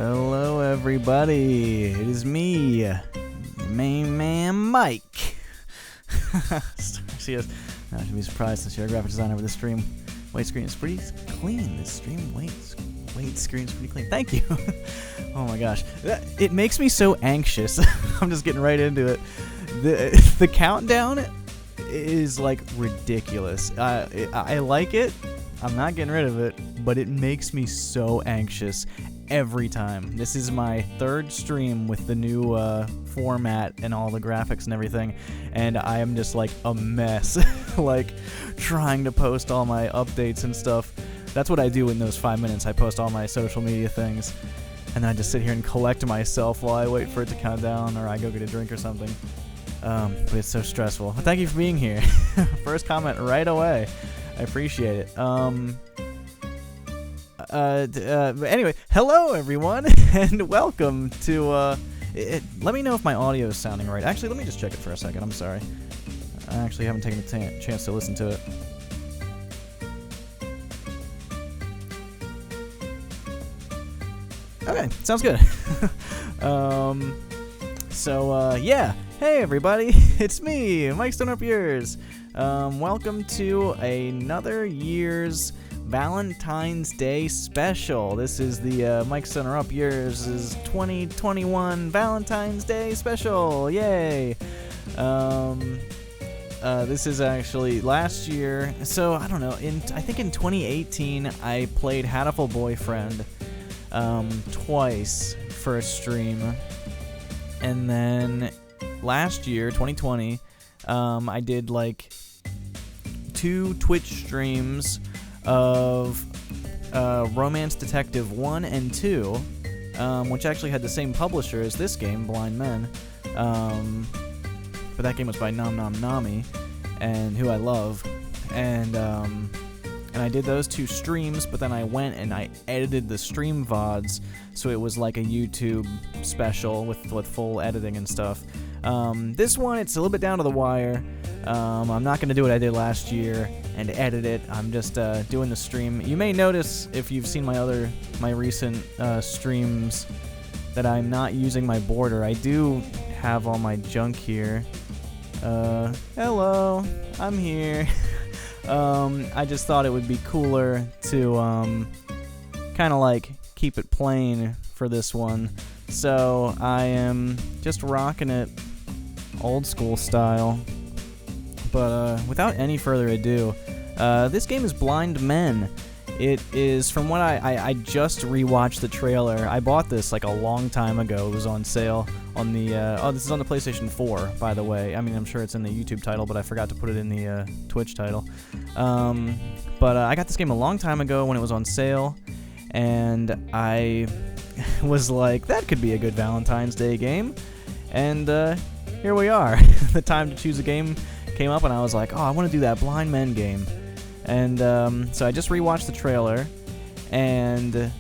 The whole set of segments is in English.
Hello, everybody. It is me, main man Mike. Yes. I should be surprised to share a graphic design over the stream. White screen is pretty clean. This stream white screen is pretty clean. Thank you. Oh my gosh, it makes me so anxious. I'm just getting right into it. The countdown is like ridiculous. I like it. I'm not getting rid of it, but it makes me so anxious every time. This is my third stream with the new format and all the graphics and everything, and I am just like a mess, like trying to post all my updates and stuff. That's what I do in those 5 minutes. I post all my social media things, and then I just sit here and collect myself while I wait for it to count down, or I go get a drink or something. But it's so stressful. But thank you for being here. First comment right away. I appreciate it. Anyway, hello everyone, and welcome to, let me know if my audio is sounding right. Actually, let me just check it for a second. I'm sorry. I actually haven't taken the chance to listen to it. Okay, sounds good. Yeah. Hey everybody, it's me, Mike Stone Up Yours. Welcome to another year's Valentine's Day special. This is the Mike Stoner Up Yours' 2021 Valentine's Day special. Yay! This is actually last year. So I don't know. I think in 2018 I played Hatful Boyfriend twice for a stream, and then last year 2020 I did like 2 Twitch streams of Romance Detective 1 and 2, which actually had the same publisher as this game, Blind Men. But that game was by Nom Nom Nami, and who I love. And I did those 2 streams, but then I went and I edited the stream VODs, so it was like a YouTube special with full editing and stuff. This one, it's a little bit down to the wire. I'm not going to do what I did last year and edit it. I'm just doing the stream. You may notice, if you've seen my recent streams, that I'm not using my border. I do have all my junk here. Hello, I'm here. I just thought it would be cooler to kind of like keep it plain for this one. So I am just rocking it old school style. But without any further ado, this game is Blind Men. It is, from what I just rewatched the trailer. I bought this like a long time ago. It was on sale on the, this is on the PlayStation 4, by the way. I mean, I'm sure it's in the YouTube title, but I forgot to put it in the Twitch title. But I got this game a long time ago when it was on sale, and I was like, that could be a good Valentine's Day game. And here we are. The time to choose a game came up, and I was like, oh, I want to do that Blind Men game. And so I just rewatched the trailer, and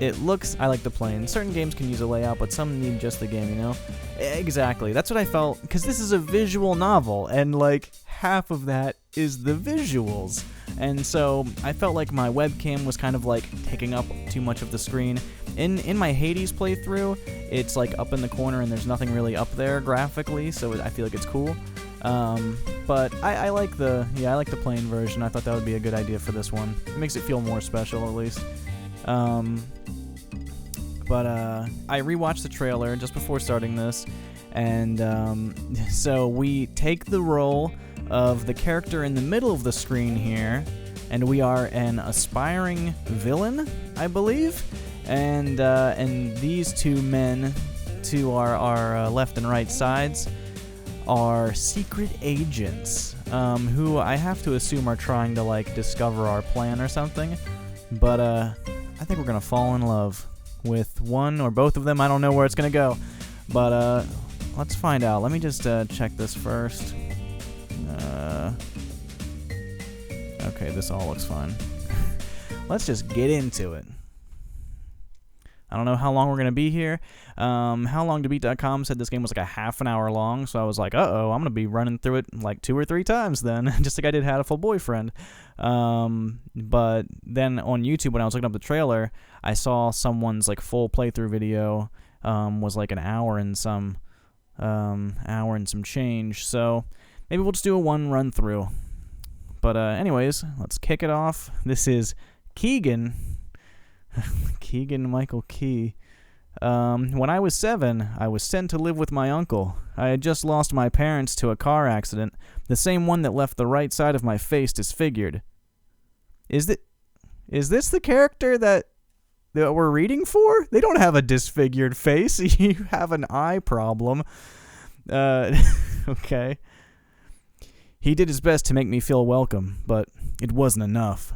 it looks, I like the plane. Certain games can use a layout, but some need just the game, you know? Exactly. That's what I felt, because this is a visual novel, and like half of that is the visuals. And so I felt like my webcam was kind of like taking up too much of the screen. In my Hades playthrough, it's like up in the corner and there's nothing really up there graphically, so I feel like it's cool. But I like the plain version. I thought that would be a good idea for this one. It makes it feel more special, at least. But I rewatched the trailer just before starting this, and so we take the role of the character in the middle of the screen here, and we are an aspiring villain, I believe, and these 2 men to our left and right sides are secret agents, who I have to assume are trying to like discover our plan or something. But I think we're gonna fall in love with one or both of them. I don't know where it's gonna go, but let's find out. Let me just check this first. Okay, this all looks fine. Let's just get into it. I don't know how long we're going to be here. HowLongToBeat.com said this game was like a half an hour long, so I was like, uh-oh, I'm going to be running through it like 2 or 3 times then, just like I did Hatoful Boyfriend. But then on YouTube, when I was looking up the trailer, I saw someone's like full playthrough video was like an hour and some change, so maybe we'll just do a one run through. But anyways, let's kick it off. This is Keegan Michael Key. When I was 7, I was sent to live with my uncle. I had just lost my parents to a car accident, the same one that left the right side of my face disfigured. Is this the character that we're reading for? They don't have a disfigured face. You have an eye problem. Okay. He did his best to make me feel welcome, but it wasn't enough.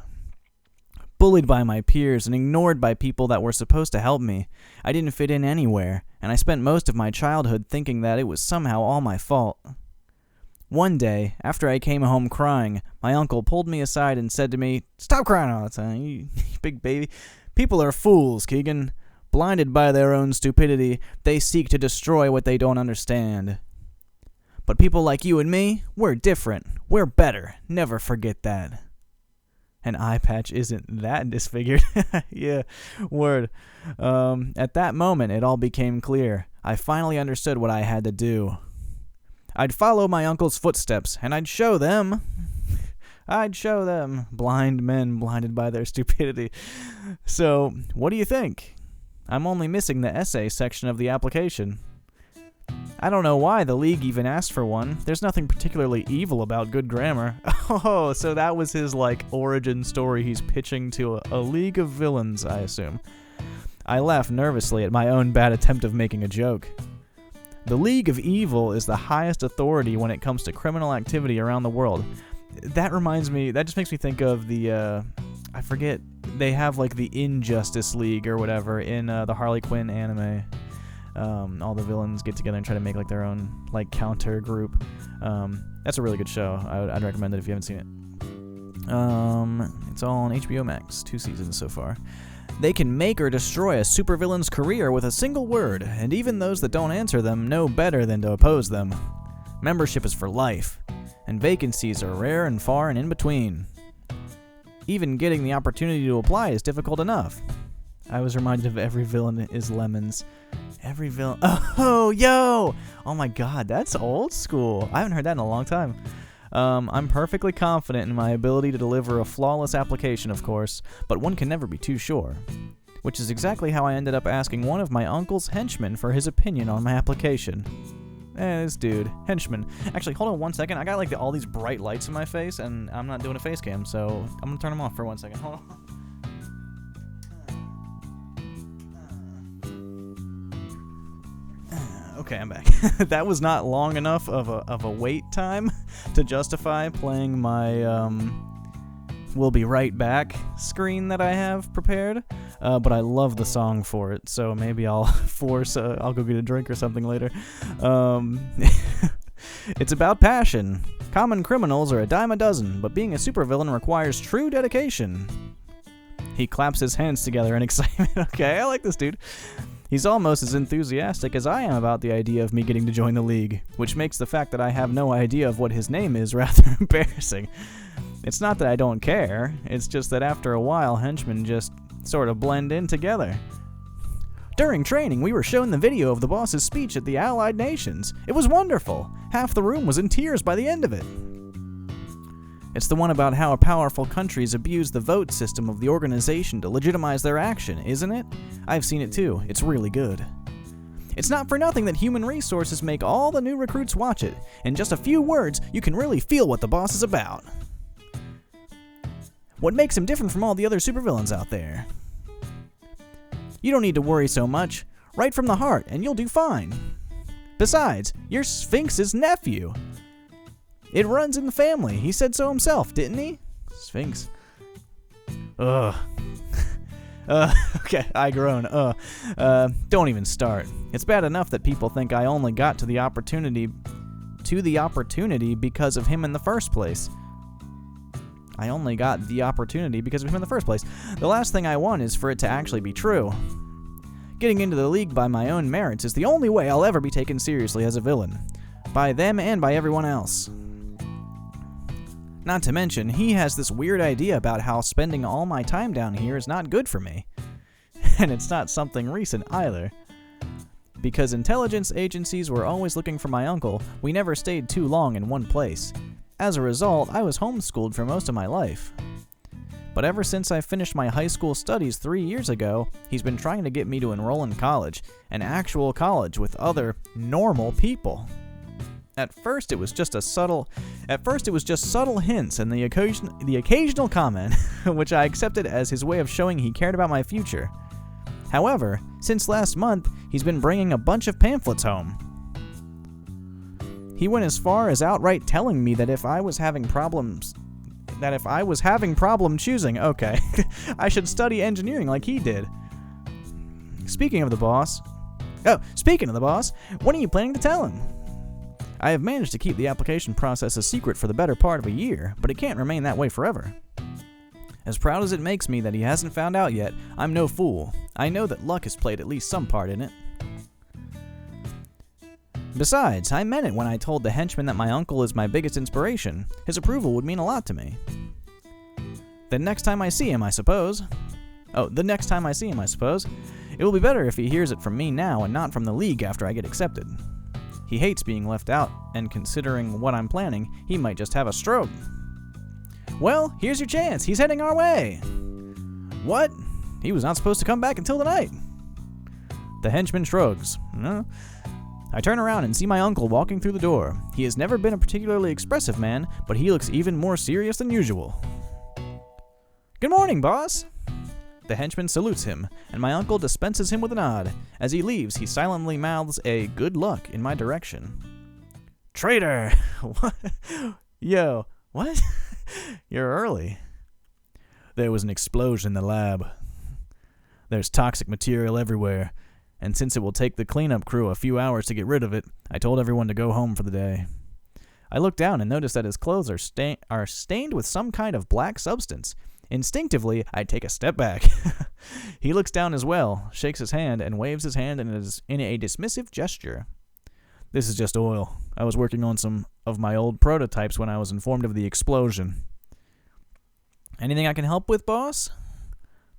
Bullied by my peers and ignored by people that were supposed to help me, I didn't fit in anywhere, and I spent most of my childhood thinking that it was somehow all my fault. One day, after I came home crying, my uncle pulled me aside and said to me, "Stop crying all the time, you big baby. People are fools, Keegan. Blinded by their own stupidity, they seek to destroy what they don't understand. But people like you and me, we're different. We're better. Never forget that." An eye patch isn't that disfigured. Yeah, word. At that moment, it all became clear. I finally understood what I had to do. I'd follow my uncle's footsteps, and I'd show them. Blind men blinded by their stupidity. So, what do you think? I'm only missing the essay section of the application. I don't know why the League even asked for one. There's nothing particularly evil about good grammar. Oh, so that was his, like, origin story he's pitching to a league of villains, I assume. I laughed nervously at my own bad attempt of making a joke. The League of Evil is the highest authority when it comes to criminal activity around the world. That reminds me, that just makes me think of the, I forget, they have, like, the Injustice League or whatever in the Harley Quinn anime. All the villains get together and try to make like their own like counter group. That's a really good show. I'd recommend it if you haven't seen it. It's all on HBO Max, 2 seasons so far. They can make or destroy a supervillain's career with a single word, and even those that don't answer them know better than to oppose them. Membership is for life, and vacancies are rare and far and in between. Even getting the opportunity to apply is difficult enough. I was reminded of Every Villain is Lemons. Every villain. Oh, yo! Oh my god, that's old school. I haven't heard that in a long time. I'm perfectly confident in my ability to deliver a flawless application, of course, but one can never be too sure. Which is exactly how I ended up asking one of my uncle's henchmen for his opinion on my application. This dude, henchman. Actually, hold on 1 second. I got like all these bright lights in my face, and I'm not doing a face cam, so I'm gonna turn them off for 1 second. Hold on. Okay, I'm back. That was not long enough of a wait time to justify playing my "We'll be right back" screen that I have prepared. But I love the song for it, so maybe I'll I'll go get a drink or something later. It's about passion. Common criminals are a dime a dozen, but being a supervillain requires true dedication. He claps his hands together in excitement. Okay, I like this dude. He's almost as enthusiastic as I am about the idea of me getting to join the League, which makes the fact that I have no idea of what his name is rather embarrassing. It's not that I don't care, it's just that after a while, henchmen just sort of blend in together. During training, we were shown the video of the boss's speech at the Allied Nations. It was wonderful. Half the room was in tears by the end of it. It's the one about how powerful countries abuse the vote system of the organization to legitimize their action, isn't it? I've seen it too. It's really good. It's not for nothing that Human Resources make all the new recruits watch it. In just a few words, you can really feel what the boss is about. What makes him different from all the other supervillains out there? You don't need to worry so much. Right from the heart, and you'll do fine. Besides, you're Sphinx's nephew. It runs in the family. He said so himself, didn't he? Sphinx. Ugh. Okay, I groan. Don't even start. It's bad enough that people think I only got to the opportunity because of him in the first place. I only got the opportunity because of him in the first place. The last thing I want is for it to actually be true. Getting into the league by my own merits is the only way I'll ever be taken seriously as a villain. By them and by everyone else. Not to mention, he has this weird idea about how spending all my time down here is not good for me. And it's not something recent either. Because intelligence agencies were always looking for my uncle, we never stayed too long in one place. As a result, I was homeschooled for most of my life. But ever since I finished my high school studies 3 years ago, he's been trying to get me to enroll in college, an actual college with other normal people. At first it was just subtle hints and the occasional comment, which I accepted as his way of showing he cared about my future. However, since last month, he's been bringing a bunch of pamphlets home. He went as far as outright telling me that if I was having problem choosing, I should study engineering like he did. Speaking of the boss, when are you planning to tell him? I have managed to keep the application process a secret for the better part of a year, but it can't remain that way forever. As proud as it makes me that he hasn't found out yet, I'm no fool. I know that luck has played at least some part in it. Besides, I meant it when I told the henchman that my uncle is my biggest inspiration. His approval would mean a lot to me. The next time I see him, I suppose. It will be better if he hears it from me now and not from the league after I get accepted. He hates being left out, and considering what I'm planning, he might just have a stroke. Well, here's your chance. He's heading our way. What? He was not supposed to come back until tonight. The henchman shrugs. No. I turn around and see my uncle walking through the door. He has never been a particularly expressive man, but he looks even more serious than usual. Good morning, boss. The henchman salutes him, and my uncle dispenses him with a nod. As he leaves, he silently mouths a good luck in my direction. Traitor! What? Yo, what? You're early. There was an explosion in the lab. There's toxic material everywhere, and since it will take the cleanup crew a few hours to get rid of it, I told everyone to go home for the day. I look down and notice that his clothes are stained with some kind of black substance. Instinctively, I take a step back. He looks down as well, shakes his hand, and waves his hand in a dismissive gesture. This is just oil. I was working on some of my old prototypes when I was informed of the explosion. Anything I can help with, boss?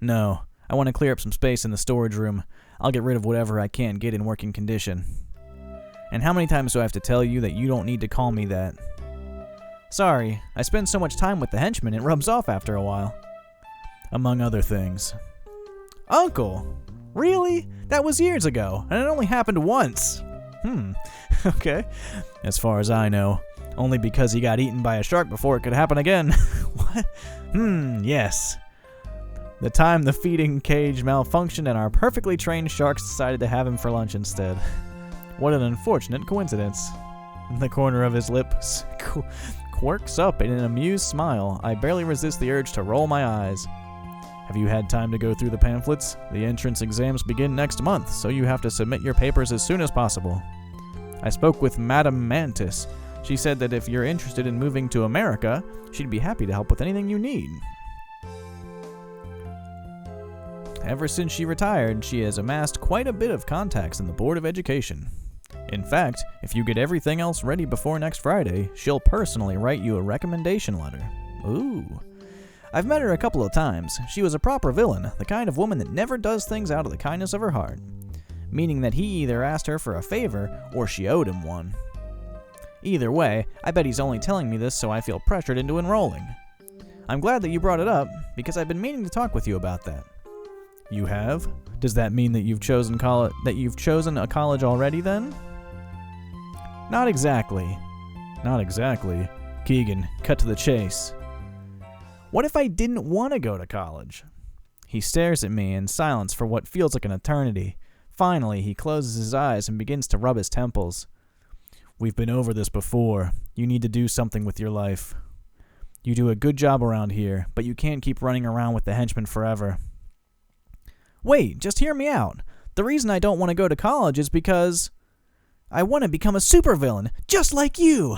No. I want to clear up some space in the storage room. I'll get rid of whatever I can't get in working condition. And how many times do I have to tell you that you don't need to call me that? Sorry, I spend so much time with the henchman it rubs off after a while. Among other things. Uncle! Really? That was years ago, and it only happened once. Okay. As far as I know. Only because he got eaten by a shark before it could happen again. What? Yes. The time the feeding cage malfunctioned and our perfectly trained sharks decided to have him for lunch instead. What an unfortunate coincidence. The corner of his lips quirks up in an amused smile. I barely resist the urge to roll my eyes. Have you had time to go through the pamphlets? The entrance exams begin next month, so you have to submit your papers as soon as possible. I spoke with Madame Mantis. She said that if you're interested in moving to America, she'd be happy to help with anything you need. Ever since she retired, she has amassed quite a bit of contacts in the Board of Education. In fact, if you get everything else ready before next Friday, she'll personally write you a recommendation letter. Ooh. I've met her a couple of times. She was a proper villain, the kind of woman that never does things out of the kindness of her heart. Meaning that he either asked her for a favor, or she owed him one. Either way, I bet he's only telling me this so I feel pressured into enrolling. I'm glad that you brought it up, because I've been meaning to talk with you about that. You have? Does that mean that you've chosen a college already then? Not exactly. Not exactly. Keegan, cut to the chase. What if I didn't want to go to college? He stares at me in silence for what feels like an eternity. Finally, he closes his eyes and begins to rub his temples. We've been over this before. You need to do something with your life. You do a good job around here, but you can't keep running around with the henchmen forever. Wait, just hear me out. The reason I don't want to go to college is because I want to become a supervillain, just like you.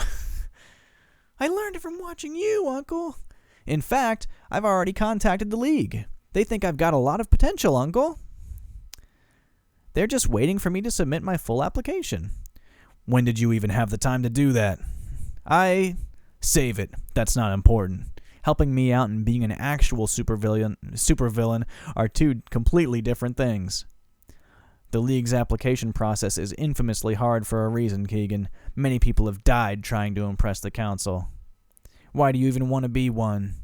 I learned it from watching you, Uncle. In fact, I've already contacted the League. They think I've got a lot of potential, Uncle. They're just waiting for me to submit my full application. When did you even have the time to do that? Save it. That's not important. Helping me out and being an actual supervillain are two completely different things. The League's application process is infamously hard for a reason, Keegan. Many people have died trying to impress the council. Why do you even want to be one?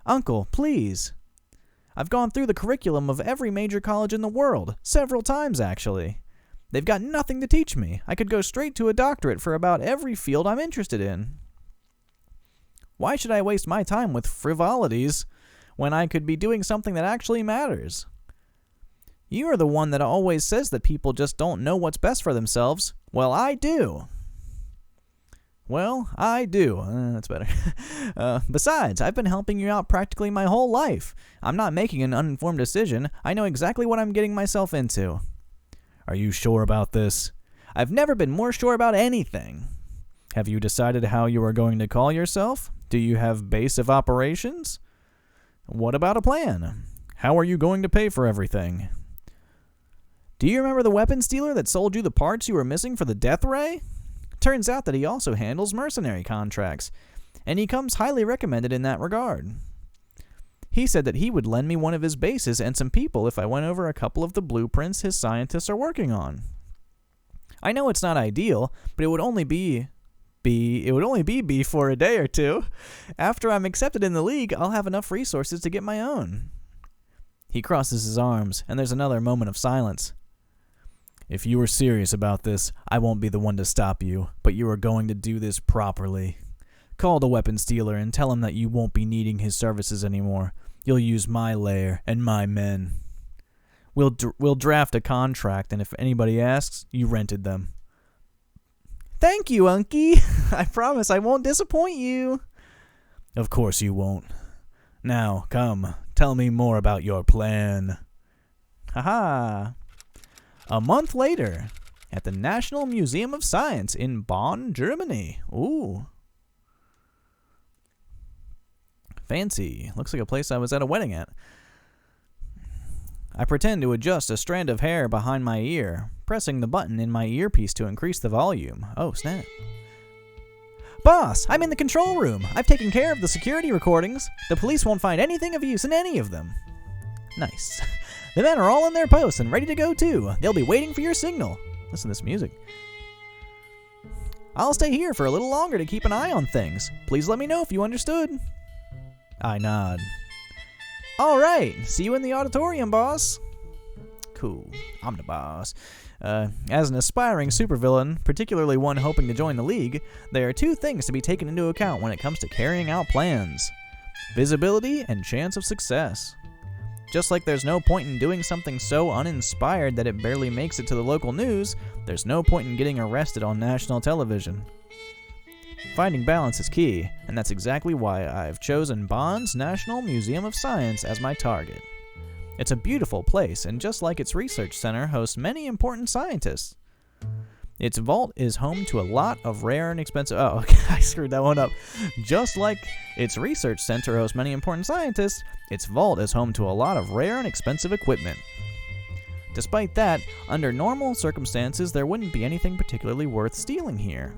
Uncle, please. I've gone through the curriculum of every major college in the world, several times actually. They've got nothing to teach me. I could go straight to a doctorate for about every field I'm interested in. Why should I waste my time with frivolities when I could be doing something that actually matters? You are the one that always says that people just don't know what's best for themselves. Well, I do. That's better. Besides, I've been helping you out practically my whole life. I'm not making an uninformed decision. I know exactly what I'm getting myself into. Are you sure about this? I've never been more sure about anything. Have you decided how you are going to call yourself? Do you have base of operations? What about a plan? How are you going to pay for everything? Do you remember the weapons dealer that sold you the parts you were missing for the death ray? Turns out that he also handles mercenary contracts, and he comes highly recommended in that regard. He said that he would lend me one of his bases and some people if I went over a couple of the blueprints his scientists are working on. I know it's not ideal, but it would only be for a day or two. After I'm accepted in the League, I'll have enough resources to get my own. He crosses his arms, and there's another moment of silence. If you are serious about this, I won't be the one to stop you, but you are going to do this properly. Call the weapons dealer and tell him that you won't be needing his services anymore. You'll use my lair and my men. We'll draft a contract, and if anybody asks, you rented them. Thank you, Unky. I promise I won't disappoint you. Of course you won't. Now, come, tell me more about your plan. Haha. A month later, at the National Museum of Science in Bonn, Germany. Ooh. Fancy. Looks like a place I was at a wedding at. I pretend to adjust a strand of hair behind my ear, pressing the button in my earpiece to increase the volume. Oh, snap. Boss, I'm in the control room. I've taken care of the security recordings. The police won't find anything of use in any of them. Nice. The men are all in their posts and ready to go too. They'll be waiting for your signal. Listen to this music. I'll stay here for a little longer to keep an eye on things. Please let me know if you understood. I nod. All right, see you in the auditorium, boss. Cool, I'm the boss. As an aspiring supervillain, particularly one hoping to join the League, there are two things to be taken into account when it comes to carrying out plans: visibility and chance of success. Just like there's no point in doing something so uninspired that it barely makes it to the local news, there's no point in getting arrested on national television. Finding balance is key, and that's exactly why I've chosen Bonn's National Museum of Science as my target. It's a beautiful place, and just like its research center, hosts many important scientists. Its vault is home to a lot of rare and expensive... Oh, okay, I screwed that one up. Just like its research center hosts many important scientists, its vault is home to a lot of rare and expensive equipment. Despite that, under normal circumstances, there wouldn't be anything particularly worth stealing here.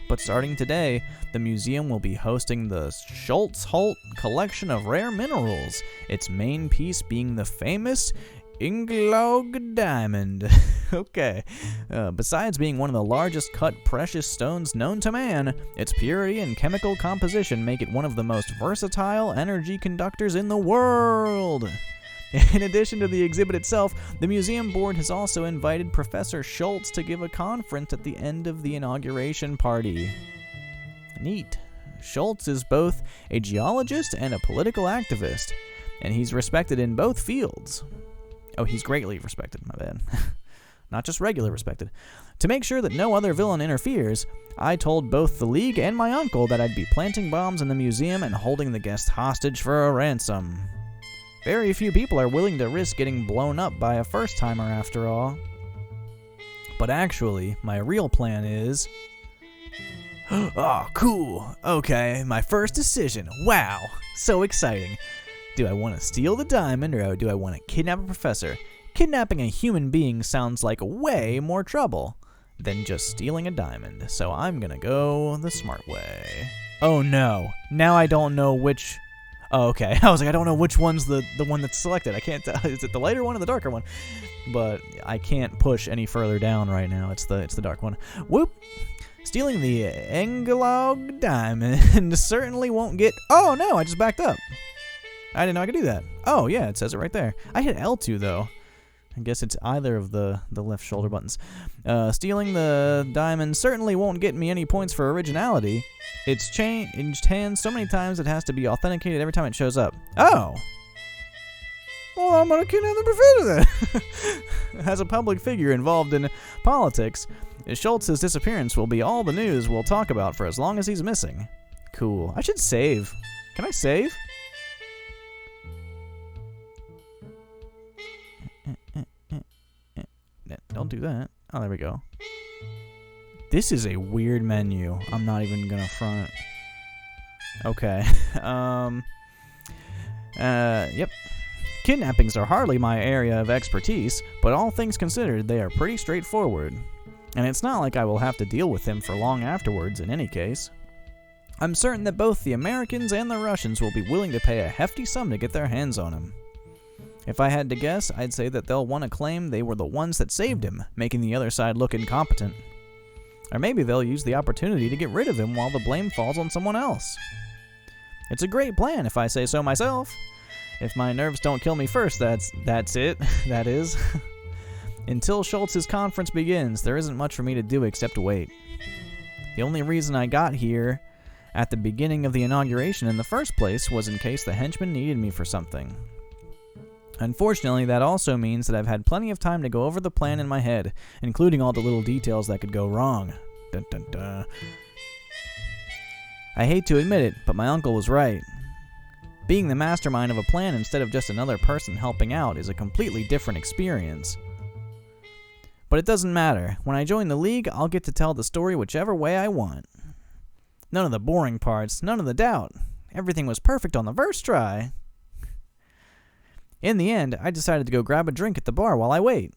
But starting today, the museum will be hosting the Schultz-Holt collection of rare minerals, its main piece being the famous Inglaug diamond. Okay. Besides being one of the largest cut precious stones known to man, its purity and chemical composition make it one of the most versatile energy conductors in the world. In addition to the exhibit itself, the museum board has also invited Professor Schultz to give a conference at the end of the inauguration party. Neat. Schultz is both a geologist and a political activist, and he's respected in both fields. Oh, he's greatly respected, my bad. Not just regular respected. To make sure that no other villain interferes, I told both the League and my uncle that I'd be planting bombs in the museum and holding the guests hostage for a ransom. Very few people are willing to risk getting blown up by a first-timer after all. But actually, my real plan is... Oh, cool. Okay, my first decision. Wow, so exciting. Do I want to steal the diamond or do I want to kidnap a professor? Kidnapping a human being sounds like way more trouble than just stealing a diamond, so I'm gonna go the smart way. Oh no, now I don't know which... Oh, okay. I was like, I don't know which one's the one that's selected. I can't tell. Is it the lighter one or the darker one? But I can't push any further down right now. It's the dark one. Whoop! Stealing the Engelog diamond certainly won't get... Oh no, I just backed up. I didn't know I could do that. Oh yeah, it says it right there. I hit L2 though. I guess it's either of the left shoulder buttons. Stealing the diamond certainly won't get me any points for originality. It's changed hands so many times it has to be authenticated every time it shows up. Oh! Well, I'm gonna kidnap the professor then. As a public figure involved in politics, Schultz's disappearance will be all the news we'll talk about for as long as he's missing. Cool. I should save. Can I save? Don't do that. Oh, there we go. This is a weird menu. I'm not even gonna front. Okay. Yep. Kidnappings are hardly my area of expertise, but all things considered, they are pretty straightforward. And it's not like I will have to deal with him for long afterwards in any case. I'm certain that both the Americans and the Russians will be willing to pay a hefty sum to get their hands on him. If I had to guess, I'd say that they'll want to claim they were the ones that saved him, making the other side look incompetent. Or maybe they'll use the opportunity to get rid of him while the blame falls on someone else. It's a great plan, if I say so myself. If my nerves don't kill me first, that's it. That is. Until Schultz's conference begins, there isn't much for me to do except wait. The only reason I got here at the beginning of the inauguration in the first place was in case the henchmen needed me for something. Unfortunately, that also means that I've had plenty of time to go over the plan in my head, including all the little details that could go wrong. Dun, dun, dun. I hate to admit it, but my uncle was right. Being the mastermind of a plan instead of just another person helping out is a completely different experience. But it doesn't matter. When I join the League, I'll get to tell the story whichever way I want. None of the boring parts, none of the doubt. Everything was perfect on the first try. In the end, I decided to go grab a drink at the bar while I wait.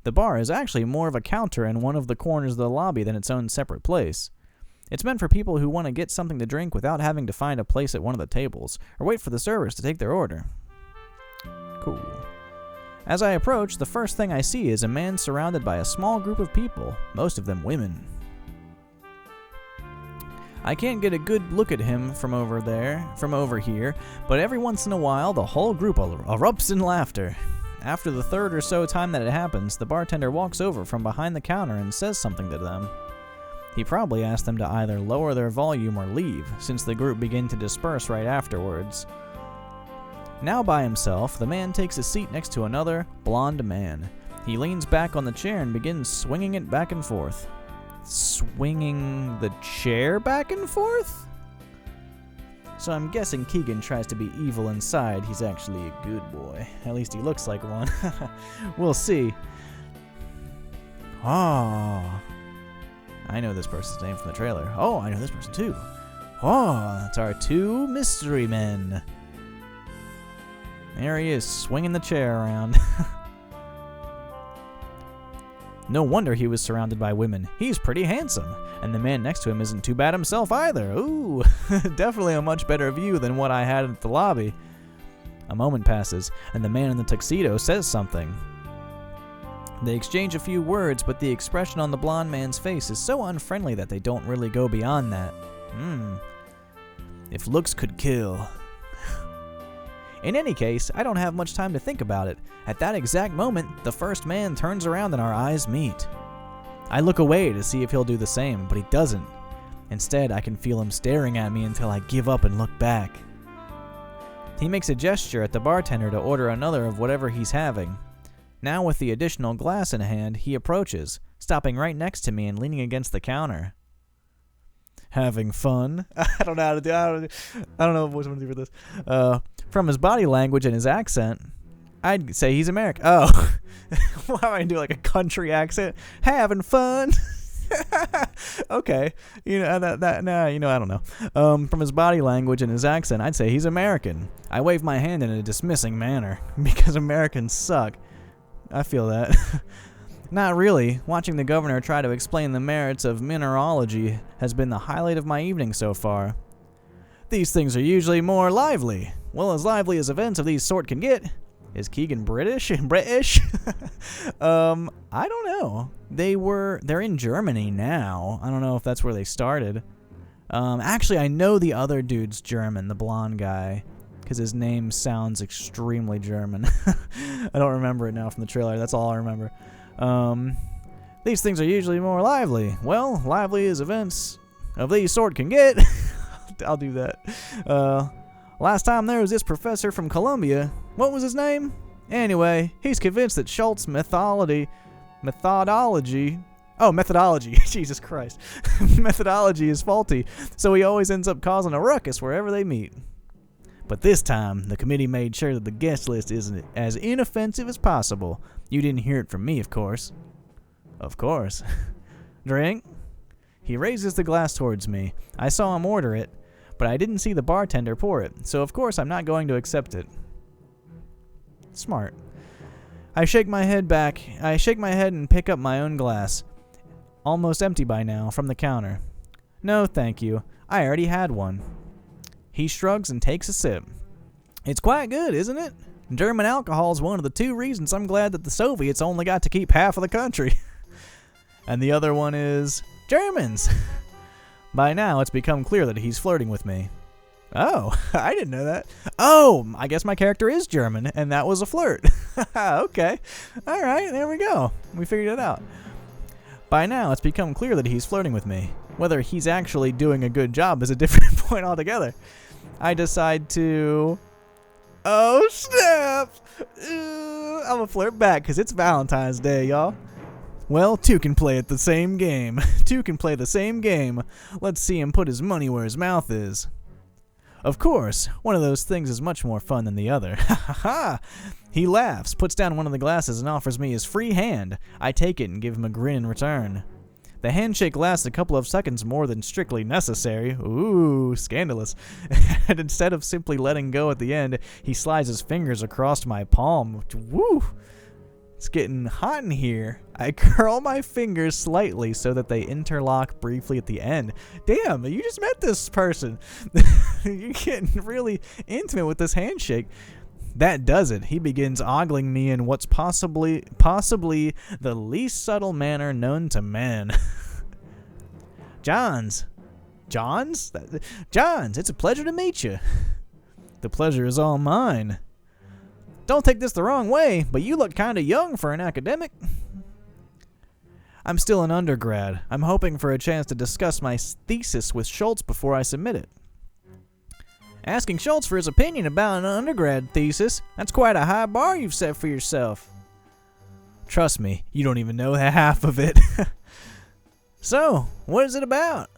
The bar is actually more of a counter in one of the corners of the lobby than its own separate place. It's meant for people who want to get something to drink without having to find a place at one of the tables, or wait for the servers to take their order. Cool. As I approach, the first thing I see is a man surrounded by a small group of people, most of them women. I can't get a good look at him from over here, but every once in a while the whole group erupts in laughter. After the third or so time that it happens, the bartender walks over from behind the counter and says something to them. He probably asked them to either lower their volume or leave, since the group begin to disperse right afterwards. Now by himself, the man takes a seat next to another blonde man. He leans back on the chair and begins swinging it back and forth. Swinging the chair back and forth? So I'm guessing Keegan tries to be evil inside. He's actually a good boy. At least he looks like one. We'll see. Oh. I know this person's name from the trailer. Oh, I know this person too. Oh, that's our two mystery men. There he is, swinging the chair around. No wonder he was surrounded by women. He's pretty handsome. And the man next to him isn't too bad himself either. Ooh, definitely a much better view than what I had at the lobby. A moment passes, and the man in the tuxedo says something. They exchange a few words, but the expression on the blonde man's face is so unfriendly that they don't really go beyond that. If looks could kill. In any case, I don't have much time to think about it. At that exact moment, the first man turns around and our eyes meet. I look away to see if he'll do the same, but he doesn't. Instead, I can feel him staring at me until I give up and look back. He makes a gesture at the bartender to order another of whatever he's having. Now with the additional glass in hand, he approaches, stopping right next to me and leaning against the counter. Having fun? I don't know how to do. I don't know what I'm going to do for this. From his body language and his accent, I'd say he's American. Oh, why am I gonna do like a country accent? Having fun? Okay, you know I don't know. From his body language and his accent, I'd say he's American. I wave my hand in a dismissing manner because Americans suck. I feel that. Not really. Watching the governor try to explain the merits of mineralogy has been the highlight of my evening so far. These things are usually more lively. Well, as lively as events of these sort can get. Is Keegan British? British? I don't know. They're in Germany now. I don't know if that's where they started. Actually, I know the other dude's German, the blonde guy, because his name sounds extremely German. I don't remember it now from the trailer. That's all I remember. These things are usually more lively. Well, lively as events of these sort can get. I'll do that. Last time there was this professor from Columbia. What was his name? Anyway, he's convinced that Schultz's methodology. Oh, methodology. Jesus Christ. Methodology is faulty, so he always ends up causing a ruckus wherever they meet. But this time, the committee made sure that the guest list isn't as inoffensive as possible. You didn't hear it from me, of course. Of course. Drink? He raises the glass towards me. I saw him order it, but I didn't see the bartender pour it, so of course I'm not going to accept it. Smart. I shake my head and pick up my own glass. Almost empty by now, from the counter. No, thank you. I already had one. He shrugs and takes a sip. It's quite good, isn't it? German alcohol is one of the 2 reasons I'm glad that the Soviets only got to keep half of the country. And the other one is Germans. By now, it's become clear that he's flirting with me. Oh, I didn't know that. Oh, I guess my character is German, and that was a flirt. Okay. All right, there we go. We figured it out. By now, it's become clear that he's flirting with me. Whether he's actually doing a good job is a different point altogether. I decide to... Oh, snap! I'm gonna flirt back, because it's Valentine's Day, y'all. Well, 2 can play at the same game. 2 can play the same game. Let's see him put his money where his mouth is. Of course, one of those things is much more fun than the other. Ha ha ha! He laughs, puts down one of the glasses, and offers me his free hand. I take it and give him a grin in return. The handshake lasts a couple of seconds more than strictly necessary. Ooh, scandalous. And instead of simply letting go at the end, he slides his fingers across my palm. Woo! It's getting hot in here. I curl my fingers slightly so that they interlock briefly at the end. Damn, you just met this person. You're getting really intimate with this handshake. That does it. He begins ogling me in what's possibly the least subtle manner known to men. Johns, it's a pleasure to meet you. The pleasure is all mine. Don't take this the wrong way, but you look kind of young for an academic. I'm still an undergrad. I'm hoping for a chance to discuss my thesis with Schultz before I submit it. Asking Schultz for his opinion about an undergrad thesis, that's quite a high bar you've set for yourself. Trust me, you don't even know half of it. So, what is it about?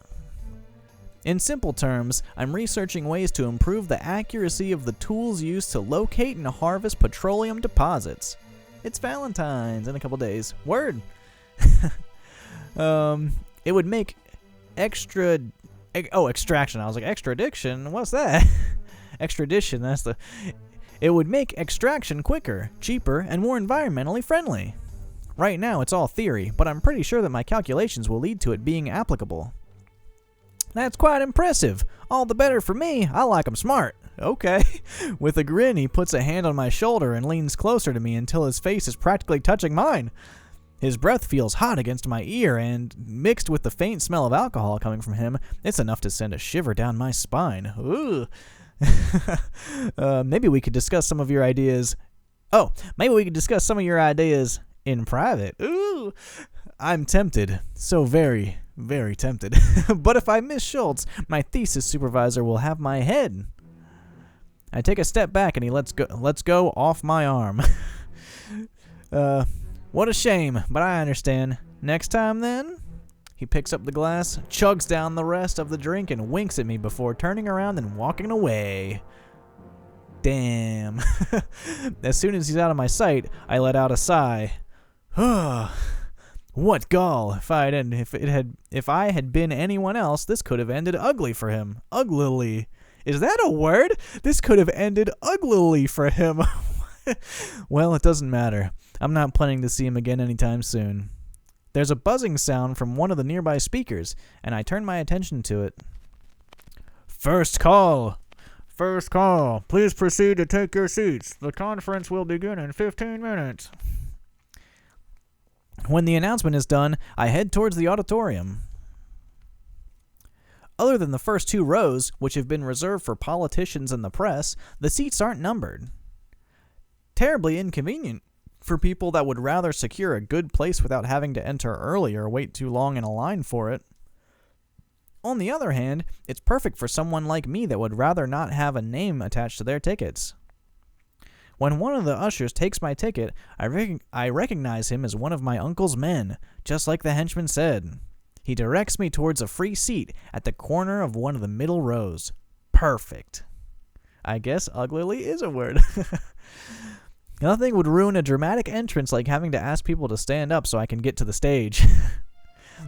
In simple terms, I'm researching ways to improve the accuracy of the tools used to locate and harvest petroleum deposits. It's Valentine's in a couple days. Word! It would make extraction. I was like, extradition? What's that? Extradition, It would make extraction quicker, cheaper, and more environmentally friendly. Right now, it's all theory, but I'm pretty sure that my calculations will lead to it being applicable. That's quite impressive. All the better for me. I like 'em smart. Okay. With a grin, he puts a hand on my shoulder and leans closer to me until his face is practically touching mine. His breath feels hot against my ear, and mixed with the faint smell of alcohol coming from him, it's enough to send a shiver down my spine. Ooh. Maybe we could discuss some of your ideas. Maybe we could discuss some of your ideas in private. Ooh. I'm tempted. So very, very tempted. But if I miss Schultz, my thesis supervisor will have my head. I take a step back and he lets go off my arm. What a shame, but I understand. Next time then? He picks up the glass, chugs down the rest of the drink, and winks at me before turning around and walking away. Damn. As soon as he's out of my sight, I let out a sigh. What gall! If I had been anyone else, this could have ended ugly for him. Uglily. Is that a word? This could have ended uglily for him. Well, it doesn't matter. I'm not planning to see him again anytime soon. There's a buzzing sound from one of the nearby speakers, and I turn my attention to it. First call! First call. Please proceed to take your seats. The conference will begin in 15 minutes. When the announcement is done, I head towards the auditorium. Other than the first 2 rows, which have been reserved for politicians and the press, the seats aren't numbered. Terribly inconvenient for people that would rather secure a good place without having to enter early or wait too long in a line for it. On the other hand, it's perfect for someone like me that would rather not have a name attached to their tickets. When one of the ushers takes my ticket, I recognize him as one of my uncle's men, just like the henchman said. He directs me towards a free seat at the corner of one of the middle rows. Perfect. I guess uglily is a word. Nothing would ruin a dramatic entrance like having to ask people to stand up so I can get to the stage.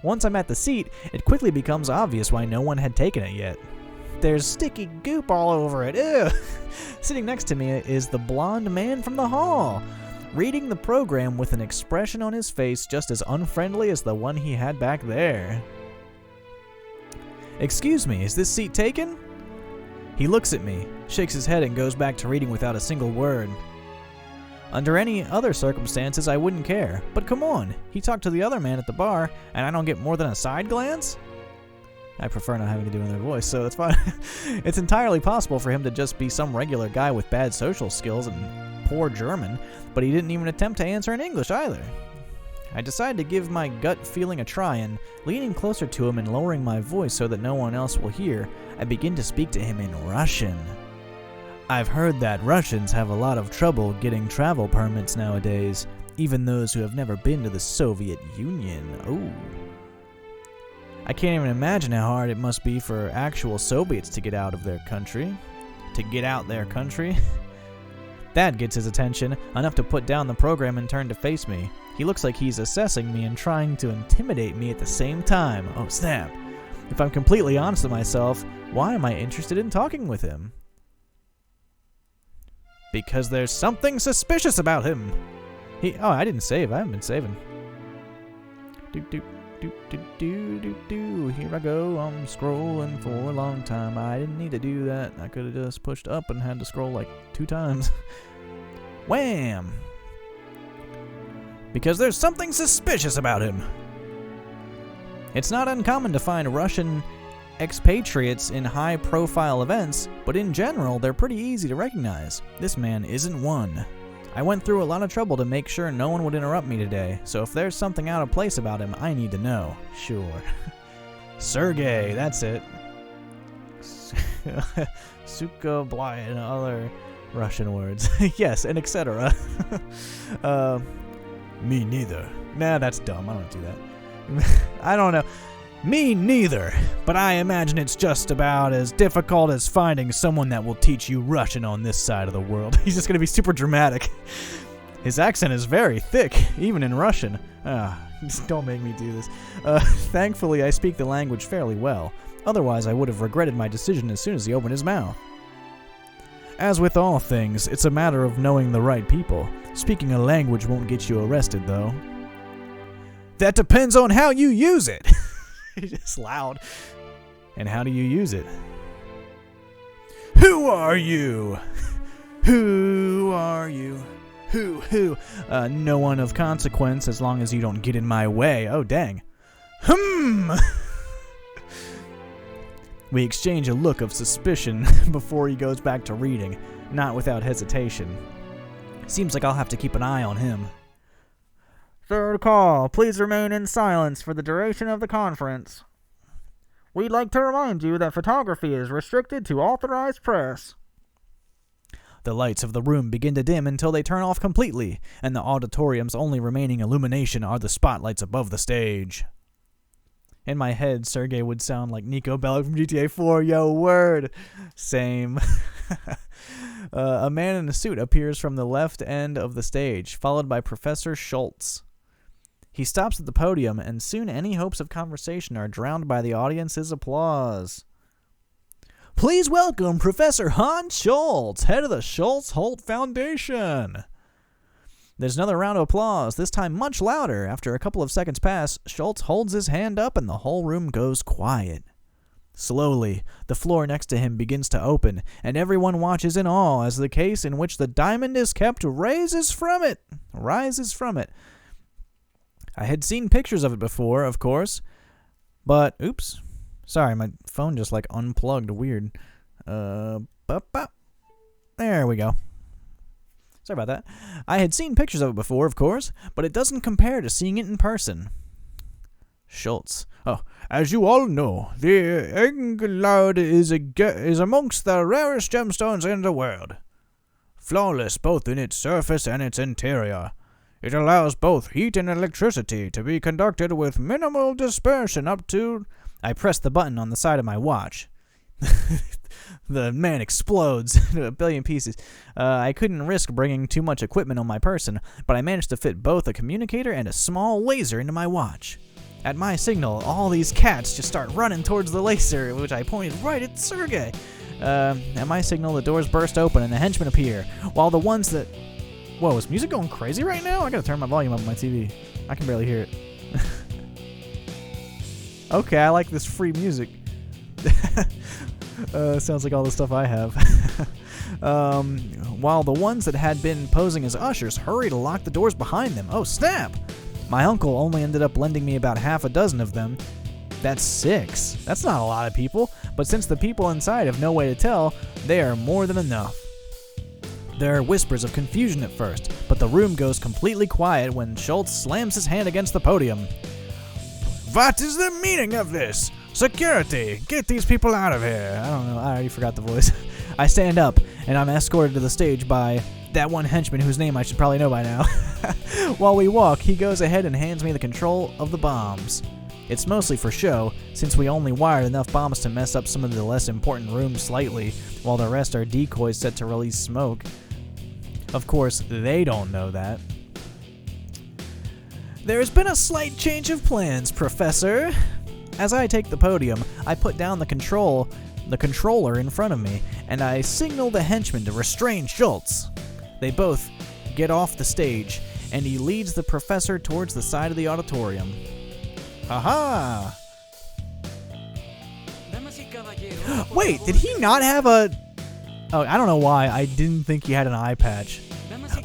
Once I'm at the seat, it quickly becomes obvious why no one had taken it yet. There's sticky goop all over it. Ew. Sitting next to me is the blonde man from the hall, reading the program with an expression on his face just as unfriendly as the one he had back there. Excuse me, is this seat taken? He looks at me, shakes his head, and goes back to reading without a single word. Under any other circumstances, I wouldn't care. But come on, he talked to the other man at the bar, and I don't get more than a side glance? I prefer not having to do another voice, so it's fine. It's entirely possible for him to just be some regular guy with bad social skills and poor German, but he didn't even attempt to answer in English either. I decided to give my gut feeling a try, and leaning closer to him and lowering my voice so that no one else will hear, I begin to speak to him in Russian. I've heard that Russians have a lot of trouble getting travel permits nowadays, even those who have never been to the Soviet Union. Oh. I can't even imagine how hard it must be for actual Soviets to get out of their country. To get out their country? That gets his attention, enough to put down the program and turn to face me. He looks like he's assessing me and trying to intimidate me at the same time. Oh, snap. If I'm completely honest with myself, why am I interested in talking with him? Because there's something suspicious about him. I didn't save. I haven't been saving. Here I go. I'm scrolling for a long time. I didn't need to do that. I could have just pushed up and had to scroll like 2 times. Wham! Because there's something suspicious about him. It's not uncommon to find Russian expatriates in high-profile events, but in general, they're pretty easy to recognize. This man isn't one. I went through a lot of trouble to make sure no one would interrupt me today, so if there's something out of place about him, I need to know. Sure. Sergei, that's it. Suka, Bly, and other Russian words. Yes, and etc. Me neither. Nah, that's dumb. I don't do that. I don't know. Me neither, but I imagine it's just about as difficult as finding someone that will teach you Russian on this side of the world. He's just going to be super dramatic. His accent is very thick, even in Russian. Don't make me do this. Thankfully, I speak the language fairly well. Otherwise, I would have regretted my decision as soon as he opened his mouth. As with all things, it's a matter of knowing the right people. Speaking a language won't get you arrested, though. That depends on how you use it. It's loud. And how do you use it? Who are you? Who are you? Who? No one of consequence as long as you don't get in my way. Oh, dang. We exchange a look of suspicion before he goes back to reading, not without hesitation. Seems like I'll have to keep an eye on him. Third call. Please remain in silence for the duration of the conference. We'd like to remind you that photography is restricted to authorized press. The lights of the room begin to dim until they turn off completely, and the auditorium's only remaining illumination are the spotlights above the stage. In my head, Sergei would sound like Nico Bellic from GTA 4. Yo, word. Same. A man in a suit appears from the left end of the stage, followed by Professor Schultz. He stops at the podium, and soon any hopes of conversation are drowned by the audience's applause. Please welcome Professor Hans Schultz, head of the Schultz-Holt Foundation. There's another round of applause, this time much louder. After a couple of seconds pass, Schultz holds his hand up and the whole room goes quiet. Slowly, the floor next to him begins to open, and everyone watches in awe as the case in which the diamond is kept rises from it. I had seen pictures of it before, of course, but, oops, sorry, my phone just like unplugged weird. There we go. Sorry about that. I had seen pictures of it before, of course, but it doesn't compare to seeing it in person. Schultz. Oh, as you all know, the Engelard is amongst the rarest gemstones in the world. Flawless both in its surface and its interior. It allows both heat and electricity to be conducted with minimal dispersion up to... I pressed the button on the side of my watch. The man explodes into a billion pieces. I couldn't risk bringing too much equipment on my person, but I managed to fit both a communicator and a small laser into my watch. At my signal, all these cats just start running towards the laser, which I pointed right at Sergei. At my signal, the doors burst open and the henchmen appear, while the ones that... Whoa, is music going crazy right now? I gotta turn my volume up on my TV. I can barely hear it. Okay, I like this free music. Sounds like all the stuff I have. While the ones that had been posing as ushers hurry to lock the doors behind them. Oh, snap! My uncle only ended up lending me about half a dozen of them. That's 6. That's not a lot of people, but since the people inside have no way to tell, they are more than enough. There are whispers of confusion at first, but the room goes completely quiet when Schultz slams his hand against the podium. What is the meaning of this? Security! Get these people out of here! I don't know, I already forgot the voice. I stand up, and I'm escorted to the stage by that one henchman whose name I should probably know by now. While we walk, he goes ahead and hands me the control of the bombs. It's mostly for show, since we only wired enough bombs to mess up some of the less important rooms slightly, while the rest are decoys set to release smoke. Of course, they don't know that. There's been a slight change of plans, Professor. As I take the podium, I put down the controller in front of me, and I signal the henchman to restrain Schultz. They both get off the stage, and he leads the professor towards the side of the auditorium. Haha! Wait, did he not have a... Oh, I don't know why. I didn't think he had an eye patch.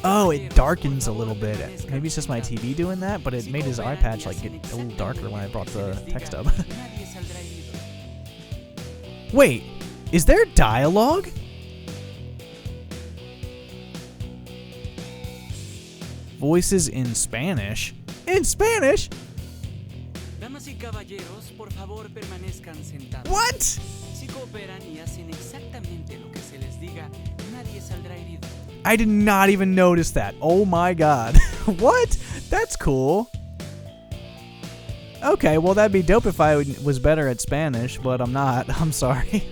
Oh, it darkens a little bit. Maybe it's just my TV doing that, but it made his eye patch like get a little darker when I brought the text up. Wait, is there dialogue? Voices in Spanish? In Spanish? What? I did not even notice that. Oh my god. What? That's cool. Okay, well that'd be dope if I was better at Spanish, but I'm not. I'm sorry.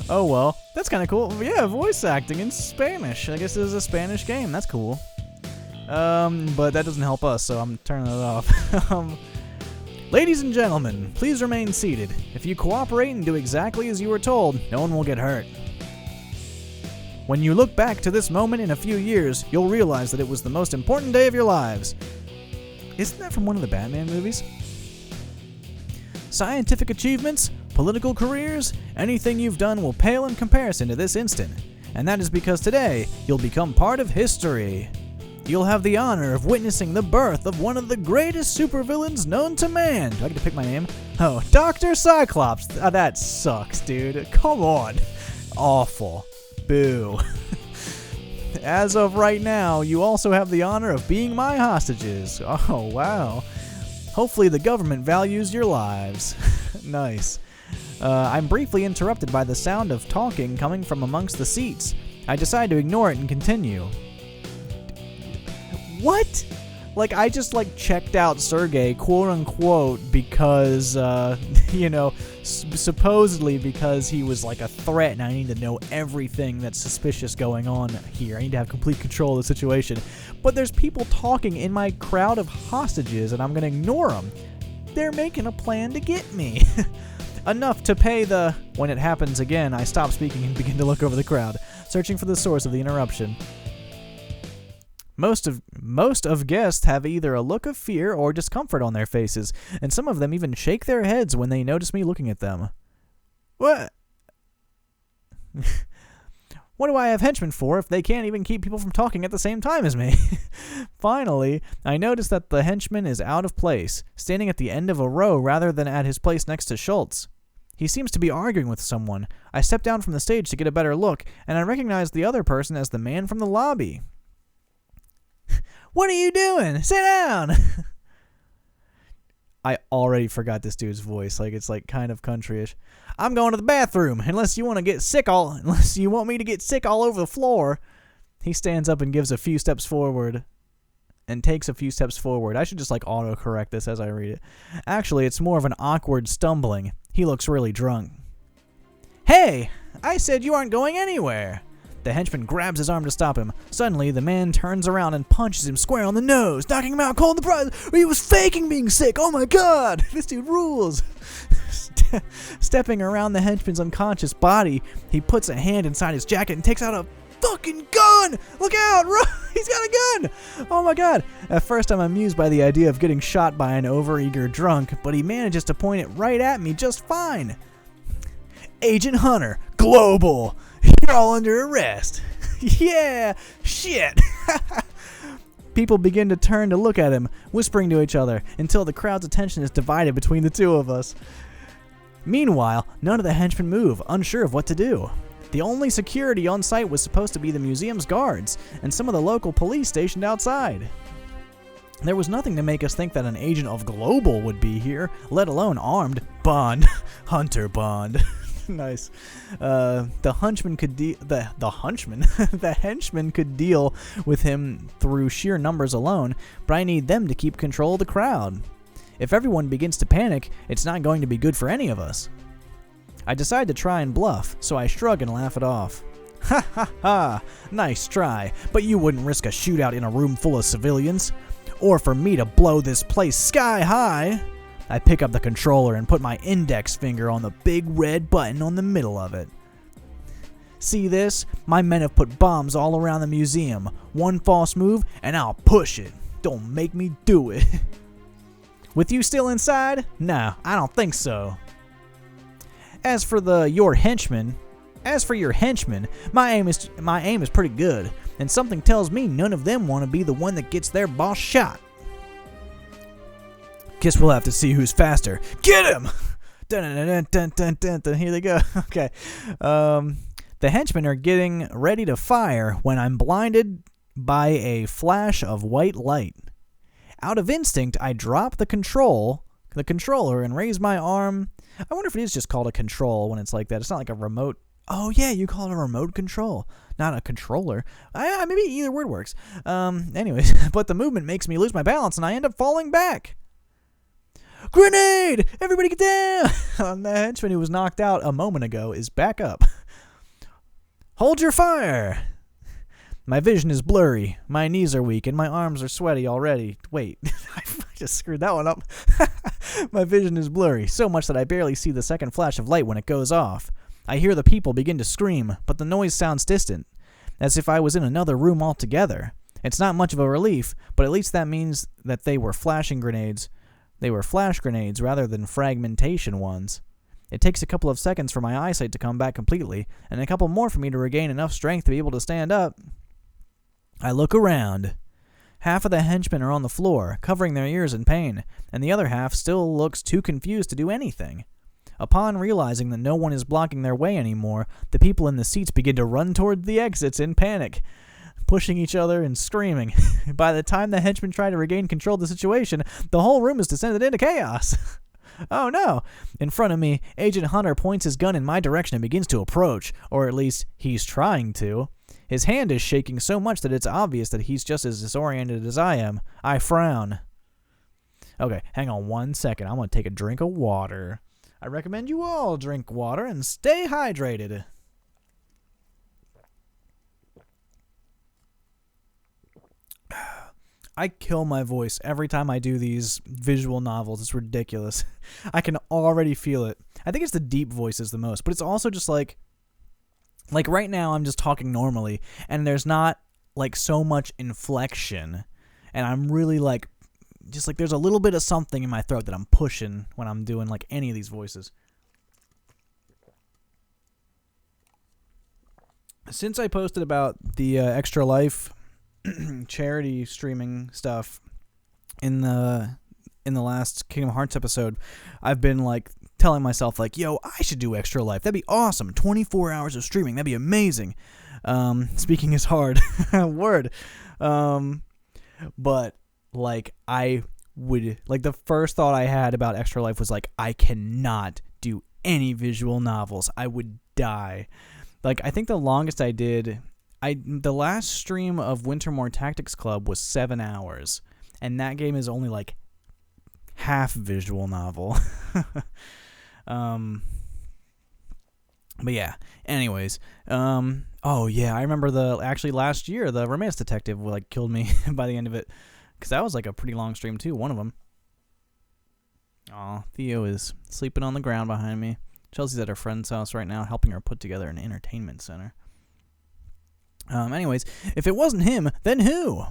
Oh well, that's kind of cool. Yeah, voice acting in Spanish. I guess this is a Spanish game. That's cool. But that doesn't help us, so I'm turning it off. Ladies and gentlemen, please remain seated. If you cooperate and do exactly as you were told, no one will get hurt. When you look back to this moment in a few years, you'll realize that it was the most important day of your lives. Isn't that from one of the Batman movies? Scientific achievements, political careers, anything you've done will pale in comparison to this instant. And that is because today, you'll become part of history. You'll have the honor of witnessing the birth of one of the greatest supervillains known to man. Do I get to pick my name? Oh, Dr. Cyclops. Oh, that sucks, dude. Come on. Awful. Boo. As of right now, you also have the honor of being my hostages. Oh, wow. Hopefully the government values your lives. Nice. I'm briefly interrupted by the sound of talking coming from amongst the seats. I decide to ignore it and continue. What? Like, I just, checked out Sergei, quote-unquote, because, supposedly because he was, a threat, and I need to know everything that's suspicious going on here. I need to have complete control of the situation. But there's people talking in my crowd of hostages, and I'm going to ignore them. They're making a plan to get me. Enough to pay the... When it happens again, I stop speaking and begin to look over the crowd, searching for the source of the interruption. Most of guests have either a look of fear or discomfort on their faces, and some of them even shake their heads when they notice me looking at them. What? What do I have henchmen for if they can't even keep people from talking at the same time as me? Finally, I notice that the henchman is out of place, standing at the end of a row rather than at his place next to Schultz. He seems to be arguing with someone. I step down from the stage to get a better look, and I recognize the other person as the man from the lobby. What are you doing? Sit down! I already forgot this dude's voice. It's kind of countryish. I'm going to the bathroom, unless you want me to get sick all over the floor. He stands up and gives a few steps forward. And takes a few steps forward. I should just autocorrect this as I read it. Actually, it's more of an awkward stumbling. He looks really drunk. Hey! I said you aren't going anywhere! The henchman grabs his arm to stop him. Suddenly, the man turns around and punches him square on the nose, knocking him out cold in the prize. He was faking being sick. Oh my god! This dude rules! Stepping around the henchman's unconscious body, he puts a hand inside his jacket and takes out a fucking gun! Look out! He's got a gun! Oh my god! At first I'm amused by the idea of getting shot by an overeager drunk, but he manages to point it right at me just fine. Agent Hunter, Global! You're all under arrest. Yeah! Shit! People begin to turn to look at him, whispering to each other, until the crowd's attention is divided between the two of us. Meanwhile, none of the henchmen move, unsure of what to do. The only security on site was supposed to be the museum's guards, and some of the local police stationed outside. There was nothing to make us think that an agent of Global would be here, let alone armed. Bond. Hunter Bond. Nice. The henchman could deal with him through sheer numbers alone, but I need them to keep control of the crowd. If everyone begins to panic, it's not going to be good for any of us. I decide to try and bluff, so I shrug and laugh it off. Ha ha ha! Nice try, but you wouldn't risk a shootout in a room full of civilians. Or for me to blow this place sky high. I pick up the controller and put my index finger on the big red button on the middle of it. See this? My men have put bombs all around the museum. One false move, and I'll push it. Don't make me do it. With you still inside? No, I don't think so. As for your henchmen, my aim is pretty good, and something tells me none of them want to be the one that gets their boss shot. Guess we'll have to see who's faster. Get him! Dun, dun, dun, dun, dun, dun. Here they go. Okay. The henchmen are getting ready to fire when I'm blinded by a flash of white light. Out of instinct, I drop the controller, and raise my arm. I wonder if it is just called a control when it's like that. It's not like a remote. Oh, yeah, you call it a remote control, not a controller. Maybe either word works. Anyways, but the movement makes me lose my balance, and I end up falling back. Grenade! Everybody get down! The henchman who was knocked out a moment ago is back up. Hold your fire! My vision is blurry, my knees are weak, and my arms are sweaty already. Wait, I just screwed that one up. My vision is blurry, so much that I barely see the second flash of light when it goes off. I hear the people begin to scream, but the noise sounds distant, as if I was in another room altogether. It's not much of a relief, but at least that means that they were flashing grenades. They were flash grenades rather than fragmentation ones. It takes a couple of seconds for my eyesight to come back completely, and a couple more for me to regain enough strength to be able to stand up. I look around. Half of the henchmen are on the floor, covering their ears in pain, and the other half still looks too confused to do anything. Upon realizing that no one is blocking their way anymore, the people in the seats begin to run toward the exits in panic, pushing each other and screaming. By the time the henchmen try to regain control of the situation, the whole room has descended into chaos. Oh no! In front of me, Agent Hunter points his gun in my direction and begins to approach, or at least he's trying to. His hand is shaking so much that it's obvious that he's just as disoriented as I am. I frown. Okay, hang on 1 second. I'm going to take a drink of water. I recommend you all drink water and stay hydrated. I kill my voice every time I do these visual novels. It's ridiculous. I can already feel it. I think it's the deep voices the most, but it's also just like right now I'm just talking normally, and there's not like so much inflection, and I'm really like, just like there's a little bit of something in my throat that I'm pushing when I'm doing like any of these voices. Since I posted about the Extra Life charity streaming stuff in the last Kingdom Hearts episode, I've been like telling myself like, yo, I should do Extra Life. That'd be awesome. 24 hours of streaming. That'd be amazing. Speaking is hard. Word. But like I would, like the first thought I had about Extra Life was like, I cannot do any visual novels. I would die. Like I think the longest I did, the last stream of Wintermore Tactics Club was 7 hours, and that game is only like half visual novel. But yeah, anyways, oh yeah, I remember last year the Romance Detective like killed me by the end of it, because that was like a pretty long stream too, one of them. Aw, Theo is sleeping on the ground behind me. Chelsea's at her friend's house right now helping her put together an entertainment center. Anyways, if it wasn't him, then who?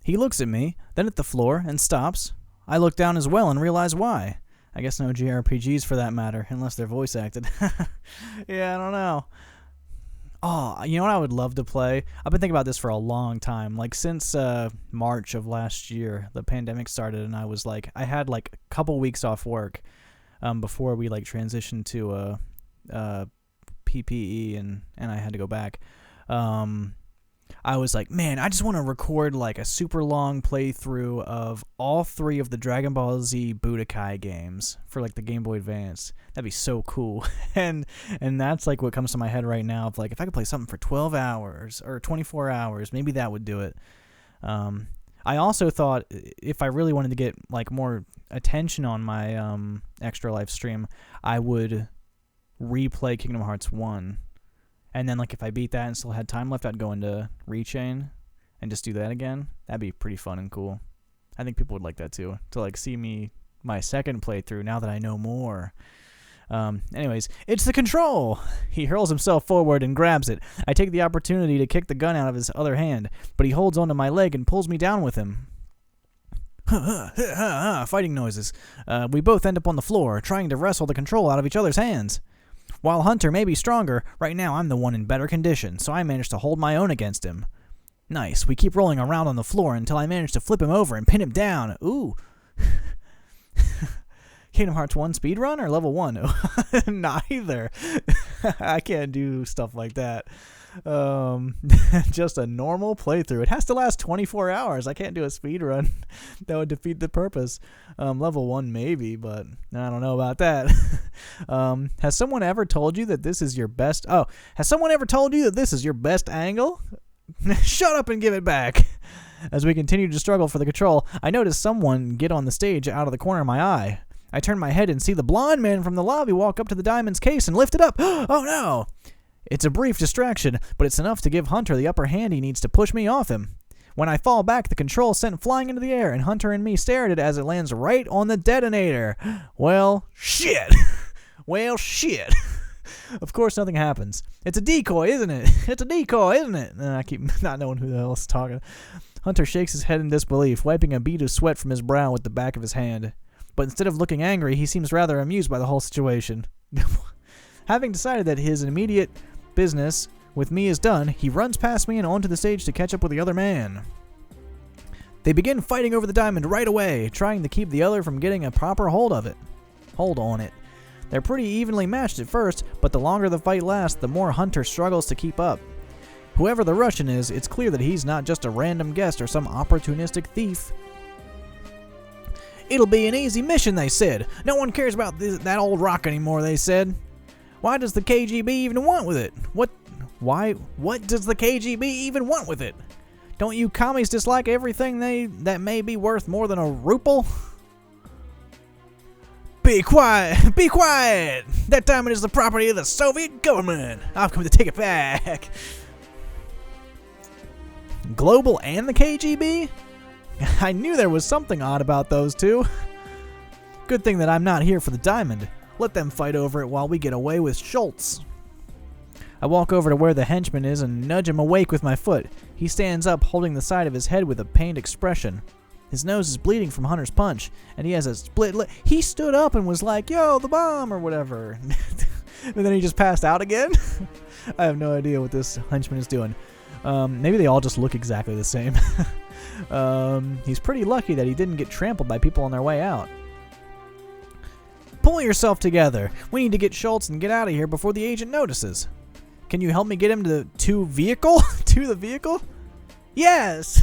He looks at me, then at the floor, and stops. I look down as well and realize why. I guess no JRPGs for that matter, unless they're voice acted. Yeah, I don't know. Oh, you know what I would love to play? I've been thinking about this for a long time. Like, since March of last year, the pandemic started, and I had like a couple weeks off work before we like transitioned to PPE, and I had to go back. I was like, man, I just want to record like a super long playthrough of all 3 of the Dragon Ball Z Budokai games for like the Game Boy Advance. That'd be so cool. and that's like what comes to my head right now. Of like, if I could play something for 12 hours or 24 hours, maybe that would do it. I also thought if I really wanted to get like more attention on my Extra Life stream, I would replay Kingdom Hearts 1. And then, like, if I beat that and still had time left, I'd go into Rechain and just do that again. That'd be pretty fun and cool. I think people would like that, too. To, like, see my second playthrough now that I know more. Anyways, it's the control! He hurls himself forward and grabs it. I take the opportunity to kick the gun out of his other hand, but he holds onto my leg and pulls me down with him. Fighting noises. We both end up on the floor, trying to wrestle the control out of each other's hands. While Hunter may be stronger, right now I'm the one in better condition, so I manage to hold my own against him. Nice. We keep rolling around on the floor until I manage to flip him over and pin him down. Ooh. Kingdom Hearts 1 speedrun or level 1? Neither. I can't do stuff like that. Just a normal playthrough. It has to last 24 hours. I can't do a speedrun. That would defeat the purpose. Level 1 maybe, but I don't know about that. Has someone ever told you that this is your best... Oh, has someone ever told you that this is your best angle? Shut up and give it back. As we continue to struggle for the control, I notice someone get on the stage out of the corner of my eye. I turn my head and see the blonde man from the lobby walk up to the diamond's case and lift it up. Oh no! It's a brief distraction, but it's enough to give Hunter the upper hand he needs to push me off him. When I fall back, the control sent flying into the air, and Hunter and me stare at it as it lands right on the detonator. Well, shit. Well, shit. Of course, nothing happens. It's a decoy, isn't it? It's a decoy, isn't it? And I keep not knowing who the hell is talking. Hunter shakes his head in disbelief, wiping a bead of sweat from his brow with the back of his hand. But instead of looking angry, he seems rather amused by the whole situation. Having decided that his immediate business with me is done, he runs past me and onto the stage to catch up with the other man. They begin fighting over the diamond right away, trying to keep the other from getting a proper hold on it. They're pretty evenly matched at first, but the longer the fight lasts, the more Hunter struggles to keep up. Whoever the Russian is, it's clear that he's not just a random guest or some opportunistic thief. It'll be an easy mission, they said. No one cares about that old rock anymore, they said. Why does the KGB even want with it? What does the KGB even want with it? Don't you commies dislike everything that may be worth more than a ruble? Be quiet! Be quiet! That diamond is the property of the Soviet government. I've come to take it back. Global and the KGB? I knew there was something odd about those two. Good thing that I'm not here for the diamond. Let them fight over it while we get away with Schultz. I walk over to where the henchman is and nudge him awake with my foot. He stands up, holding the side of his head with a pained expression. His nose is bleeding from Hunter's punch, and he has a split lip. He stood up and was like, "Yo, the bomb," or whatever. And then he just passed out again? I have no idea what this henchman is doing. Maybe they all just look exactly the same. He's pretty lucky that he didn't get trampled by people on their way out. Pull yourself together. We need to get Schultz and get out of here before the agent notices. Can you help me get him to vehicle? To the vehicle? Yes!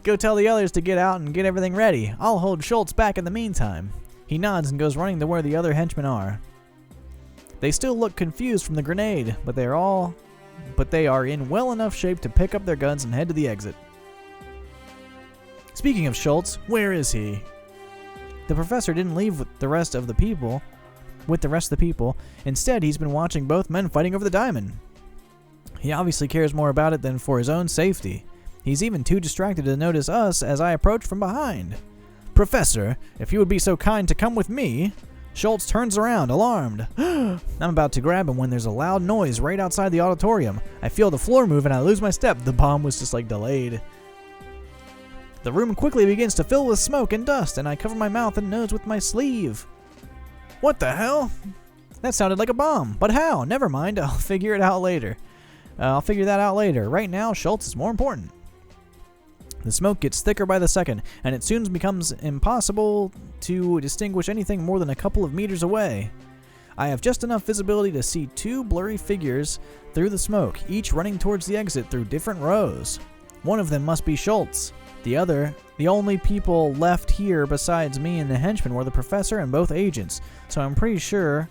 Go tell the others to get out and get everything ready. I'll hold Schultz back in the meantime. He nods and goes running to where the other henchmen are. They still look confused from the grenade, but they are in well enough shape to pick up their guns and head to the exit. Speaking of Schultz, where is he? The professor didn't leave with the rest of the people. Instead, he's been watching both men fighting over the diamond. He obviously cares more about it than for his own safety. He's even too distracted to notice us as I approach from behind. Professor, if you would be so kind to come with me. Schultz turns around, alarmed. I'm about to grab him when there's a loud noise right outside the auditorium. I feel the floor move and I lose my step. The bomb was just delayed. The room quickly begins to fill with smoke and dust, and I cover my mouth and nose with my sleeve. What the hell? That sounded like a bomb, but how? Never mind, I'll figure that out later. Right now, Schultz is more important. The smoke gets thicker by the second, and it soon becomes impossible to distinguish anything more than a couple of meters away. I have just enough visibility to see two blurry figures through the smoke, each running towards the exit through different rows. One of them must be Schultz. The only people left here besides me and the henchman were the professor and both agents, so I'm pretty sure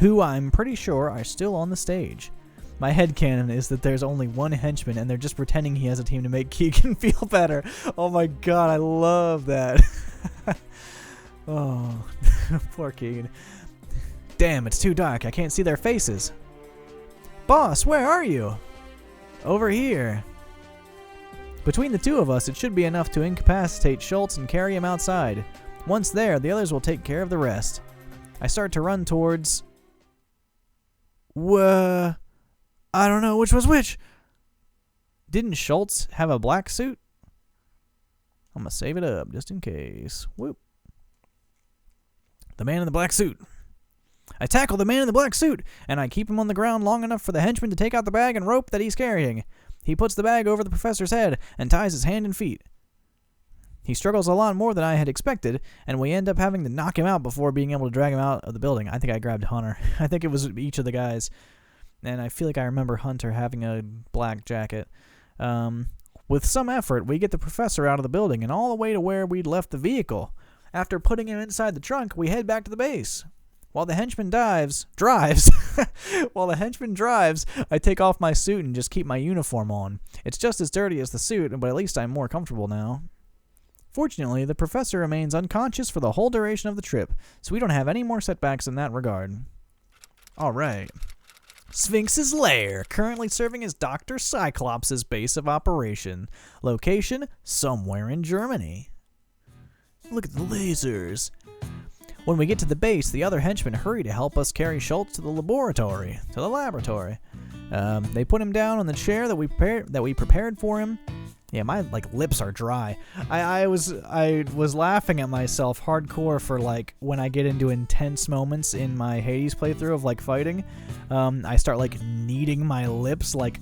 are still on the stage. My headcanon is that there's only one henchman and they're just pretending he has a team to make Keegan feel better. Oh my god, I love that. Oh, poor Keegan. Damn, it's too dark. I can't see their faces. Boss, where are you? Over here. Between the two of us, it should be enough to incapacitate Schultz and carry him outside. Once there, the others will take care of the rest. I start to run towards... I don't know which was which. Didn't Schultz have a black suit? I'm gonna save it up just in case. Whoop. The man in the black suit. I tackle the man in the black suit, and I keep him on the ground long enough for the henchman to take out the bag and rope that he's carrying. He puts the bag over the professor's head and ties his hand and feet. He struggles a lot more than I had expected, and we end up having to knock him out before being able to drag him out of the building. I think I grabbed Hunter. I think it was each of the guys. And I feel like I remember Hunter having a black jacket. With some effort, we get the professor out of the building and all the way to where we'd left the vehicle. After putting him inside the trunk, we head back to the base. While the henchman drives, I take off my suit and just keep my uniform on. It's just as dirty as the suit, but at least I'm more comfortable now. Fortunately, the professor remains unconscious for the whole duration of the trip, so we don't have any more setbacks in that regard. Alright. Sphinx's Lair, currently serving as Dr. Cyclops' base of operation. Location, somewhere in Germany. Look at the lasers. When we get to the base, the other henchmen hurry to help us carry Schultz to the laboratory. They put him down on the chair that we prepared for him. Yeah, my lips are dry. I was laughing at myself hardcore for when I get into intense moments in my Hades playthrough of fighting. I start kneading my lips like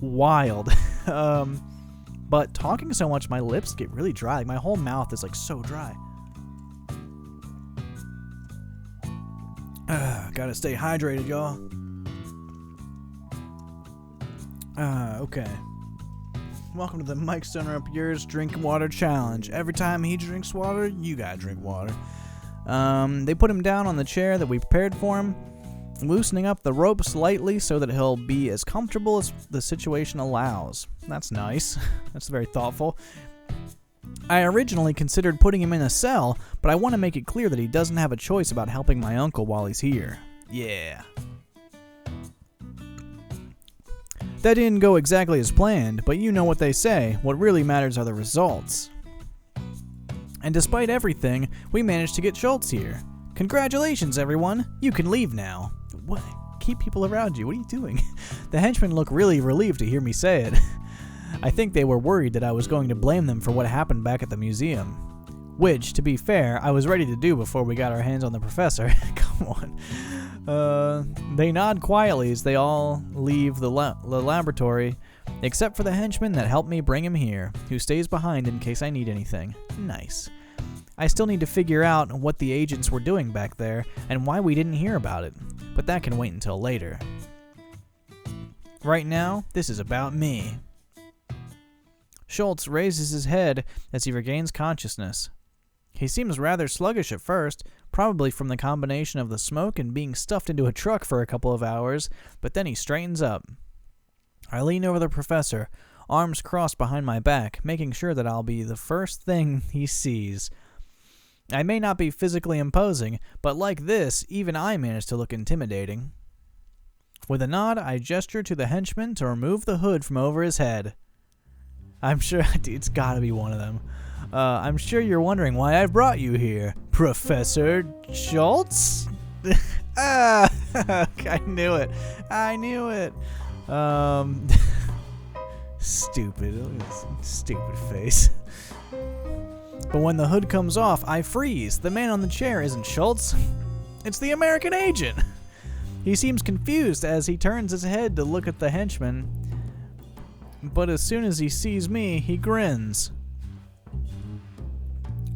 wild. But talking so much, my lips get really dry. My whole mouth is so dry. Gotta stay hydrated, y'all. Okay. Welcome to the Mike Stoner Up Yours Drink Water Challenge. Every time he drinks water, you gotta drink water. They put him down on the chair that we prepared for him, loosening up the rope slightly so that he'll be as comfortable as the situation allows. That's nice. That's very thoughtful. I originally considered putting him in a cell, but I want to make it clear that he doesn't have a choice about helping my uncle while he's here. Yeah. That didn't go exactly as planned, but you know what they say, what really matters are the results. And despite everything, we managed to get Schultz here. Congratulations, everyone. You can leave now. What? keep people around you. What are you doing? The henchmen look really relieved to hear me say it. I think they were worried that I was going to blame them for what happened back at the museum. Which, to be fair, I was ready to do before we got our hands on the professor. Come on. They nod quietly as they all leave the laboratory, except for the henchman that helped me bring him here, who stays behind in case I need anything. Nice. I still need to figure out what the agents were doing back there and why we didn't hear about it, but that can wait until later. Right now, this is about me. Schultz raises his head as he regains consciousness. He seems rather sluggish at first, probably from the combination of the smoke and being stuffed into a truck for a couple of hours, but then he straightens up. I lean over the professor, arms crossed behind my back, making sure that I'll be the first thing he sees. I may not be physically imposing, but like this, even I manage to look intimidating. With a nod, I gesture to the henchman to remove the hood from over his head. I'm sure it's gotta be one of them. I'm sure you're wondering why I brought you here, Professor Schultz? I knew it. I knew it. Stupid face. But when the hood comes off, I freeze. The man on the chair isn't Schultz. It's the American agent. He seems confused as he turns his head to look at the henchman. But as soon as he sees me, he grins.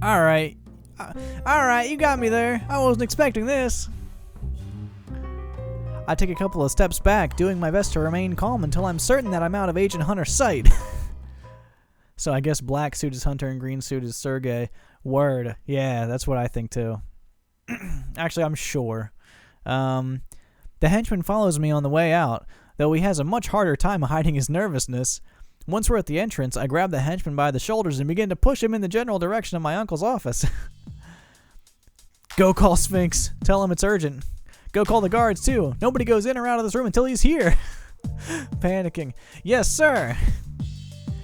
Alright, you got me there. I wasn't expecting this. I take a couple of steps back, doing my best to remain calm until I'm certain that I'm out of Agent Hunter's sight. So I guess black suit is Hunter and green suit is Sergei. Word. Yeah, that's what I think too. Actually, I'm sure. The henchman follows me on the way out, though he has a much harder time hiding his nervousness. Once we're at the entrance, I grab the henchman by the shoulders and begin to push him in the general direction of my uncle's office. Go call Sphinx. Tell him it's urgent. Go call the guards, too. Nobody goes in or out of this room until he's here. Panicking. Yes, sir.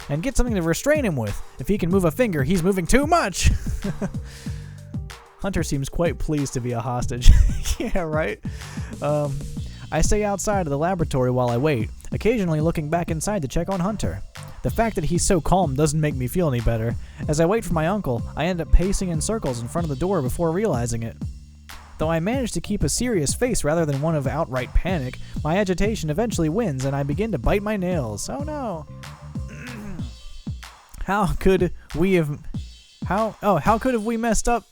And get something to restrain him with. If he can move a finger, he's moving too much. Hunter seems quite pleased to be a hostage. Yeah, right? I stay outside of the laboratory while I wait, occasionally looking back inside to check on Hunter. The fact that he's so calm doesn't make me feel any better. As I wait for my uncle, I end up pacing in circles in front of the door before realizing it. Though I manage to keep a serious face rather than one of outright panic, my agitation eventually wins and I begin to bite my nails. Oh no. How could we have messed up?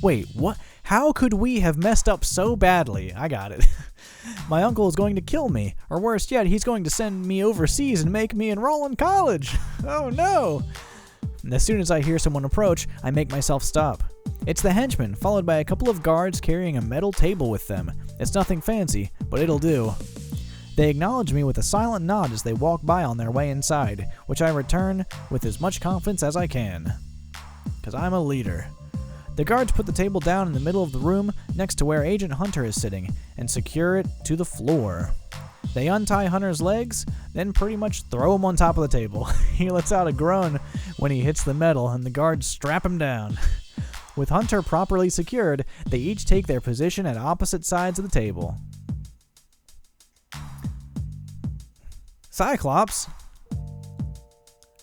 Wait, what? How could we have messed up so badly? I got it. My uncle is going to kill me, or worse yet, he's going to send me overseas and make me enroll in college. Oh no. And as soon as I hear someone approach, I make myself stop. It's the henchman, followed by a couple of guards carrying a metal table with them. It's nothing fancy, but it'll do. They acknowledge me with a silent nod as they walk by on their way inside, which I return with as much confidence as I can. 'Cause I'm a leader. The guards put the table down in the middle of the room next to where Agent Hunter is sitting and secure it to the floor. They untie Hunter's legs, then pretty much throw him on top of the table. He lets out a groan when he hits the metal and the guards strap him down. With Hunter properly secured, they each take their position at opposite sides of the table. Cyclops?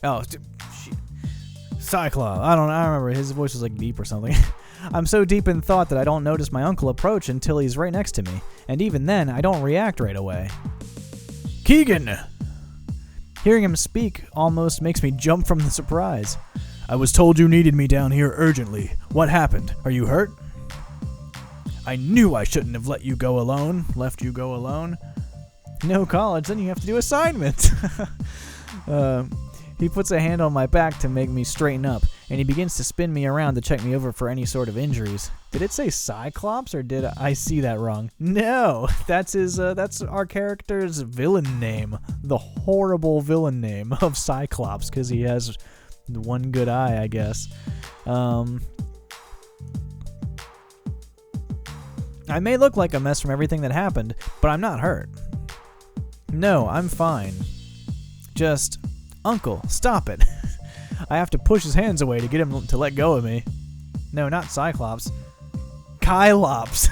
Oh, Cyclops. I don't remember. His voice was like deep or something. I'm so deep in thought that I don't notice my uncle approach until he's right next to me. And even then, I don't react right away. Keegan! Hearing him speak almost makes me jump from the surprise. I was told you needed me down here urgently. What happened? Are you hurt? I knew I shouldn't have left you go alone. No college, then you have to do assignments. He puts a hand on my back to make me straighten up, and he begins to spin me around to check me over for any sort of injuries. Did it say Cyclops, or did I see that wrong? No, that's our character's villain name. The horrible villain name of Cyclops, because he has one good eye, I guess. I may look like a mess from everything that happened, but I'm not hurt. No, I'm fine. Just, Uncle, stop it. I have to push his hands away to get him to let go of me. No, not Cyclops. Kylops.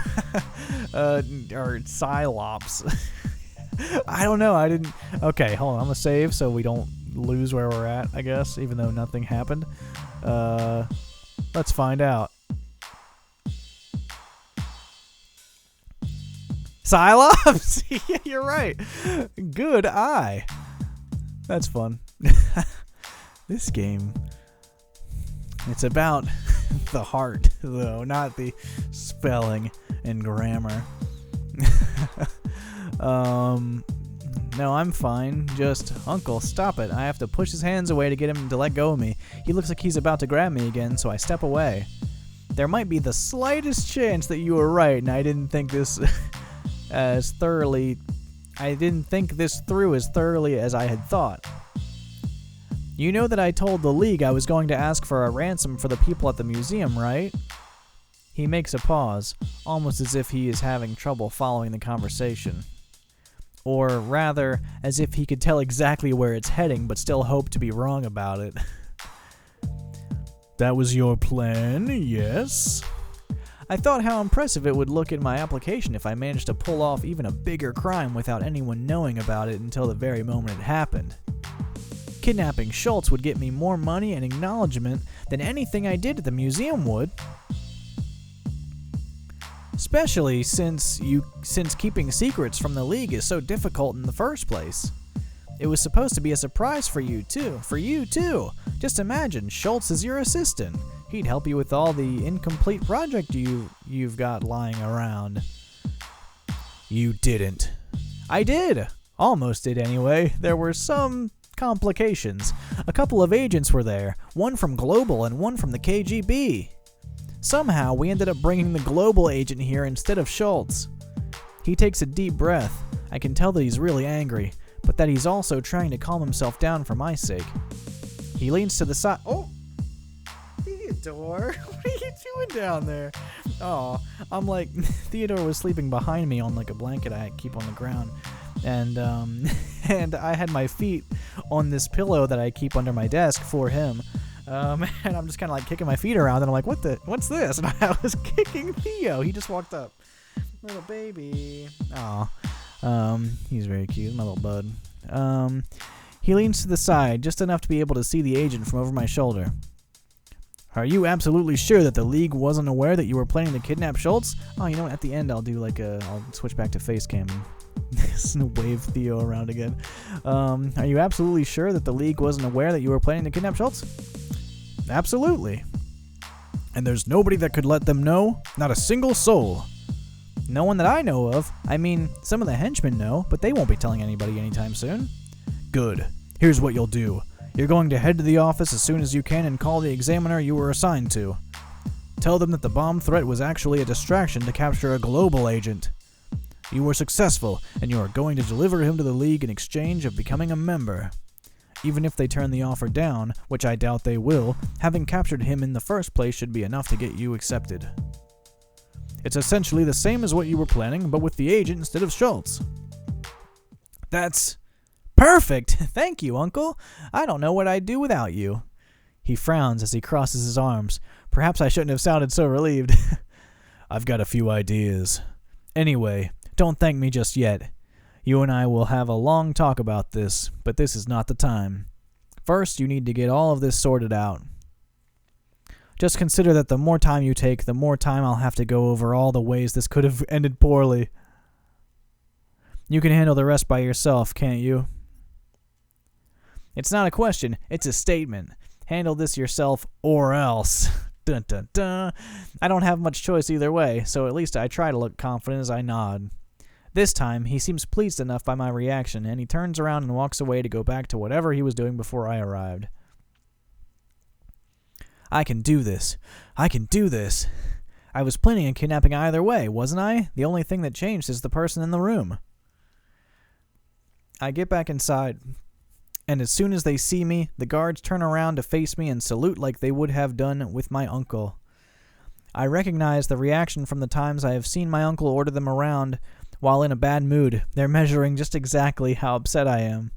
Or Cylops. I don't know. I didn't. Okay, hold on. I'm going to save so we don't lose where we're at, I guess, even though nothing happened. Let's find out. Cylops? Yeah, you're right. Good eye. That's fun. This game, it's about the heart, though, not the spelling and grammar. No, I'm fine. Just, Uncle, stop it. I have to push his hands away to get him to let go of me. He looks like he's about to grab me again, so I step away. There might be the slightest chance that you were right, and I didn't think this I didn't think this through as thoroughly as I had thought. You know that I told the League I was going to ask for a ransom for the people at the museum, right? He makes a pause, almost as if he is having trouble following the conversation. Or rather, as if he could tell exactly where it's heading, but still hope to be wrong about it. That was your plan, yes? I thought how impressive it would look in my application if I managed to pull off even a bigger crime without anyone knowing about it until the very moment it happened. Kidnapping Schultz would get me more money and acknowledgement than anything I did at the museum would. Especially since keeping secrets from the League is so difficult in the first place. It was supposed to be a surprise for you too. Just imagine, Schultz is your assistant. He'd help you with all the incomplete project you've got lying around. You didn't. I did. Almost did anyway. There were some complications. A couple of agents were there, one from Global and one from the KGB. Somehow, we ended up bringing the Global agent here instead of Schultz. He takes a deep breath. I can tell that he's really angry, but that he's also trying to calm himself down for my sake. He leans to the side. Oh! Theodore, what are you doing down there? Oh, I'm like, Theodore was sleeping behind me on like a blanket I keep on the ground. And I had my feet on this pillow that I keep under my desk for him. And I'm just kind of like kicking my feet around, and I'm like, what's this? And I was kicking Theo. He just walked up. Little baby. Aw. He's very cute, my little bud. He leans to the side, just enough to be able to see the agent from over my shoulder. Are you absolutely sure that the League wasn't aware that you were planning to kidnap Schultz? Oh, you know what? At the end, I'll do I'll switch back to face cam and wave Theo around again. Are you absolutely sure that the League wasn't aware that you were planning to kidnap Schultz? Absolutely. And there's nobody that could let them know? Not a single soul. No one that I know of. I mean, some of the henchmen know, but they won't be telling anybody anytime soon. Good. Here's what you'll do. You're going to head to the office as soon as you can and call the examiner you were assigned to. Tell them that the bomb threat was actually a distraction to capture a global agent. You were successful, and you are going to deliver him to the League in exchange of becoming a member. Even if they turn the offer down, which I doubt they will, having captured him in the first place should be enough to get you accepted. It's essentially the same as what you were planning, but with the agent instead of Schultz. That's perfect! Thank you, Uncle. I don't know what I'd do without you. He frowns as he crosses his arms. Perhaps I shouldn't have sounded so relieved. I've got a few ideas. Anyway, don't thank me just yet. You and I will have a long talk about this, but this is not the time. First, you need to get all of this sorted out. Just consider that the more time you take, the more time I'll have to go over all the ways this could have ended poorly. You can handle the rest by yourself, can't you? It's not a question, it's a statement. Handle this yourself or else. Dun dun dun. I don't have much choice either way, so at least I try to look confident as I nod. This time, he seems pleased enough by my reaction, and he turns around and walks away to go back to whatever he was doing before I arrived. I can do this. I can do this. I was planning on kidnapping either way, wasn't I? The only thing that changed is the person in the room. I get back inside, and as soon as they see me, the guards turn around to face me and salute like they would have done with my uncle. I recognize the reaction from the times I have seen my uncle order them around while in a bad mood. They're measuring just exactly how upset I am.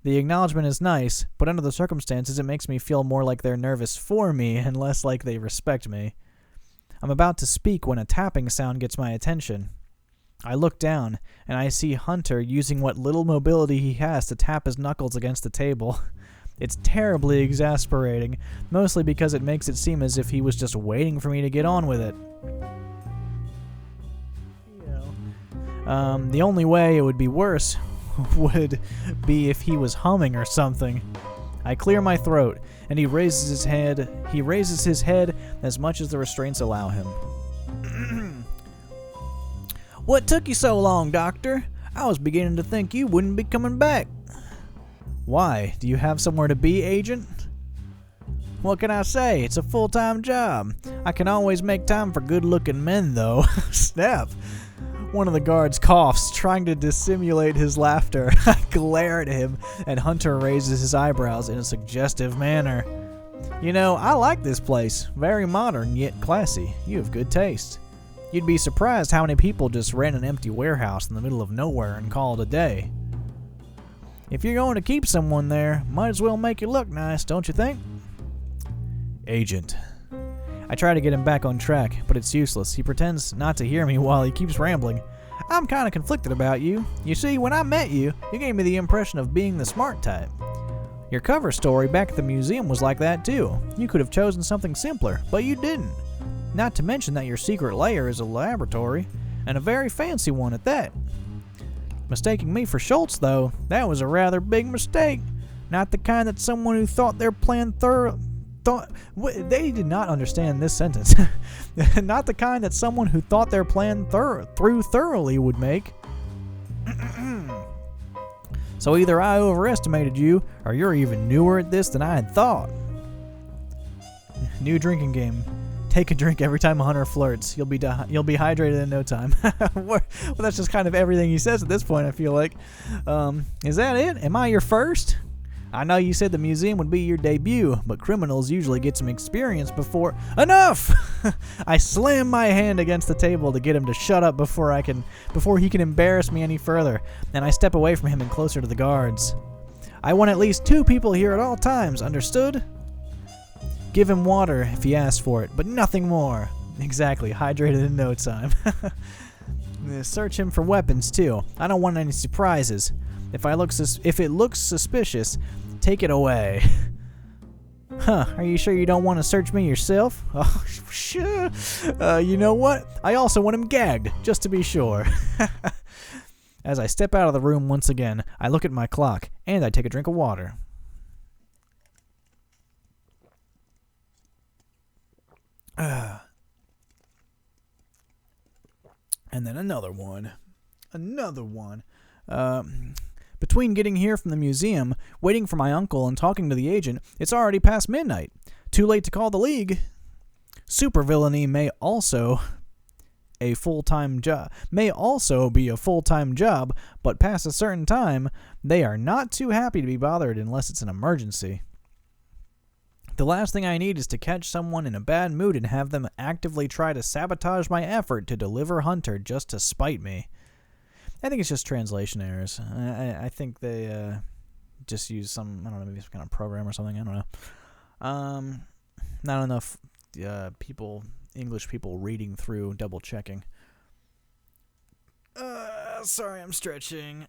The acknowledgement is nice, but under the circumstances it makes me feel more like they're nervous for me and less like they respect me. I'm about to speak when a tapping sound gets my attention. I look down, and I see Hunter using what little mobility he has to tap his knuckles against the table. It's terribly exasperating, mostly because it makes it seem as if he was just waiting for me to get on with it. The only way it would be worse would be if he was humming or something. I clear my throat, and he raises his head. He raises his head as much as the restraints allow him. What took you so long, Doctor? I was beginning to think you wouldn't be coming back. Why? Do you have somewhere to be, Agent? What can I say? It's a full-time job. I can always make time for good-looking men, though. Snap. One of the guards coughs, trying to dissimulate his laughter. I glare at him, and Hunter raises his eyebrows in a suggestive manner. You know, I like this place. Very modern, yet classy. You have good taste. You'd be surprised how many people just rent an empty warehouse in the middle of nowhere and call it a day. If you're going to keep someone there, might as well make it look nice, don't you think? Agent. I try to get him back on track, but it's useless. He pretends not to hear me while he keeps rambling. I'm kind of conflicted about you. You see, when I met you, you gave me the impression of being the smart type. Your cover story back at the museum was like that too. You could have chosen something simpler, but you didn't. Not to mention that your secret lair is a laboratory, and a very fancy one at that. Mistaking me for Schultz, though, that was a rather big mistake. Not the kind that someone who thought their plan they did not understand this sentence. Not the kind that someone who thought their plan through thoroughly would make. So either I overestimated you, or you're even newer at this than I had thought. New drinking game. Take a drink every time a hunter flirts. You'll be hydrated in no time. Well, that's just kind of everything he says at this point, I feel like. Is that it? Am I your first? I know you said the museum would be your debut, but criminals usually get some experience before... Enough! I slam my hand against the table to get him to shut up before he can embarrass me any further, and I step away from him and closer to the guards. I want at least 2 people here at all times, understood? Give him water if he asks for it, but nothing more. Exactly, hydrated in no time. Search him for weapons, too. I don't want any surprises. If it looks suspicious, take it away. Huh, are you sure you don't want to search me yourself? Oh, sure. You know what? I also want him gagged, just to be sure. As I step out of the room once again, I look at my clock, and I take a drink of water. And then another one. Between getting here from the museum, waiting for my uncle, and talking to the agent, it's already past midnight. Too late to call the league. Supervillainy may also be a full-time job, but past a certain time, they are not too happy to be bothered unless it's an emergency. The last thing I need is to catch someone in a bad mood and have them actively try to sabotage my effort to deliver Hunter just to spite me. I think it's just translation errors. I think they just use some, I don't know, maybe some kind of program or something. I don't know. Not enough English people reading through, double checking. Sorry, I'm stretching.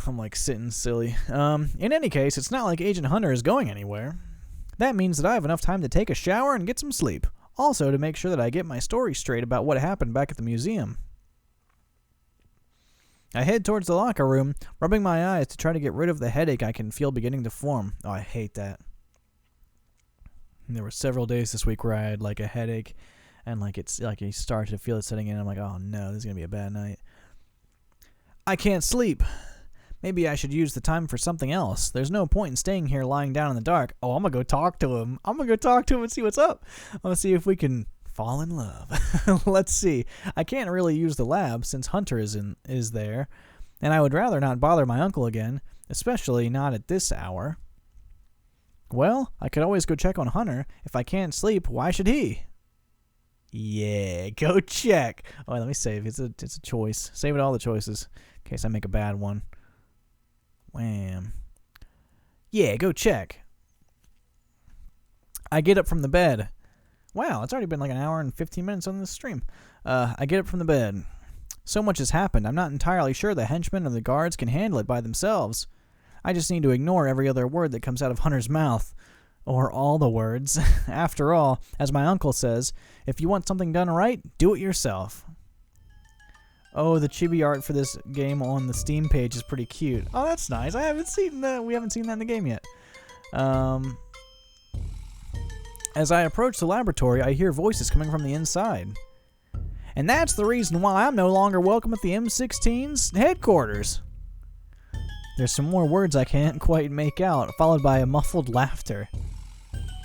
I'm like sitting silly. In any case, it's not like Agent Hunter is going anywhere. That means that I have enough time to take a shower and get some sleep. Also, to make sure that I get my story straight about what happened back at the museum. I head towards the locker room, rubbing my eyes to try to get rid of the headache I can feel beginning to form. Oh, I hate that. And there were several days this week where I had like a headache, and like it's like you start to feel it setting in. I'm like, oh no, this is gonna be a bad night. I can't sleep. Maybe I should use the time for something else. There's no point in staying here lying down in the dark. Oh, I'm gonna go talk to him. And see what's up. I'm gonna see if we can fall in love. Let's see. I can't really use the lab since Hunter is there, and I would rather not bother my uncle again, especially not at this hour. Well, I could always go check on Hunter. If I can't sleep, why should he? Yeah, go check. Oh, let me save. It's a choice. Save it all the choices in case I make a bad one. Wham. Yeah, go check. I get up from the bed. Wow, it's already been like an hour and 15 minutes on this stream. I get up from the bed. So much has happened, I'm not entirely sure the henchmen or the guards can handle it by themselves. I just need to ignore every other word that comes out of Hunter's mouth. Or all the words. After all, as my uncle says, if you want something done right, do it yourself. Oh, the chibi art for this game on the Steam page is pretty cute. Oh, that's nice. I haven't seen that. We haven't seen that in the game yet. As I approach the laboratory, I hear voices coming from the inside. And that's the reason why I'm no longer welcome at the M16's headquarters. There's some more words I can't quite make out, followed by a muffled laughter.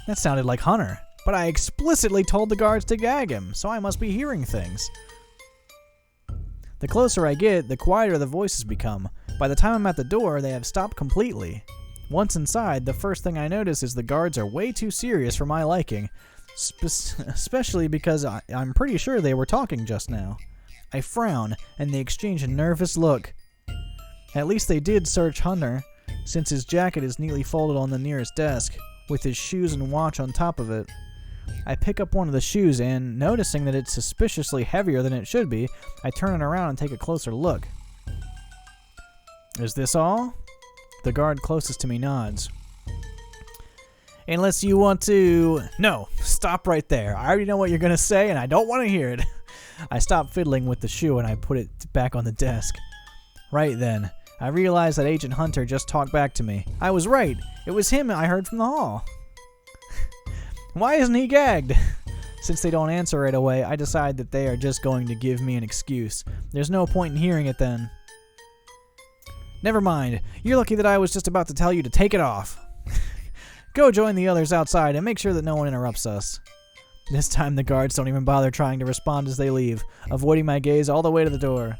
That sounded like Hunter, but I explicitly told the guards to gag him, so I must be hearing things. The closer I get, the quieter the voices become. By the time I'm at the door, they have stopped completely. Once inside, the first thing I notice is the guards are way too serious for my liking, especially because I'm pretty sure they were talking just now. I frown, and they exchange a nervous look. At least they did search Hunter, since his jacket is neatly folded on the nearest desk, with his shoes and watch on top of it. I pick up one of the shoes and, noticing that it's suspiciously heavier than it should be, I turn it around and take a closer look. Is this all? The guard closest to me nods. Unless you want to... No, stop right there. I already know what you're going to say and I don't want to hear it. I stop fiddling with the shoe and I put it back on the desk. Right then, I realized that Agent Hunter just talked back to me. I was right. It was him I heard from the hall. Why isn't he gagged? Since they don't answer right away, I decide that they are just going to give me an excuse. There's no point in hearing it then. Never mind. You're lucky that I was just about to tell you to take it off. Go join the others outside and make sure that no one interrupts us. This time the guards don't even bother trying to respond as they leave, avoiding my gaze all the way to the door.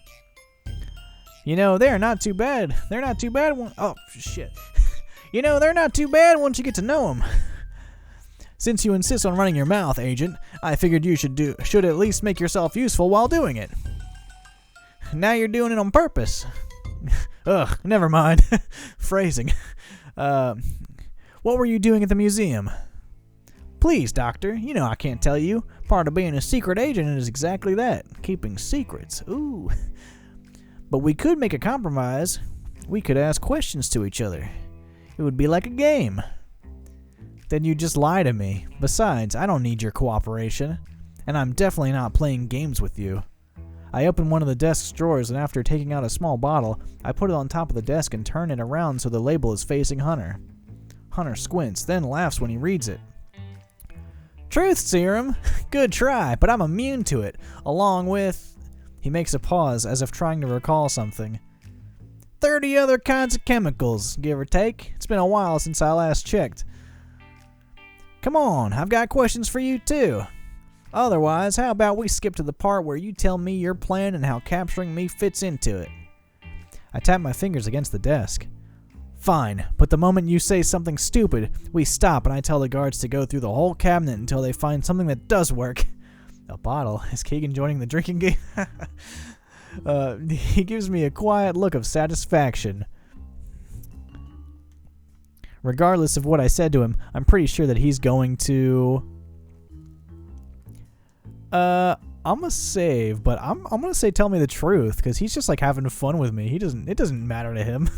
You know, they're not too bad. They're not too bad. Oh, shit. You know, they're not too bad once you get to know them. Since you insist on running your mouth, Agent, I figured you should at least make yourself useful while doing it. Now you're doing it on purpose. Ugh, never mind. Phrasing. What were you doing at the museum? Please, Doctor, you know I can't tell you. Part of being a secret agent is exactly that. Keeping secrets. Ooh. But we could make a compromise. We could ask questions to each other. It would be like a game. Then you just lie to me. Besides, I don't need your cooperation. And I'm definitely not playing games with you. I open one of the desk's drawers and after taking out a small bottle, I put it on top of the desk and turn it around so the label is facing Hunter. Hunter squints, then laughs when he reads it. Truth serum? Good try, but I'm immune to it, along with... He makes a pause, as if trying to recall something. 30 other kinds of chemicals, give or take. It's been a while since I last checked. Come on, I've got questions for you too. Otherwise, how about we skip to the part where you tell me your plan and how capturing me fits into it? I tap my fingers against the desk. Fine, but the moment you say something stupid, we stop and I tell the guards to go through the whole cabinet until they find something that does work. A bottle? Is Keegan joining the drinking game? He gives me a quiet look of satisfaction. Regardless of what I said to him, I'm pretty sure that he's going to... I'm gonna save, but I'm gonna say tell me the truth, because he's just like having fun with me. It doesn't matter to him.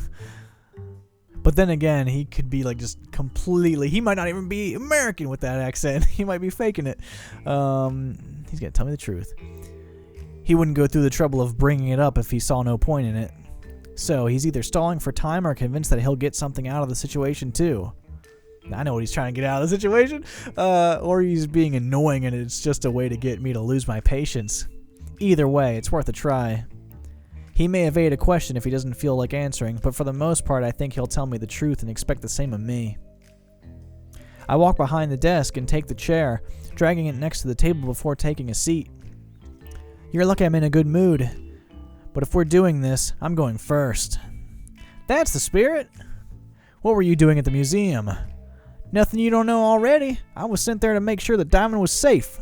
But then again, he could be like just completely... He might not even be American with that accent. He might be faking it. He's gonna tell me the truth. He wouldn't go through the trouble of bringing it up if he saw no point in it. So he's either stalling for time or convinced that he'll get something out of the situation too. I know what he's trying to get out of the situation. Or he's being annoying and it's just a way to get me to lose my patience. Either way, it's worth a try. He may evade a question if he doesn't feel like answering, but for the most part I think he'll tell me the truth and expect the same of me. I walk behind the desk and take the chair, dragging it next to the table before taking a seat. You're lucky I'm in a good mood, but if we're doing this, I'm going first. That's the spirit! What were you doing at the museum? Nothing you don't know already. I was sent there to make sure the diamond was safe.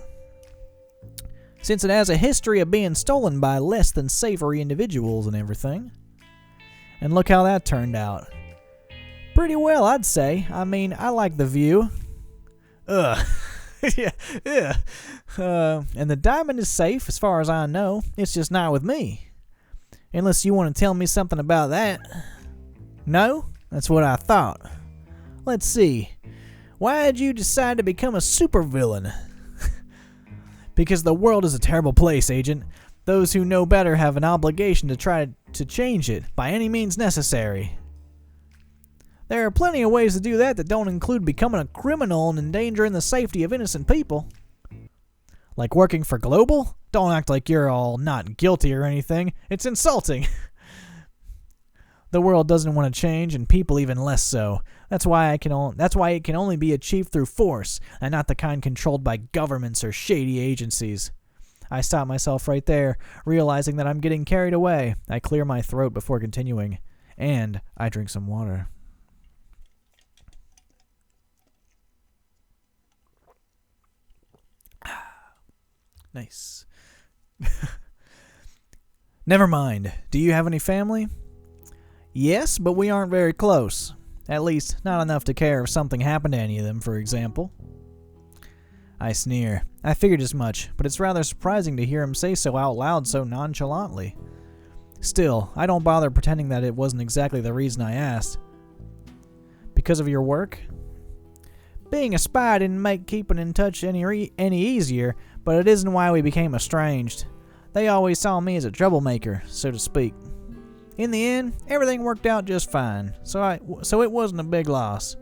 Since it has a history of being stolen by less than savory individuals and everything. And look how that turned out. Pretty well, I'd say. I mean, I like the view. Ugh. Yeah, yeah. And the diamond is safe as far as I know. It's just not with me. Unless you want to tell me something about that. No? That's what I thought. Let's see. Why did you decide to become a supervillain? Because the world is a terrible place, Agent. Those who know better have an obligation to try to change it by any means necessary. There are plenty of ways to do that don't include becoming a criminal and endangering the safety of innocent people. Like working for Global? Don't act like you're all not guilty or anything. It's insulting. The world doesn't want to change, and people even less so. That's why it can only be achieved through force, and not the kind controlled by governments or shady agencies. I stop myself right there, realizing that I'm getting carried away. I clear my throat before continuing, and I drink some water. Nice. Never mind. Do you have any family? Yes, but we aren't very close. At least, not enough to care if something happened to any of them, for example. I sneer. I figured as much, but it's rather surprising to hear him say so out loud so nonchalantly. Still, I don't bother pretending that it wasn't exactly the reason I asked. Because of your work? Being a spy didn't make keeping in touch any easier, but it isn't why we became estranged. They always saw me as a troublemaker, so to speak. In the end, everything worked out just fine, so it wasn't a big loss.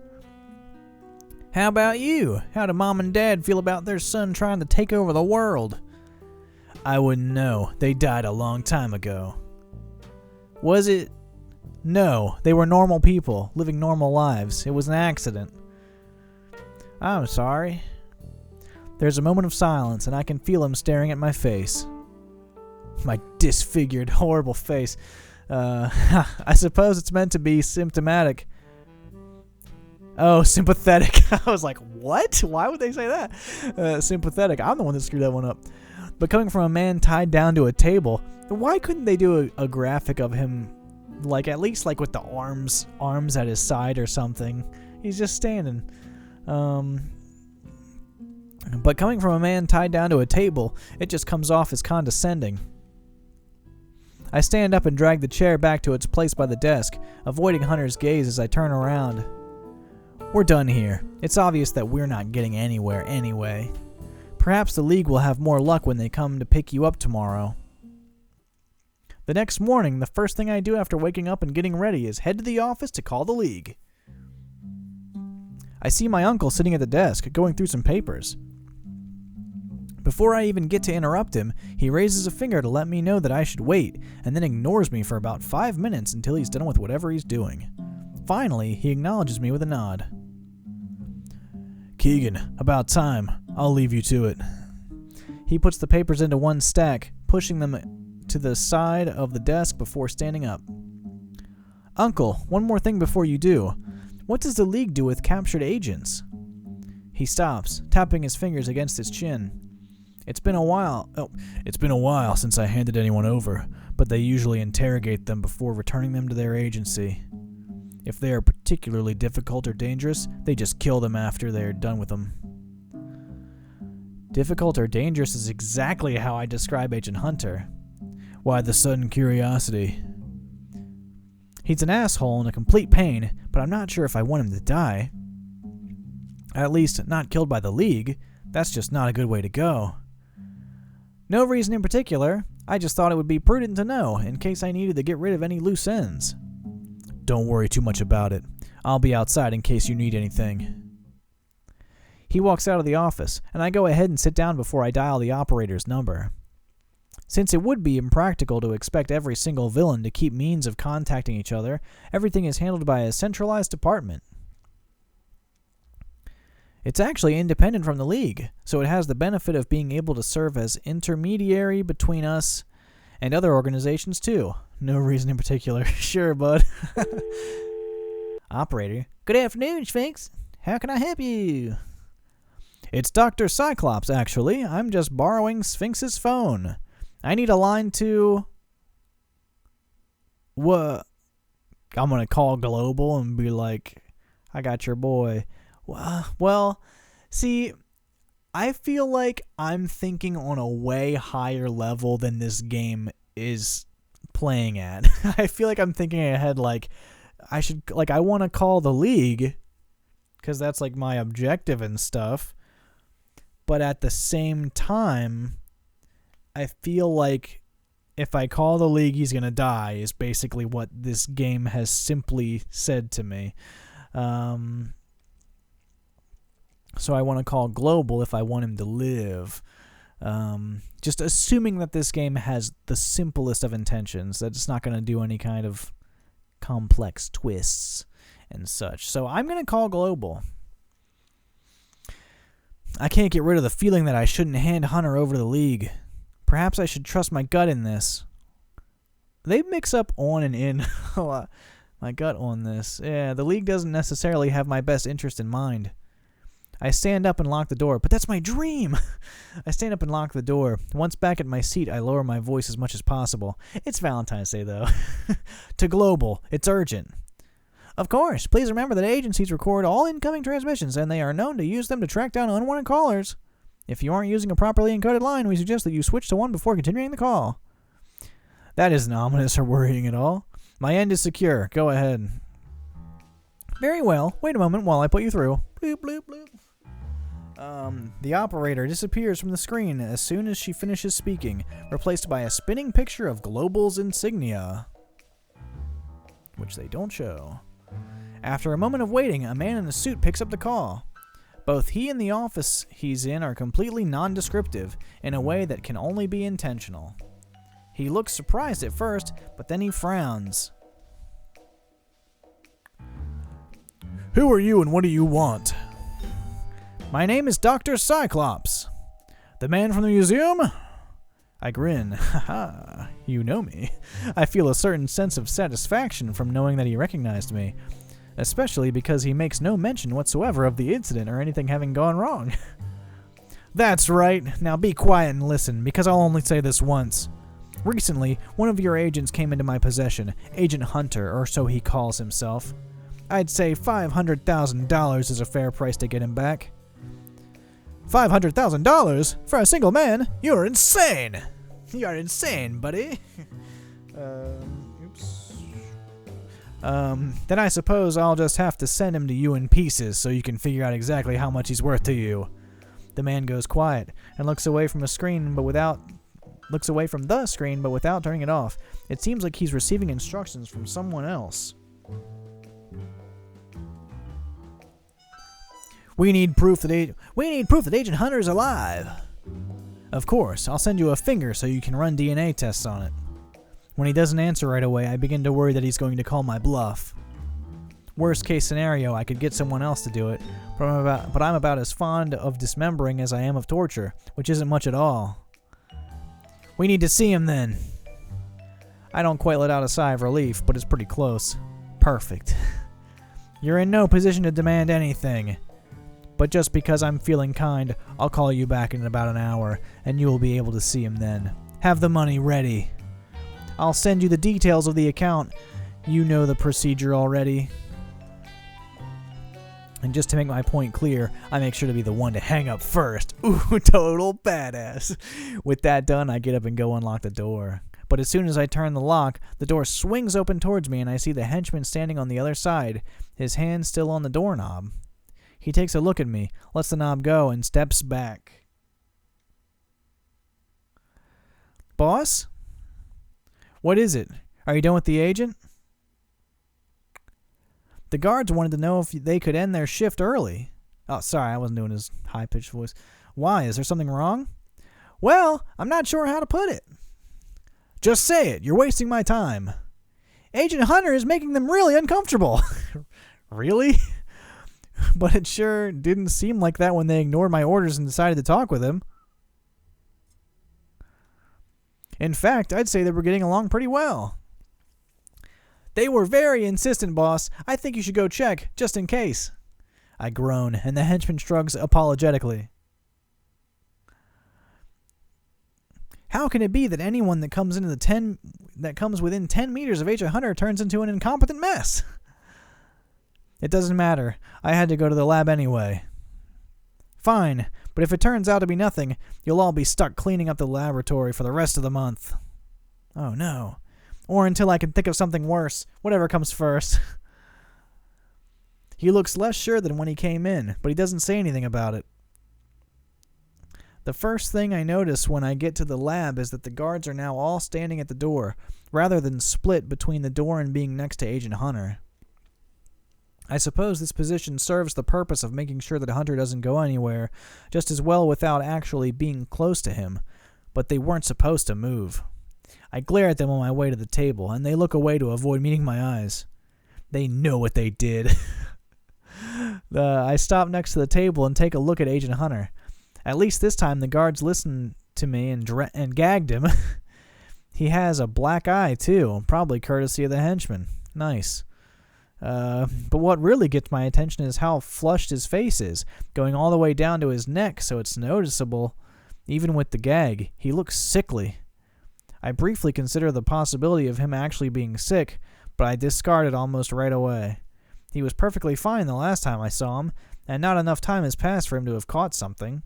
How about you? How do Mom and Dad feel about their son trying to take over the world? I wouldn't know. They died a long time ago. Was it? No, they were normal people, living normal lives. It was an accident. I'm sorry. There's a moment of silence, and I can feel him staring at my face. My disfigured, horrible face. I suppose it's meant to be symptomatic. Oh, sympathetic. I was like, what? Why would they say that? Sympathetic. I'm the one that screwed that one up. But coming from a man tied down to a table, why couldn't they do a graphic of him, like at least like with the arms at his side or something? He's just standing. But coming from a man tied down to a table, it just comes off as condescending. I stand up and drag the chair back to its place by the desk, avoiding Hunter's gaze as I turn around. We're done here. It's obvious that we're not getting anywhere anyway. Perhaps the League will have more luck when they come to pick you up tomorrow. The next morning, the first thing I do after waking up and getting ready is head to the office to call the League. I see my uncle sitting at the desk, going through some papers. Before I even get to interrupt him, he raises a finger to let me know that I should wait, and then ignores me for about 5 minutes until he's done with whatever he's doing. Finally, he acknowledges me with a nod. Keegan, about time. I'll leave you to it. He puts the papers into one stack, pushing them to the side of the desk before standing up. Uncle, one more thing before you do. What does the League do with captured agents? He stops, tapping his fingers against his chin. It's been a while since I handed anyone over, but they usually interrogate them before returning them to their agency. If they are particularly difficult or dangerous, they just kill them after they are done with them. Difficult or dangerous is exactly how I describe Agent Hunter. Why the sudden curiosity? He's an asshole and a complete pain, but I'm not sure if I want him to die. At least, not killed by the League. That's just not a good way to go. No reason in particular. I just thought it would be prudent to know, in case I needed to get rid of any loose ends. Don't worry too much about it. I'll be outside in case you need anything. He walks out of the office, and I go ahead and sit down before I dial the operator's number. Since it would be impractical to expect every single villain to keep means of contacting each other, everything is handled by a centralized department. It's actually independent from the League, so it has the benefit of being able to serve as intermediary between us and other organizations too. No reason in particular. Sure, bud. Operator. Good afternoon, Sphinx. How can I help you? It's Dr. Cyclops, actually. I'm just borrowing Sphinx's phone. I need a line to... What? I'm going to call Global and be like, I got your boy. Well, see, I feel like I'm thinking on a way higher level than this game is playing at. I feel like I'm thinking ahead, like, I want to call the league because that's like my objective and stuff. But at the same time, I feel like if I call the league, he's going to die, is basically what this game has simply said to me. So I want to call global if I want him to live. Just assuming that this game has the simplest of intentions, that it's not going to do any kind of complex twists and such. So I'm going to call global. I can't get rid of the feeling that I shouldn't hand Hunter over to the league. Perhaps I should trust my gut in this. They mix up on and in a lot. My gut on this. Yeah, the league doesn't necessarily have my best interest in mind. I stand up and lock the door, but that's my dream! I stand up and lock the door. Once back at my seat, I lower my voice as much as possible. It's Valentine's Day, though. To global, it's urgent. Of course, please remember that agencies record all incoming transmissions, and they are known to use them to track down unwanted callers. If you aren't using a properly encoded line, we suggest that you switch to one before continuing the call. That isn't ominous or worrying at all. My end is secure. Go ahead. Very well. Wait a moment while I put you through. Bloop, bloop, bloop. The operator disappears from the screen as soon as she finishes speaking, replaced by a spinning picture of Global's insignia, which they don't show. After a moment of waiting, a man in a suit picks up the call. Both he and the office he's in are completely nondescriptive in a way that can only be intentional. He looks surprised at first, but then he frowns. Who are you and what do you want? My name is Dr. Cyclops. The man from the museum? I grin. Haha, you know me. I feel a certain sense of satisfaction from knowing that he recognized me, especially because he makes no mention whatsoever of the incident or anything having gone wrong. That's right. Now be quiet and listen, because I'll only say this once. Recently, one of your agents came into my possession, Agent Hunter, or so he calls himself. I'd say $500,000 is a fair price to get him back. $500,000? For a single man? You're insane! You're insane, buddy. Oops. Then I suppose I'll just have to send him to you in pieces so you can figure out exactly how much he's worth to you. The man goes quiet and looks away from the screen, but without turning it off. It seems like he's receiving instructions from someone else. We need proof that Agent Hunter is alive. Of course, I'll send you a finger so you can run DNA tests on it. When he doesn't answer right away, I begin to worry that he's going to call my bluff. Worst case scenario, I could get someone else to do it, but I'm about as fond of dismembering as I am of torture, which isn't much at all. We need to see him then. I don't quite let out a sigh of relief, but it's pretty close. Perfect. You're in no position to demand anything. But just because I'm feeling kind, I'll call you back in about an hour, and you will be able to see him then. Have the money ready. I'll send you the details of the account. You know the procedure already. And just to make my point clear, I make sure to be the one to hang up first. Ooh, total badass. With that done, I get up and go unlock the door. But as soon as I turn the lock, the door swings open towards me and I see the henchman standing on the other side, his hand still on the doorknob. He takes a look at me, lets the knob go, and steps back. Boss? What is it? Are you done with the agent? The guards wanted to know if they could end their shift early. Oh, sorry, I wasn't doing his high-pitched voice. Why? Is there something wrong? Well, I'm not sure how to put it. Just say it. You're wasting my time. Agent Hunter is making them really uncomfortable. Really? But it sure didn't seem like that when they ignored my orders and decided to talk with him. In fact, I'd say they were getting along pretty well. They were very insistent, boss. I think you should go check, just in case. I groan, and the henchman shrugs apologetically. How can it be that anyone that comes within 10 meters of Agent Hunter turns into an incompetent mess? It doesn't matter. I had to go to the lab anyway. Fine, But if it turns out to be nothing, you'll all be stuck cleaning up the laboratory for the rest of the month. Oh no. Or until I can think of something worse. Whatever comes first. He looks less sure than when he came in, but he doesn't say anything about it. The first thing I notice when I get to the lab is that the guards are now all standing at the door, rather than split between the door and being next to Agent Hunter. I suppose this position serves the purpose of making sure that Hunter doesn't go anywhere, just as well without actually being close to him, but they weren't supposed to move. I glare at them on my way to the table, and they look away to avoid meeting my eyes. They know what they did. I stop next to the table and take a look at Agent Hunter. At least this time the guards listened to me and gagged him. He has a black eye, too, probably courtesy of the henchman. Nice. But what really gets my attention is how flushed his face is, going all the way down to his neck so it's noticeable. Even with the gag, he looks sickly. I briefly consider the possibility of him actually being sick, but I discard it almost right away. He was perfectly fine the last time I saw him, and not enough time has passed for him to have caught something.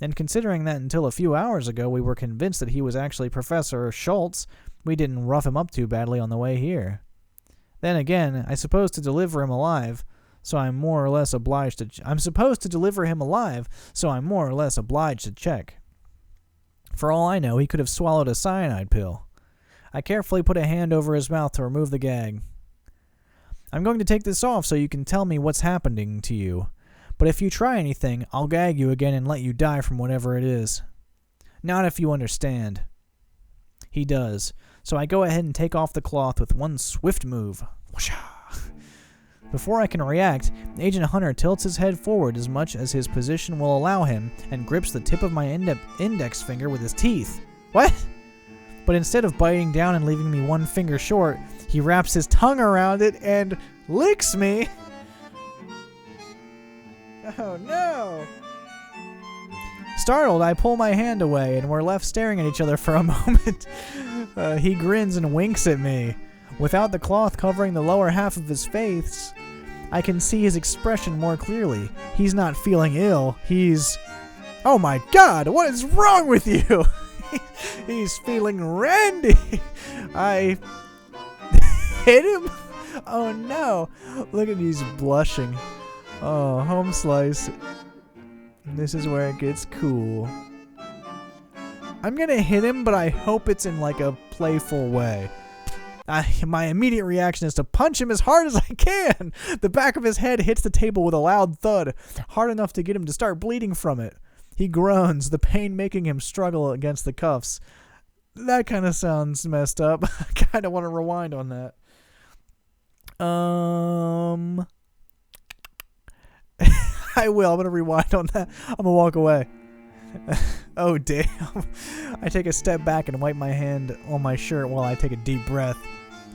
And considering that until a few hours ago we were convinced that he was actually Professor Schultz, we didn't rough him up too badly on the way here. Then again, I suppose to deliver him alive, so I'm more or less obliged to check. For all I know, he could have swallowed a cyanide pill. I carefully put a hand over his mouth to remove the gag. I'm going to take this off so you can tell me what's happening to you. But if you try anything, I'll gag you again and let you die from whatever it is. Not if you understand. He does, so I go ahead and take off the cloth with one swift move. Whoosha! Before I can react, Agent Hunter tilts his head forward as much as his position will allow him and grips the tip of my index finger with his teeth. What? But instead of biting down and leaving me one finger short, he wraps his tongue around it and licks me. Oh no! Startled, I pull my hand away and we're left staring at each other for a moment. He grins and winks at me. Without the cloth covering the lower half of his face, I can see his expression more clearly. He's not feeling ill. He's... Oh my god, what is wrong with you? He's feeling randy. I hit him? Oh no. Look at he's blushing. Oh, home slice. This is where it gets cool. I'm gonna hit him, but I hope it's in like a playful way. My immediate reaction is to punch him as hard as I can. The back of his head hits the table with a loud thud, hard enough to get him to start bleeding from it. He groans, the pain making him struggle against the cuffs. That kind of sounds messed up. I kind of want to rewind on that. I will. I'm going to rewind on that. I'm going to walk away. Oh, damn. I take a step back and wipe my hand on my shirt while I take a deep breath.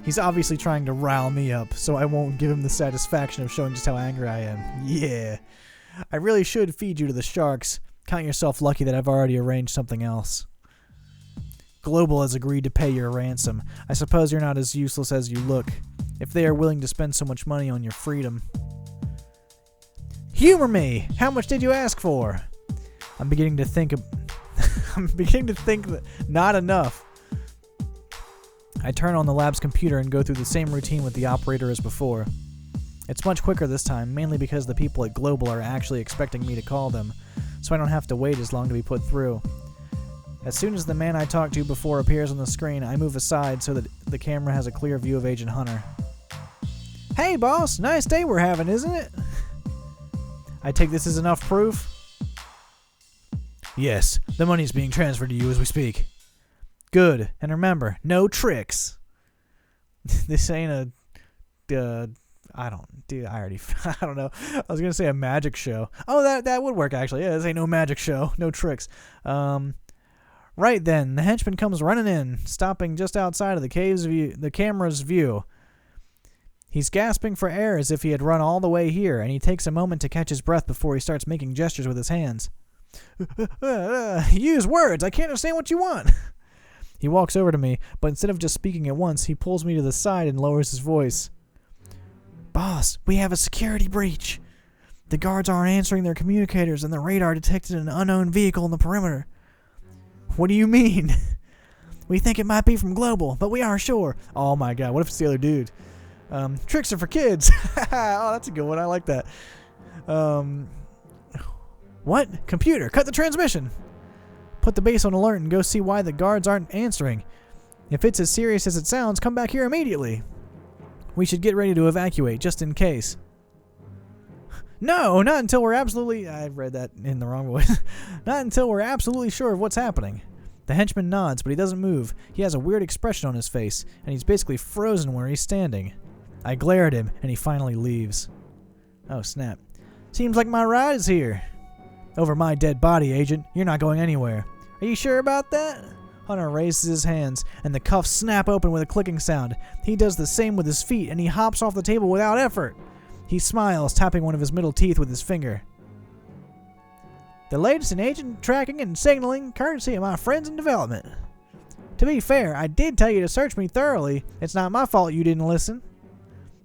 He's obviously trying to rile me up, so I won't give him the satisfaction of showing just how angry I am. Yeah. I really should feed you to the sharks. Count yourself lucky that I've already arranged something else. Global has agreed to pay your ransom. I suppose you're not as useless as you look, if they are willing to spend so much money on your freedom. Humor me! How much did you ask for? I'm beginning to think that not enough. I turn on the lab's computer and go through the same routine with the operator as before. It's much quicker this time, mainly because the people at Global are actually expecting me to call them, so I don't have to wait as long to be put through. As soon as the man I talked to before appears on the screen, I move aside so that the camera has a clear view of Agent Hunter. Hey boss, nice day we're having, isn't it? I take this as enough proof? Yes, the money's being transferred to you as we speak. Good, and remember, no tricks. This ain't a, I don't know. I was gonna say a magic show. Oh, that would work actually. Yeah, this ain't no magic show, no tricks. Right then, the henchman comes running in, stopping just outside of the camera's view. He's gasping for air as if he had run all the way here, and he takes a moment to catch his breath before he starts making gestures with his hands. Use words. I can't understand what you want. He walks over to me, but instead of just speaking at once, he pulls me to the side and lowers his voice. Boss, we have a security breach. The guards aren't answering their communicators, and the radar detected an unknown vehicle in the perimeter. What do you mean? We think it might be from Global, but we aren't sure. Oh my god, what if it's the other dude? Tricks are for kids. Oh, that's a good one. I like that. What? Computer, cut the transmission. Put the base on alert and go see why the guards aren't answering. If it's as serious as it sounds, come back here immediately. We should get ready to evacuate, just in case. No, not until we're absolutely... I read that in the wrong voice. Not until we're absolutely sure of what's happening. The henchman nods, but he doesn't move. He has a weird expression on his face, and he's basically frozen where he's standing. I glare at him, and he finally leaves. Oh, snap. Seems like my ride is here. Over my dead body, Agent. You're not going anywhere. Are you sure about that? Hunter raises his hands, and the cuffs snap open with a clicking sound. He does the same with his feet, and he hops off the table without effort. He smiles, tapping one of his middle teeth with his finger. The latest in agent tracking and signaling, courtesy of my friends in development. To be fair, I did tell you to search me thoroughly. It's not my fault you didn't listen.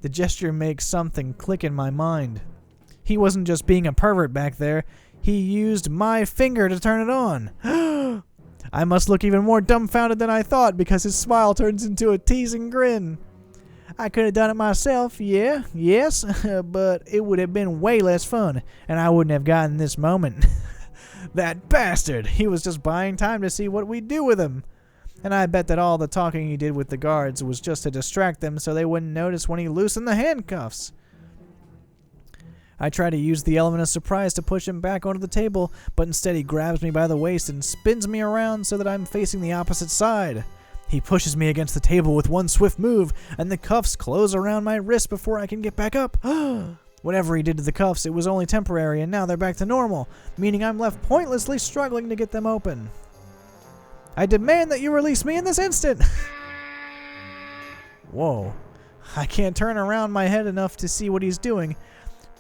The gesture makes something click in my mind. He wasn't just being a pervert back there. He used my finger to turn it on. I must look even more dumbfounded than I thought because his smile turns into a teasing grin. I could have done it myself, yes, but it would have been way less fun, and I wouldn't have gotten this moment. That bastard! He was just buying time to see what we'd do with him. And I bet that all the talking he did with the guards was just to distract them so they wouldn't notice when he loosened the handcuffs. I try to use the element of surprise to push him back onto the table, but instead he grabs me by the waist and spins me around so that I'm facing the opposite side. He pushes me against the table with one swift move, and the cuffs close around my wrist before I can get back up. Whatever he did to the cuffs, it was only temporary, and now they're back to normal, meaning I'm left pointlessly struggling to get them open. I demand that you release me in this instant! Whoa. I can't turn around my head enough to see what he's doing,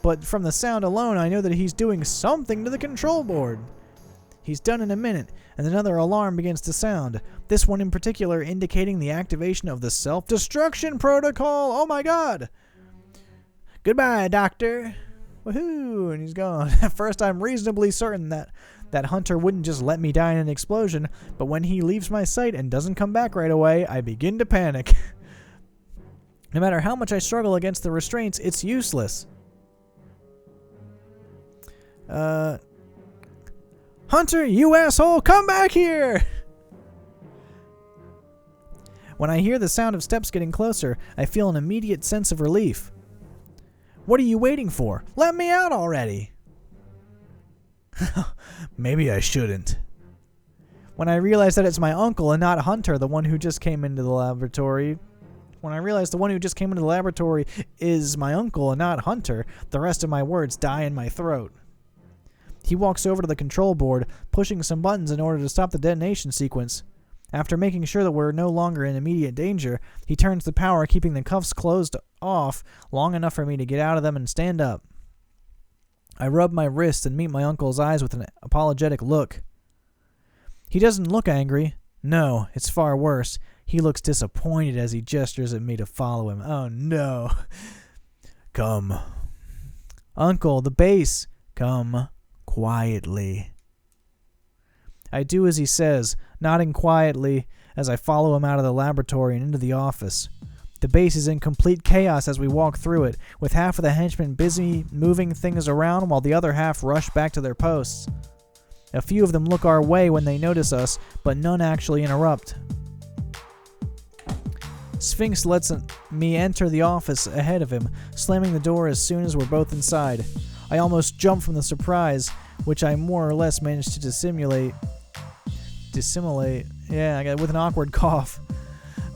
but from the sound alone, I know that he's doing something to the control board. He's done in a minute, and another alarm begins to sound, this one in particular indicating the activation of the self-destruction protocol. Oh my god! Goodbye, Doctor. Woohoo! And he's gone. At first, I'm reasonably certain that Hunter wouldn't just let me die in an explosion, but when he leaves my sight and doesn't come back right away, I begin to panic. No matter how much I struggle against the restraints, it's useless. Hunter, you asshole, come back here! When I hear the sound of steps getting closer, I feel an immediate sense of relief. What are you waiting for? Let me out already! Maybe I shouldn't. When I realize that it's my uncle and not Hunter, the one who just came into the laboratory... When I realize the one who just came into the laboratory is my uncle and not Hunter, the rest of my words die in my throat. He walks over to the control board, pushing some buttons in order to stop the detonation sequence. After making sure that we're no longer in immediate danger, he turns the power, keeping the cuffs closed off long enough for me to get out of them and stand up. I rub my wrist and meet my uncle's eyes with an apologetic look. He doesn't look angry. No, it's far worse. He looks disappointed as he gestures at me to follow him. Oh no. Come. Uncle, the base. Come. Quietly. I do as he says, nodding quietly as I follow him out of the laboratory and into the office. The base is in complete chaos as we walk through it, with half of the henchmen busy moving things around while the other half rush back to their posts. A few of them look our way when they notice us, but none actually interrupt. Sphinx lets me enter the office ahead of him, slamming the door as soon as we're both inside. I almost jump from the surprise, which I more or less managed to dissimulate, with an awkward cough.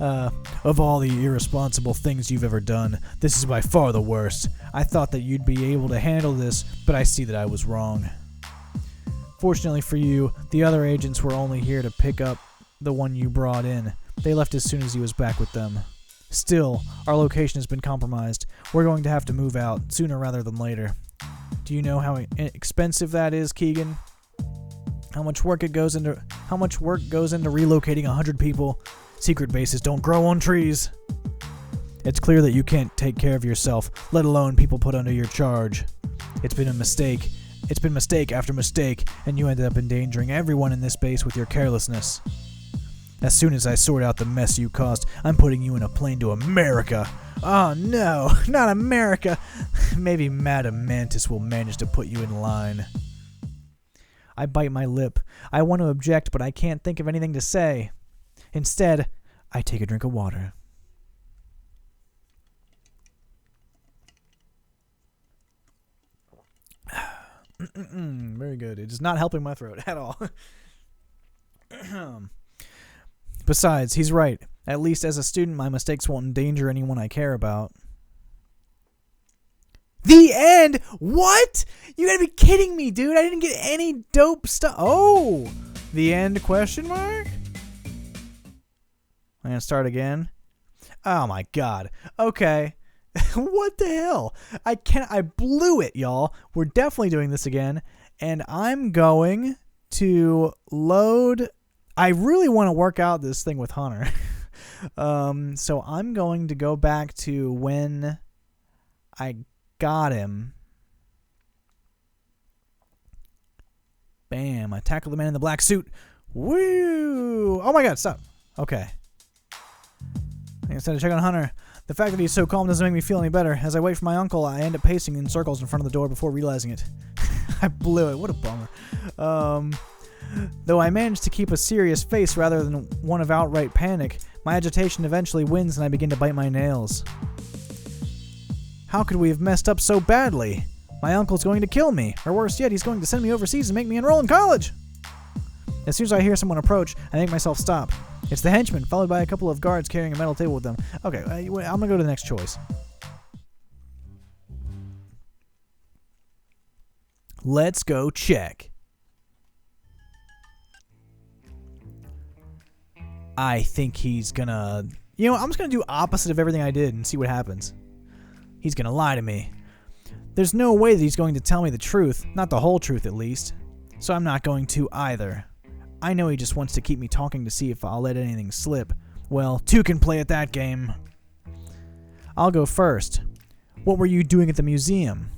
Of all the irresponsible things you've ever done, this is by far the worst. I thought that you'd be able to handle this, but I see that I was wrong. Fortunately for you, the other agents were only here to pick up the one you brought in. They left as soon as he was back with them. Still, our location has been compromised. We're going to have to move out, sooner rather than later. Do you know how expensive that is, Keegan? How much work goes into relocating 100 people? Secret bases don't grow on trees. It's clear that you can't take care of yourself, let alone people put under your charge. It's been a mistake. It's been mistake after mistake, and you ended up endangering everyone in this base with your carelessness. As soon as I sort out the mess you caused, I'm putting you in a plane to America. Oh no, not America. Maybe Madam Mantis will manage to put you in line. I bite my lip. I want to object, but I can't think of anything to say. Instead, I take a drink of water. Very good. It is not helping my throat at all. Besides, he's right. At least as a student, my mistakes won't endanger anyone I care about. The end? What? You gotta be kidding me, dude. I didn't get any dope stuff. Oh! The end, question mark? I'm gonna start again. Oh my god. Okay. What the hell? I blew it, y'all. We're definitely doing this again. And I'm going to load. I really want to work out this thing with Hunter. So I'm going to go back to when I got him. Bam. I tackle the man in the black suit. Woo! Oh my god, stop. Okay. Instead of checking on Hunter, the fact that he's so calm doesn't make me feel any better. As I wait for my uncle, I end up pacing in circles in front of the door before realizing it. I blew it. What a bummer. Though I managed to keep a serious face rather than one of outright panic, my agitation eventually wins and I begin to bite my nails. How could we have messed up so badly? My uncle's going to kill me, or worse yet, he's going to send me overseas and make me enroll in college! As soon as I hear someone approach, I make myself stop. It's the henchman, followed by a couple of guards carrying a metal table with them. Okay, I'm gonna go to the next choice. Let's go check. I think he's gonna... You know, I'm just gonna do opposite of everything I did and see what happens. He's gonna lie to me. There's no way that he's going to tell me the truth, not the whole truth at least. So I'm not going to either. I know he just wants to keep me talking to see if I'll let anything slip. Well, two can play at that game. I'll go first. What were you doing at the museum?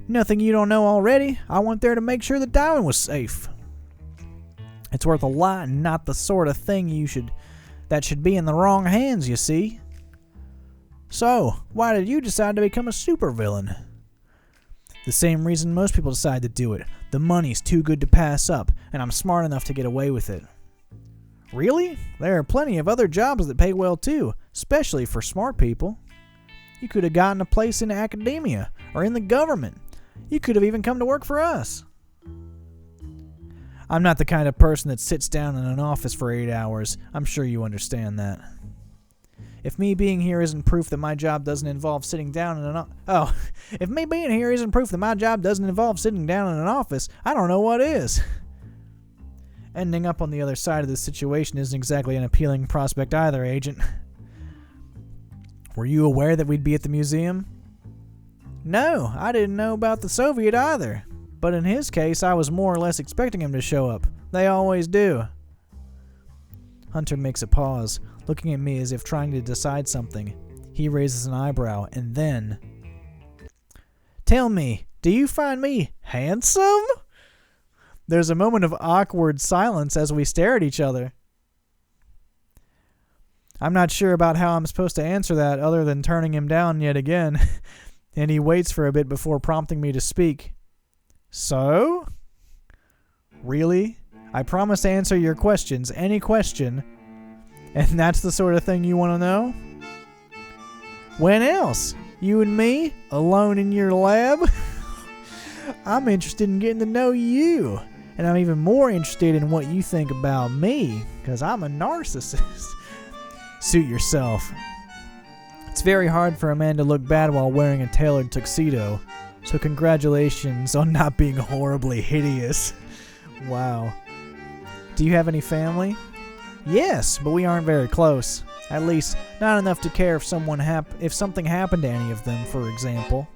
Nothing you don't know already. I went there to make sure the diamond was safe. It's worth a lot and not the sort of thing that should be in the wrong hands, you see. So, why did you decide to become a supervillain? The same reason most people decide to do it. The money's too good to pass up, and I'm smart enough to get away with it. Really? There are plenty of other jobs that pay well too, especially for smart people. You could have gotten a place in academia, or in the government. You could have even come to work for us. I'm not the kind of person that sits down in an office for 8 hours. I'm sure you understand that. If me being here isn't proof that my job doesn't involve sitting down in an if me being here isn't proof that my job doesn't involve sitting down in an office, I don't know what is. Ending up on the other side of this situation isn't exactly an appealing prospect either, Agent. Were you aware that we'd be at the museum? No, I didn't know about the Soviet either. But in his case, I was more or less expecting him to show up. They always do. Hunter makes a pause, looking at me as if trying to decide something. He raises an eyebrow, and then... Tell me, do you find me handsome? There's a moment of awkward silence as we stare at each other. I'm not sure about how I'm supposed to answer that other than turning him down yet again, and he waits for a bit before prompting me to speak. So? Really? I promise to answer your questions, any question. And that's the sort of thing you want to know? When else? You and me? Alone in your lab? I'm interested in getting to know you. And I'm even more interested in what you think about me, because I'm a narcissist. Suit yourself. It's very hard for a man to look bad while wearing a tailored tuxedo. So congratulations on not being horribly hideous. Wow. Do you have any family? Yes, but we aren't very close. At least, not enough to care if something happened to any of them, for example.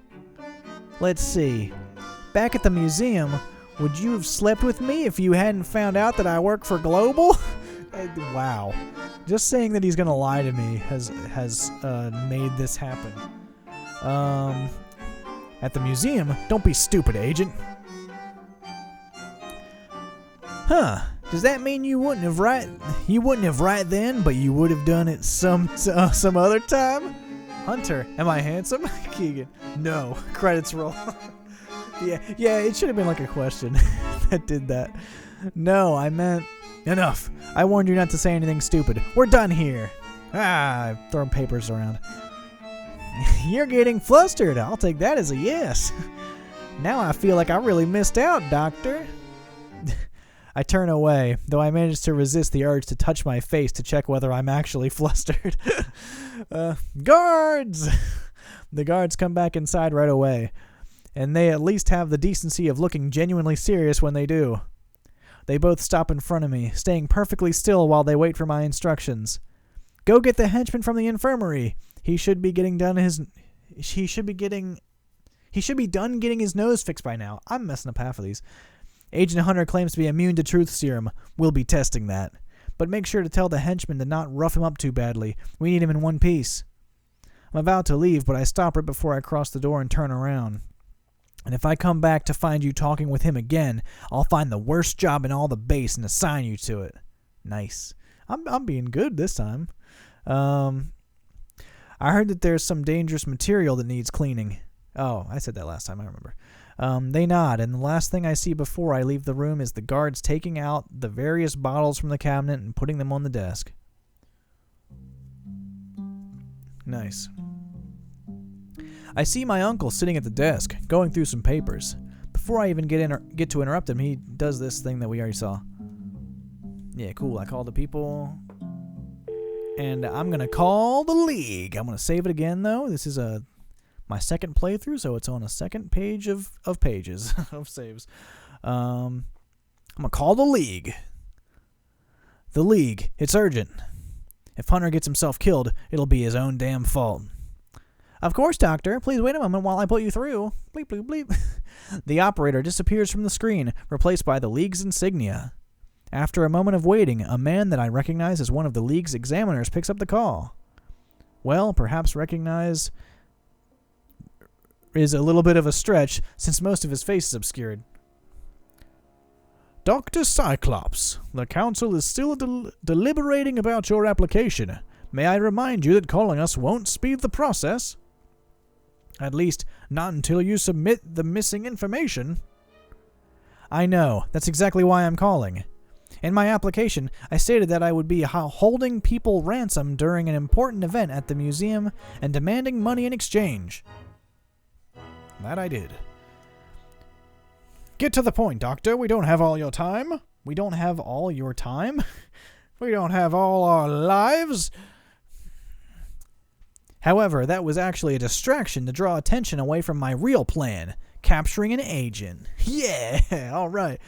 Let's see. Back at the museum, would you have slept with me if you hadn't found out that I work for Global? Wow. Just saying that he's gonna lie to me has made this happen. At the museum? Don't be stupid, Agent. Huh. Does that mean you wouldn't have right then, but you would have done it some other time? Hunter, am I handsome? Keegan, no. Credits roll. Yeah, it should have been like a question that did that. No, I meant... Enough. I warned you not to say anything stupid. We're done here. I've thrown papers around. You're getting flustered. I'll take that as a yes. Now I feel like I really missed out, Doctor. I turn away, though I manage to resist the urge to touch my face to check whether I'm actually flustered. Guards! The guards come back inside right away, and they at least have the decency of looking genuinely serious when they do. They both stop in front of me, staying perfectly still while they wait for my instructions. Go get the henchman from the infirmary. He should be done getting his nose fixed by now. I'm messing up half of these. Agent Hunter claims to be immune to truth serum. We'll be testing that. But make sure to tell the henchman to not rough him up too badly. We need him in one piece. I'm about to leave, but I stop right before I cross the door and turn around. And if I come back to find you talking with him again, I'll find the worst job in all the base and assign you to it. Nice. I'm being good this time. I heard that there's some dangerous material that needs cleaning. Oh, I said that last time, I remember. They nod, and the last thing I see before I leave the room is the guards taking out the various bottles from the cabinet and putting them on the desk. Nice. I see my uncle sitting at the desk, going through some papers. Before I even get to interrupt him, he does this thing that we already saw. Yeah, cool. I call the people, and I'm going to call the League. I'm going to save it again, though. This is my second playthrough, so it's on a second page of pages of saves. I'm going to call the League. The League. It's urgent. If Hunter gets himself killed, it'll be his own damn fault. Of course, Doctor. Please wait a moment while I put you through. Bleep, bleep, bleep. The operator disappears from the screen, replaced by the League's insignia. After a moment of waiting, a man that I recognize as one of the League's examiners picks up the call. Well, perhaps recognize is a little bit of a stretch, since most of his face is obscured. Dr. Cyclops, the council is still deliberating about your application. May I remind you that calling us won't speed the process? At least, not until you submit the missing information. I know. That's exactly why I'm calling. In my application, I stated that I would be holding people ransom during an important event at the museum and demanding money in exchange. That I did. Get to the point, Doctor. We don't have all your time. We don't have all your time? We don't have all our lives? However, that was actually a distraction to draw attention away from my real plan, capturing an agent. Yeah, all right.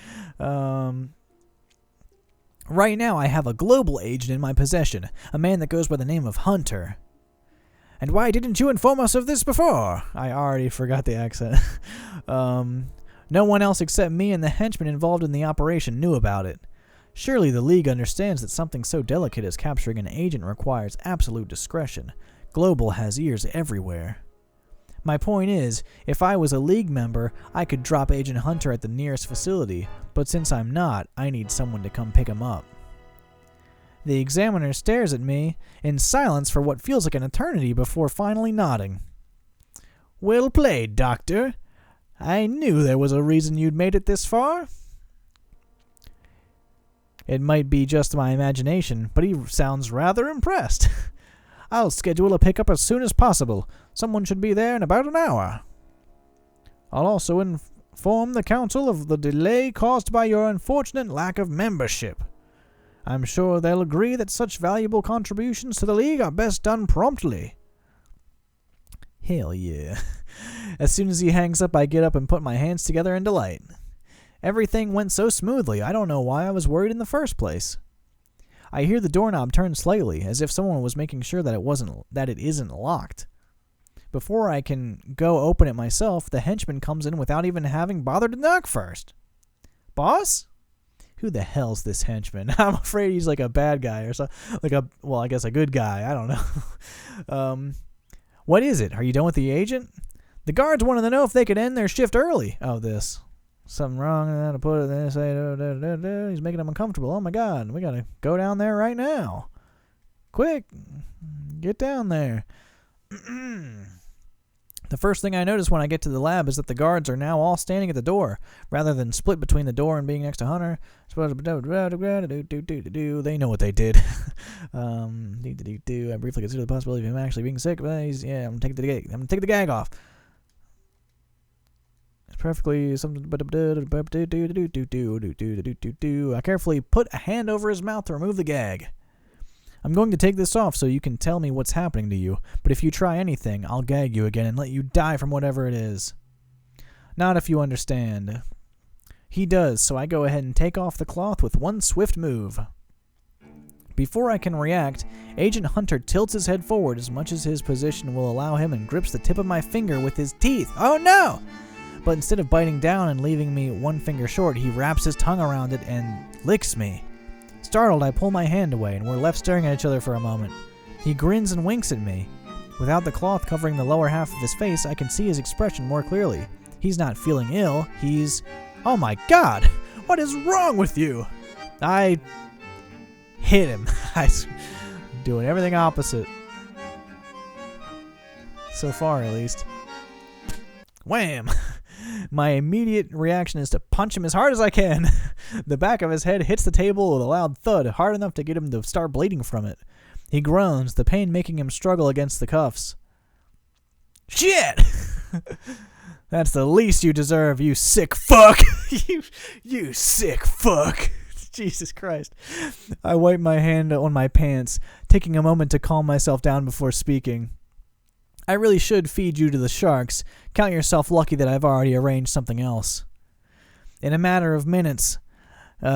Right now I have a global agent in my possession, a man that goes by the name of Hunter. And why didn't you inform us of this before? I already forgot the accent. No one else except me and the henchmen involved in the operation knew about it. Surely the League understands that something so delicate as capturing an agent requires absolute discretion. Global has ears everywhere. My point is, if I was a League member, I could drop Agent Hunter at the nearest facility, but since I'm not, I need someone to come pick him up. The examiner stares at me in silence for what feels like an eternity before finally nodding. Well played, Doctor. I knew there was a reason you'd made it this far. It might be just my imagination, but he sounds rather impressed. I'll schedule a pickup as soon as possible. Someone should be there in about an hour. I'll also inform the council of the delay caused by your unfortunate lack of membership. I'm sure they'll agree that such valuable contributions to the League are best done promptly. Hell yeah. As soon as he hangs up, I get up and put my hands together in delight. Everything went so smoothly, I don't know why I was worried in the first place. I hear the doorknob turn slightly, as if someone was making sure that it isn't locked. Before I can go open it myself, the henchman comes in without even having bothered to knock first. Boss? Who the hell's this henchman? I'm afraid he's like a bad guy or something. I guess a good guy. I don't know. What is it? Are you done with the agent? The guards wanted to know if they could end their shift early. Oh, this. Something wrong, and how to put it. They say, he's making them uncomfortable. Oh, my God. We got to go down there right now. Quick. Get down there. The first thing I notice when I get to the lab is that the guards are now all standing at the door, rather than split between the door and being next to Hunter. They know what they did. I briefly consider the possibility of him actually being sick, but I'm gonna take the gag off. It's perfectly something. I carefully put a hand over his mouth to remove the gag. I'm going to take this off so you can tell me what's happening to you, but if you try anything, I'll gag you again and let you die from whatever it is. Not if you understand. He does, so I go ahead and take off the cloth with one swift move. Before I can react, Agent Hunter tilts his head forward as much as his position will allow him and grips the tip of my finger with his teeth. Oh no! But instead of biting down and leaving me one finger short, he wraps his tongue around it and licks me. Startled, I pull my hand away, and we're left staring at each other for a moment. He grins and winks at me. Without the cloth covering the lower half of his face, I can see his expression more clearly. He's not feeling ill, he's... Oh my God! What is wrong with you? I hit him. I'm doing everything opposite. So far, at least. Wham! My immediate reaction is to punch him as hard as I can. The back of his head hits the table with a loud thud, hard enough to get him to start bleeding from it. He groans, the pain making him struggle against the cuffs. Shit! That's the least you deserve, you sick fuck! you sick fuck! Jesus Christ. I wipe my hand on my pants, taking a moment to calm myself down before speaking. I really should feed you to the sharks. Count yourself lucky that I've already arranged something else. In a matter of minutes,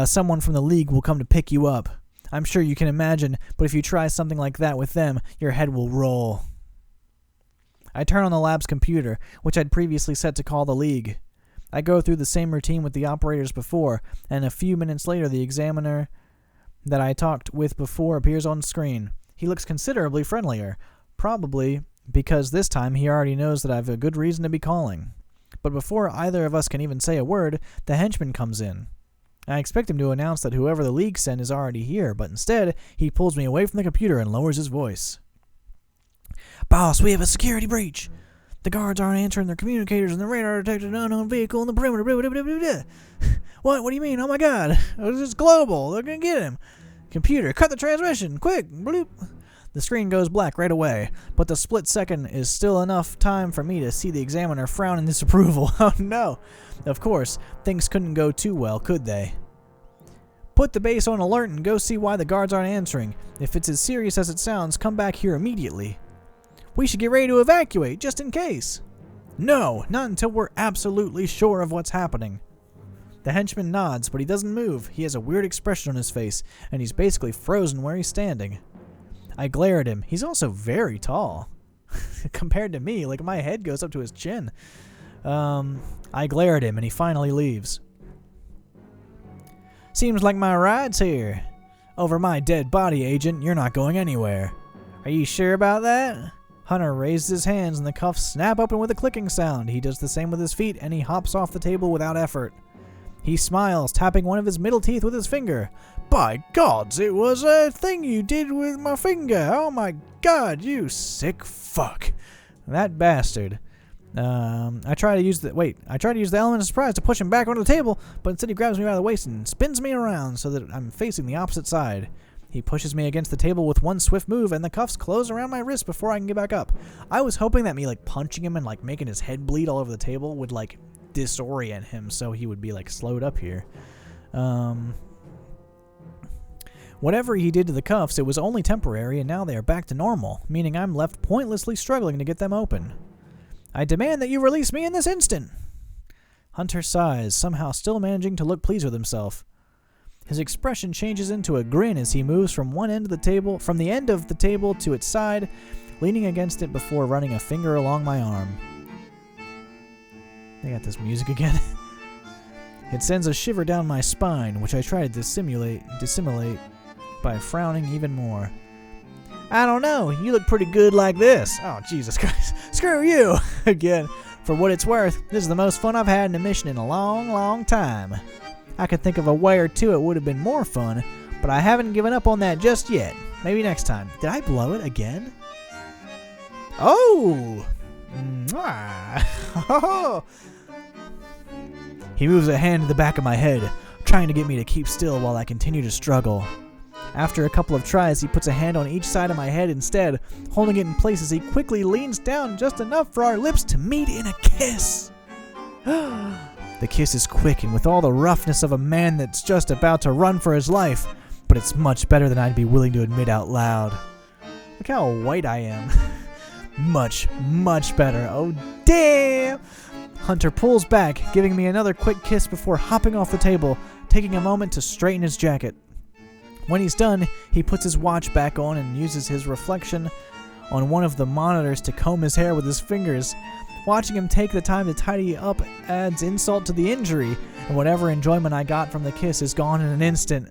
someone from the League will come to pick you up. I'm sure you can imagine, but if you try something like that with them, your head will roll. I turn on the lab's computer, which I'd previously set to call the League. I go through the same routine with the operators before, and a few minutes later the examiner that I talked with before appears on screen. He looks considerably friendlier, probably because this time he already knows that I have a good reason to be calling. But before either of us can even say a word, the henchman comes in. I expect him to announce that whoever the League sent is already here, but instead, he pulls me away from the computer and lowers his voice. Boss, we have a security breach. The guards aren't answering their communicators and the radar detected an unknown vehicle in the perimeter. What? What do you mean? Oh my God. It's global. They're going to get him. Computer, cut the transmission. Quick. Bloop. The screen goes black right away, but the split second is still enough time for me to see the examiner frown in disapproval. Oh no. Of course, things couldn't go too well, could they? Put the base on alert and go see why the guards aren't answering. If it's as serious as it sounds, come back here immediately. We should get ready to evacuate, just in case. No, not until we're absolutely sure of what's happening. The henchman nods, but he doesn't move. He has a weird expression on his face, and he's basically frozen where he's standing. I glare at him. He's also very tall. Compared to me, like my head goes up to his chin. I glare at him, and he finally leaves. Seems like my ride's here. Over my dead body, Agent. You're not going anywhere. Are you sure about that? Hunter raises his hands, and the cuffs snap open with a clicking sound. He does the same with his feet, and he hops off the table without effort. He smiles, tapping one of his middle teeth with his finger. By gods, it was a thing you did with my finger. Oh my God, you sick fuck. That bastard. I try to use the element of surprise to push him back onto the table, but instead he grabs me by the waist and spins me around so that I'm facing the opposite side. He pushes me against the table with one swift move, and the cuffs close around my wrist before I can get back up. I was hoping that me punching him and making his head bleed all over the table would disorient him so he would be slowed up here. Whatever he did to the cuffs, it was only temporary, and now they are back to normal, meaning I'm left pointlessly struggling to get them open. I demand that you release me in this instant. Hunter sighs, somehow still managing to look pleased with himself. His expression changes into a grin as he moves from the end of the table to its side, leaning against it before running a finger along my arm. They got this music again. It sends a shiver down my spine, which I try to dissimulate by frowning even more. I don't know, you look pretty good like this. Oh, Jesus Christ. Screw you! Again. For what it's worth, this is the most fun I've had in a mission in a long, long time. I could think of a way or two it would have been more fun, but I haven't given up on that just yet. Maybe next time. Did I blow it again? Oh! Mwah. He moves a hand to the back of my head, trying to get me to keep still while I continue to struggle. After a couple of tries, he puts a hand on each side of my head instead, holding it in place as he quickly leans down just enough for our lips to meet in a kiss. The kiss is quick and with all the roughness of a man that's just about to run for his life, but it's much better than I'd be willing to admit out loud. Look how white I am. Much, much better. Oh, damn! Hunter pulls back, giving me another quick kiss before hopping off the table, taking a moment to straighten his jacket. When he's done, he puts his watch back on and uses his reflection on one of the monitors to comb his hair with his fingers. Watching him take the time to tidy up adds insult to the injury, and whatever enjoyment I got from the kiss is gone in an instant.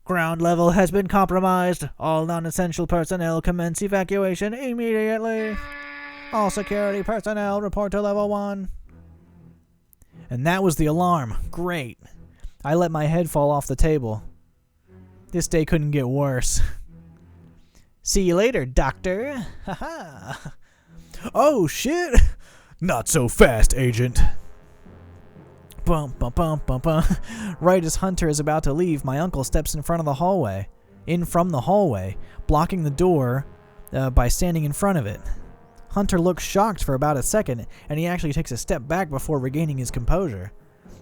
Ground level has been compromised. All non-essential personnel commence evacuation immediately. All security personnel report to level 1. And that was the alarm. Great. I let my head fall off the table. This day couldn't get worse. See you later, Doctor. Haha. Oh, shit. Not so fast, Agent. Bum, bum, bum, bum, bum. Right as Hunter is about to leave, my uncle steps in from the hallway, blocking the door by standing in front of it. Hunter looks shocked for about a second, and he actually takes a step back before regaining his composure.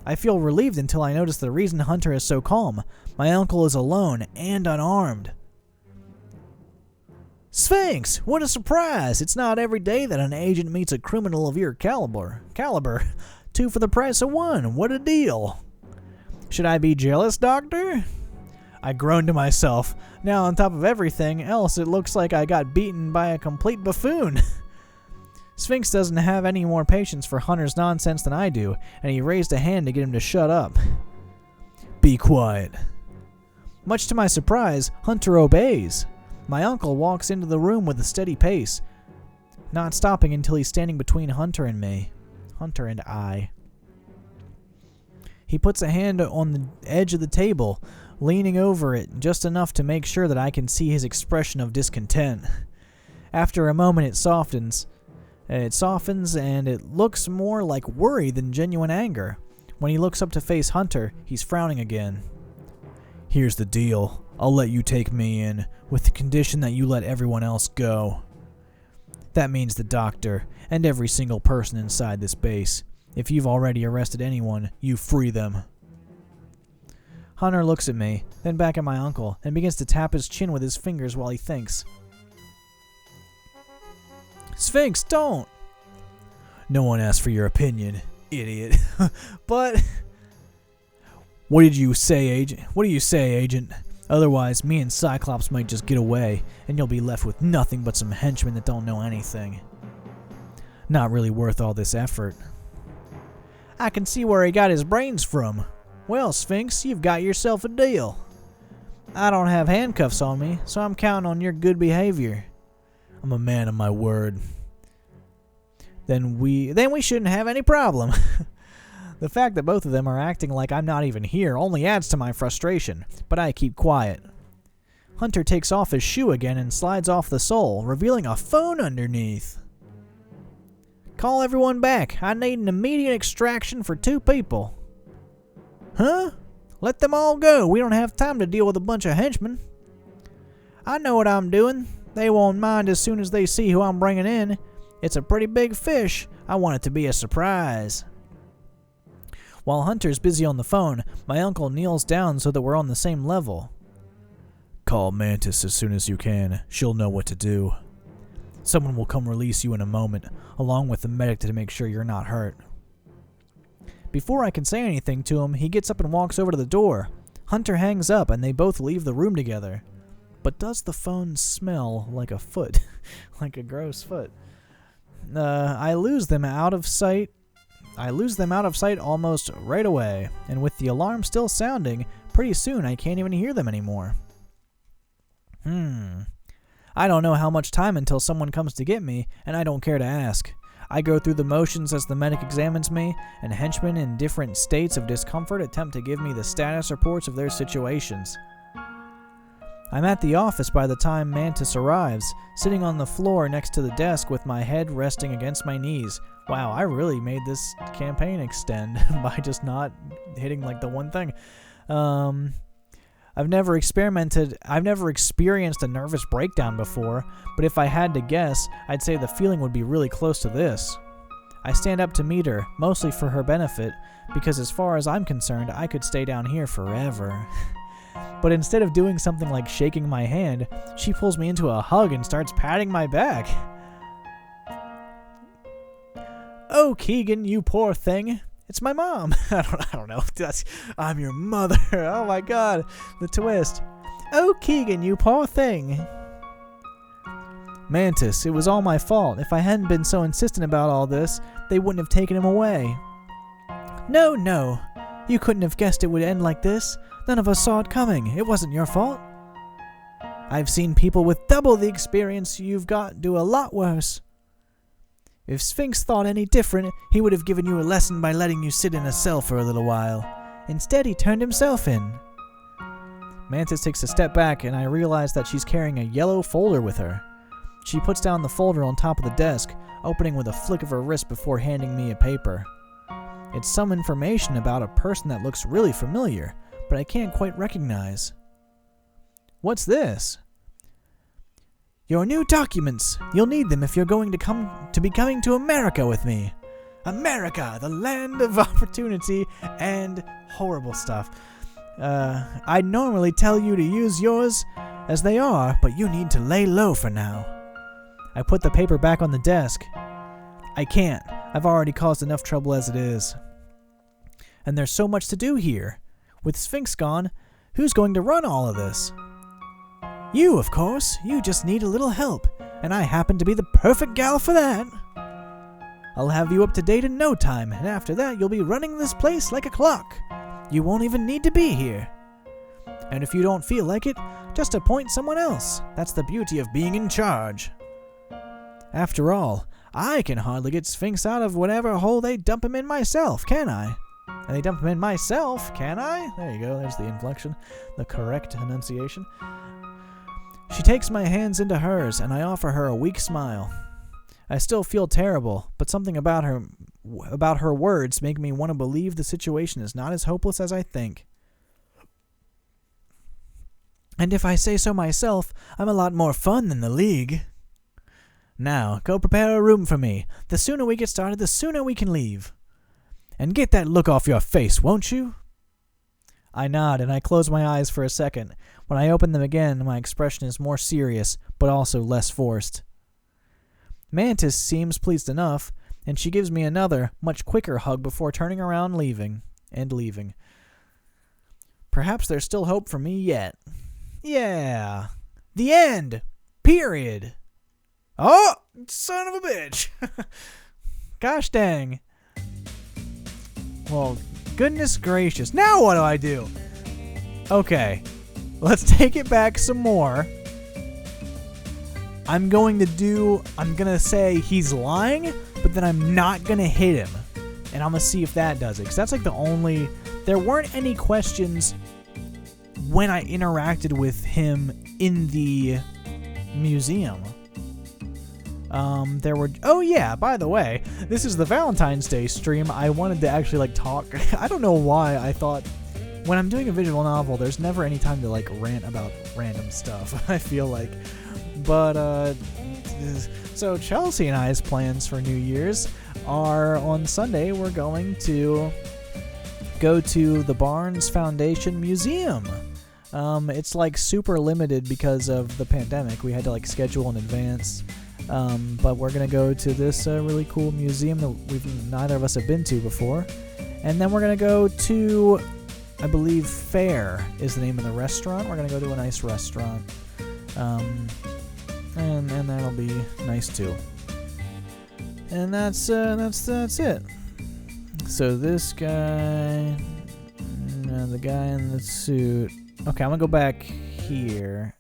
I feel relieved until I notice the reason Hunter is so calm. My uncle is alone and unarmed. Sphinx, what a surprise! It's not every day that an agent meets a criminal of your caliber. 2 for the price of 1. What a deal. Should I be jealous, Doctor? I groaned to myself. Now on top of everything else, it looks like I got beaten by a complete buffoon. Sphinx doesn't have any more patience for Hunter's nonsense than I do, and he raised a hand to get him to shut up. Be quiet. Much to my surprise, Hunter obeys. My uncle walks into the room with a steady pace, not stopping until he's standing between Hunter and me. Hunter and I. He puts a hand on the edge of the table, leaning over it just enough to make sure that I can see his expression of discontent. After a moment, it softens and it looks more like worry than genuine anger. When he looks up to face Hunter, he's frowning again. Here's the deal. I'll let you take me in, with the condition that you let everyone else go. That means the doctor, and every single person inside this base. If you've already arrested anyone, you free them. Hunter looks at me, then back at my uncle, and begins to tap his chin with his fingers while he thinks. Sphinx, don't! No one asked for your opinion, idiot. But... What do you say, Agent? Otherwise, me and Cyclops might just get away, and you'll be left with nothing but some henchmen that don't know anything. Not really worth all this effort. I can see where he got his brains from. Well, Sphinx, you've got yourself a deal. I don't have handcuffs on me, so I'm counting on your good behavior. I'm a man of my word. Then we shouldn't have any problem. The fact that both of them are acting like I'm not even here only adds to my frustration, but I keep quiet. Hunter takes off his shoe again and slides off the sole, revealing a phone underneath. Call everyone back. I need an immediate extraction for 2 people. Huh? Let them all go. We don't have time to deal with a bunch of henchmen. I know what I'm doing. They won't mind as soon as they see who I'm bringing in. It's a pretty big fish. I want it to be a surprise. While Hunter's busy on the phone, my uncle kneels down so that we're on the same level. Call Mantis as soon as you can. She'll know what to do. Someone will come release you in a moment, along with the medic to make sure you're not hurt. Before I can say anything to him, he gets up and walks over to the door. Hunter hangs up and they both leave the room together. But does the phone smell like a foot? Like a gross foot? I lose them out of sight almost right away, and with the alarm still sounding, pretty soon I can't even hear them anymore. I I don't know how much time until someone comes to get me, and I don't care to ask. I go through the motions as the medic examines me, and henchmen in different states of discomfort attempt to give me the status reports of their situations. I'm at the office by the time Mantis arrives, sitting on the floor next to the desk with my head resting against my knees. Wow, I really made this campaign extend by just not hitting like the one thing. I've never experienced a nervous breakdown before, but if I had to guess, I'd say the feeling would be really close to this. I stand up to meet her, mostly for her benefit, because as far as I'm concerned, I could stay down here forever. But instead of doing something like shaking my hand, she pulls me into a hug and starts patting my back. "Oh, Keegan, you poor thing. It's my mom." I don't know. I'm your mother. Oh my god, the twist. "Oh, Keegan, you poor thing." "Mantis, it was all my fault. If I hadn't been so insistent about all this, they wouldn't have taken him away." No. You couldn't have guessed it would end like this. None of us saw it coming. It wasn't your fault. I've seen people with double the experience you've got do a lot worse. If Sphinx thought any different, he would have given you a lesson by letting you sit in a cell for a little while. Instead, he turned himself in. Mantis takes a step back, and I realize that she's carrying a yellow folder with her. She puts down the folder on top of the desk, opening with a flick of her wrist before handing me a paper. It's some information about a person that looks really familiar, but I can't quite recognize. What's this? Your new documents. You'll need them if you're going to be coming to America with me. America, the land of opportunity and horrible stuff. I'd normally tell you to use yours as they are, but you need to lay low for now. I put the paper back on the desk. I can't. I've already caused enough trouble as it is. And there's so much to do here. With Sphinx gone, who's going to run all of this? You, of course. You just need a little help, and I happen to be the perfect gal for that. I'll have you up to date in no time, and after that you'll be running this place like a clock. You won't even need to be here. And if you don't feel like it, just appoint someone else. That's the beauty of being in charge. After all, I can hardly get Sphinx out of whatever hole they dump him in myself, can I? And they dump him in myself, can I? There you go, there's the inflection, the correct enunciation. She takes my hands into hers, and I offer her a weak smile. I still feel terrible, but something about her words make me want to believe the situation is not as hopeless as I think. And if I say so myself, I'm a lot more fun than the League. Now, go prepare a room for me. The sooner we get started, the sooner we can leave. And get that look off your face, won't you? I nod, and I close my eyes for a second. When I open them again, my expression is more serious, but also less forced. Mantis seems pleased enough, and she gives me another, much quicker hug before turning around leaving. Perhaps there's still hope for me yet. Yeah. The end. Period. Oh, son of a bitch. Gosh dang. Well, goodness gracious. Now what do I do? Okay. Let's take it back some more. I'm going to say he's lying, but then I'm not going to hit him. And I'm going to see if that does it. Because that's like there weren't any questions when I interacted with him in the museum. Oh yeah, by the way, this is the Valentine's Day stream. I wanted to actually talk. I don't know why I thought when I'm doing a visual novel, there's never any time to rant about random stuff, I feel like. But, so Chelsea and I's plans for New Year's are on Sunday, we're going to go to the Barnes Foundation Museum. It's super limited because of the pandemic. We had to schedule in advance. But we're going to go to this really cool museum that neither of us have been to before. And then we're going to go to, I believe, Fair is the name of the restaurant. We're going to go to a nice restaurant. And that'll be nice too. And that's it. So this guy, the guy in the suit. Okay, I'm going to go back here.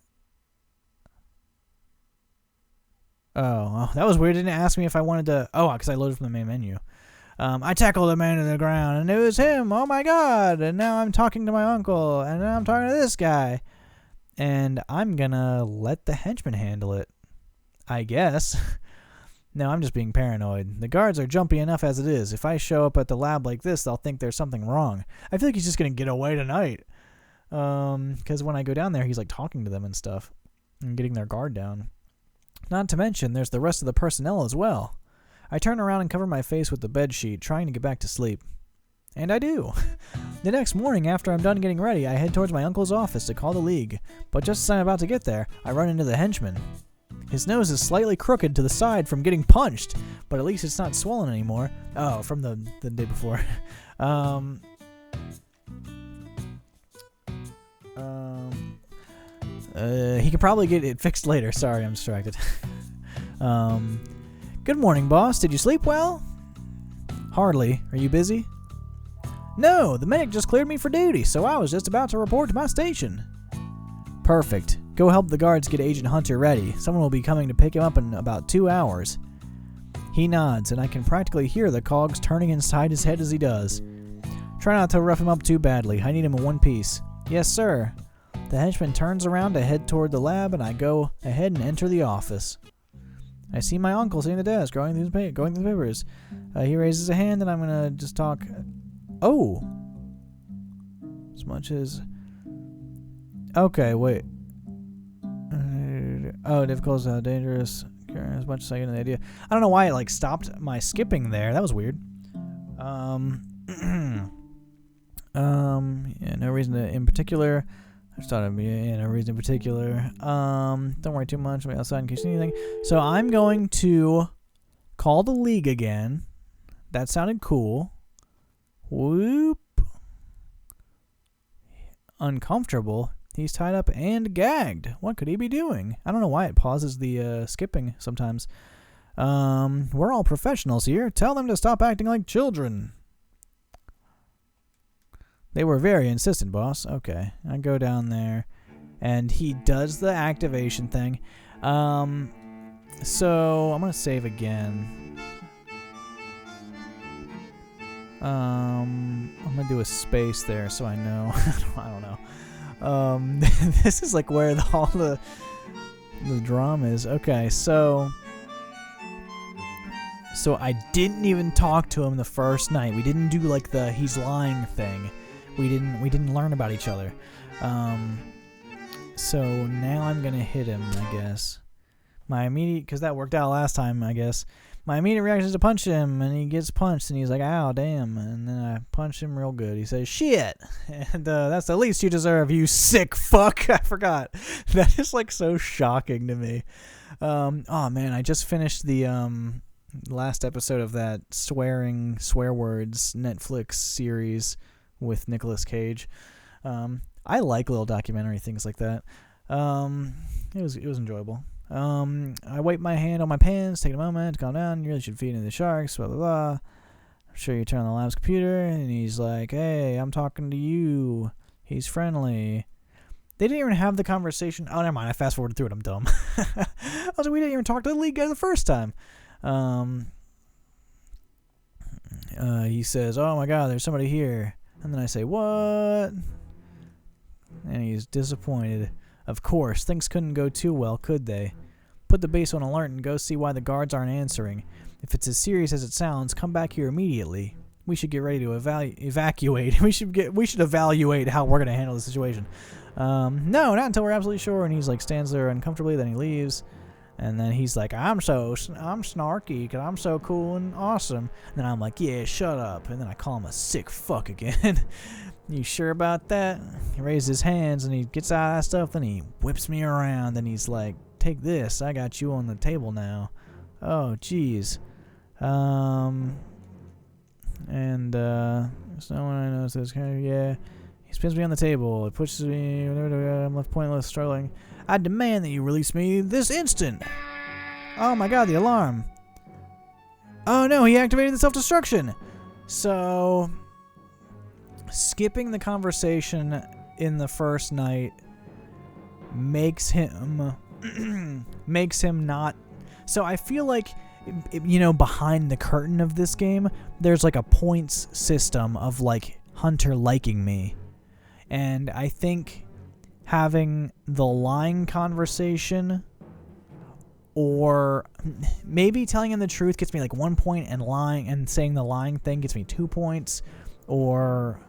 Oh, that was weird. Didn't ask me if I wanted to. Oh, because I loaded from the main menu. I tackled the man to the ground, and it was him. Oh my god! And now I'm talking to my uncle, and now I'm talking to this guy. And I'm gonna let the henchman handle it, I guess. No, I'm just being paranoid. The guards are jumpy enough as it is. If I show up at the lab like this, they'll think there's something wrong. I feel like he's just gonna get away tonight. Because when I go down there, he's like talking to them and stuff, and getting their guard down. Not to mention, there's the rest of the personnel as well. I turn around and cover my face with the bedsheet, trying to get back to sleep. And I do. The next morning, after I'm done getting ready, I head towards my uncle's office to call the League. But just as I'm about to get there, I run into the henchman. His nose is slightly crooked to the side from getting punched, but at least it's not swollen anymore. Oh, from the day before. He could probably get it fixed later. Sorry, I'm distracted. Good morning, boss. Did you sleep well? Hardly. Are you busy? No, the medic just cleared me for duty, so I was just about to report to my station. Perfect. Go help the guards get Agent Hunter ready. Someone will be coming to pick him up in about 2 hours. He nods, and I can practically hear the cogs turning inside his head as he does. Try not to rough him up too badly. I need him in one piece. Yes, sir. The henchman turns around to head toward the lab, and I go ahead and enter the office. I see my uncle sitting at the desk, going through the papers. He raises a hand, and I'm going to just talk. Oh! As much as... Okay, wait. Difficult, dangerous. As much as I get the idea. I don't know why it, like, stopped my skipping there. That was weird. Yeah, no reason in particular. I just thought it'd be no reason in particular. Don't worry too much. I'll be outside in case anything. So I'm going to call the League again. That sounded cool. Whoop. Uncomfortable. He's tied up and gagged. What could he be doing? I don't know why it pauses the skipping sometimes. We're all professionals here. Tell them to stop acting like children. They were very insistent, boss. Okay. I go down there, and he does the activation thing. So I'm going to save again. I'm going to do a space there so I know. I don't know. This is like where all the drama is. Okay, so I didn't even talk to him the first night. We didn't do like the he's lying thing. We didn't learn about each other. So now I'm gonna hit him, I guess. Because that worked out last time, I guess. My immediate reaction is to punch him, and he gets punched, and he's like, ow, damn. And then I punch him real good. He says, shit. And that's the least you deserve, you sick fuck. I forgot. That is, like, so shocking to me. Oh, man, I just finished the last episode of that swear words Netflix series with Nicolas Cage. I like little documentary things like that. It was enjoyable. I wipe my hand on my pants, take a moment to calm down. You really should feed into the sharks, blah, blah, blah. I'm sure you turn on the lab's computer, and he's like, hey, I'm talking to you. He's friendly. They didn't even have the conversation. Oh, never mind. I fast forwarded through it. I'm dumb. I was like, we didn't even talk to the League guy the first time. He says, oh my god, there's somebody here. And then I say, what? And he's disappointed. Of course, things couldn't go too well, could they? Put the base on alert and go see why the guards aren't answering. If it's as serious as it sounds, come back here immediately. We should get ready to evacuate. We should evaluate how we're gonna handle the situation. No, not until we're absolutely sure. And he's like stands there uncomfortably. Then he leaves. And then he's like, I'm snarky because I'm so cool and awesome. And then I'm like, yeah, shut up. And then I call him a sick fuck again. You sure about that? He raises his hands and he gets out of that stuff. Then he whips me around and he's like, take this. I got you on the table now. Oh, jeez. Someone I know says, yeah. He spins me on the table. It pushes me. I'm left pointless, struggling. I demand that you release me this instant. Oh my god, the alarm. Oh no, he activated the self-destruction. So, skipping the conversation in the first night makes him not. So I feel like, behind the curtain of this game, there's like a points system of like Hunter liking me. And I think having the lying conversation, or maybe telling him the truth gets me like 1 point, and lying and saying the lying thing gets me 2 points, or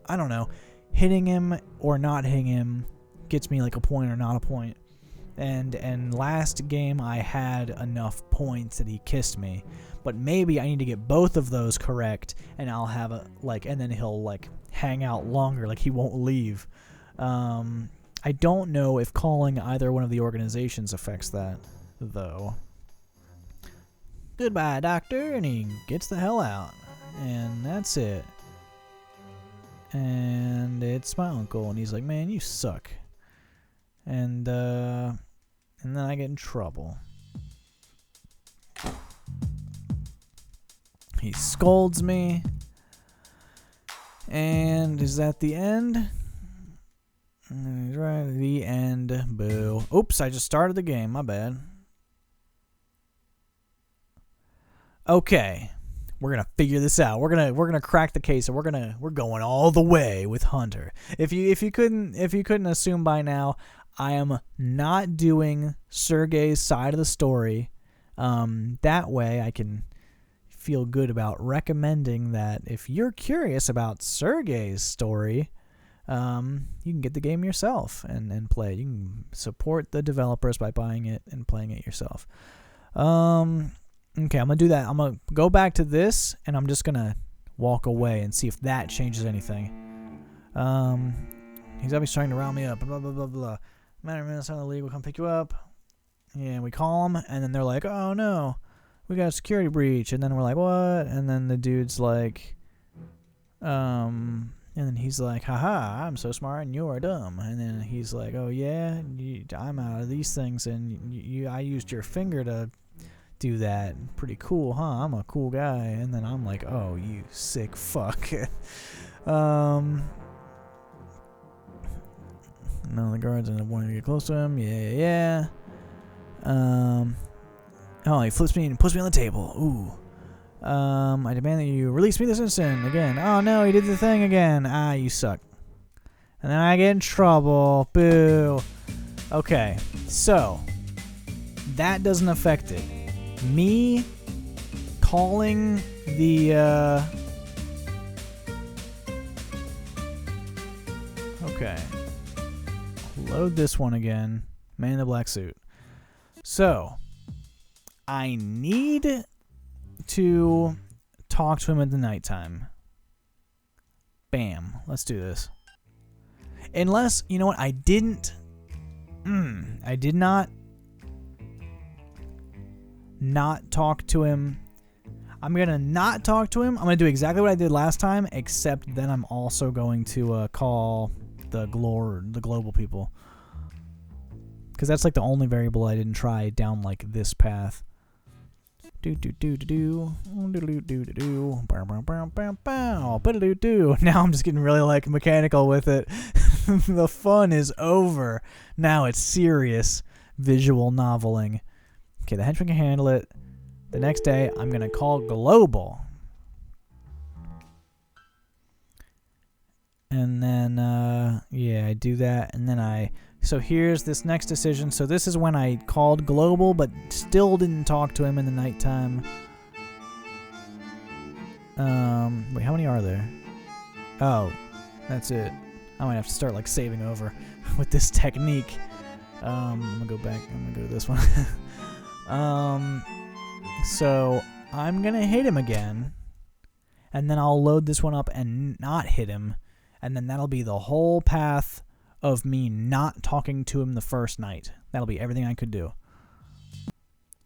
I don't know, hitting him or not hitting him gets me like a point or not a point. And last game I had enough points that he kissed me, but maybe I need to get both of those correct, and I'll have and then he'll like hang out longer, like he won't leave. I don't know if calling either one of the organizations affects that, though. Goodbye, doctor, and he gets the hell out, and that's it. And it's my uncle, and he's like, man, you suck. And then I get in trouble. He scolds me. And is that the end? Right, the end. Boo. Oops, I just started the game. My bad. Okay. We're gonna figure this out. We're gonna crack the case, and we're going all the way with Hunter. If you couldn't assume by now, I am not doing Sergei's side of the story. That way I can feel good about recommending that if you're curious about Sergei's story, you can get the game yourself and play it. You can support the developers by buying it and playing it yourself. Okay, I'm going to do that. I'm going to go back to this, and I'm just going to walk away and see if that changes anything. He's obviously trying to round me up. Blah, blah, blah, blah. Matter of minutes on the league will come pick you up. Yeah, we call them, and then they're like, oh, no, we got a security breach. And then we're like, what? And then the dude's like, and then he's like, haha, I'm so smart and you're dumb. And then he's like, oh, yeah, I'm out of these things, and I used your finger to do that. Pretty cool, huh? I'm a cool guy. And then I'm like, oh, you sick fuck. None of the guards end up wanting to get close to him. Yeah. Oh, he flips me and puts me on the table. Ooh. I demand that you release me this instant. Again. Oh, no, he did the thing again. Ah, you suck. And then I get in trouble. Boo. Okay, so that doesn't affect it. Me calling the, okay. Load this one again. Man in the black suit. So, I need to talk to him at the nighttime. Bam. Let's do this. Unless, you know what, I did not talk to him. I'm going to not talk to him. I'm going to do exactly what I did last time, except then I'm also going to call the global people. Because that's like the only variable I didn't try down like this path. Now I'm just getting really like mechanical with it. The fun is over. Now it's serious visual noveling. Okay, the henchman can handle it. The next day, I'm going to call global. And then, yeah, I do that. And then so here's this next decision. So this is when I called global, but still didn't talk to him in the nighttime. Wait, how many are there? Oh, that's it. I might have to start like saving over with this technique. I'm gonna go back. I'm gonna go to this one. So I'm gonna hit him again, and then I'll load this one up and not hit him, and then that'll be the whole path of me not talking to him the first night. That'll be everything I could do.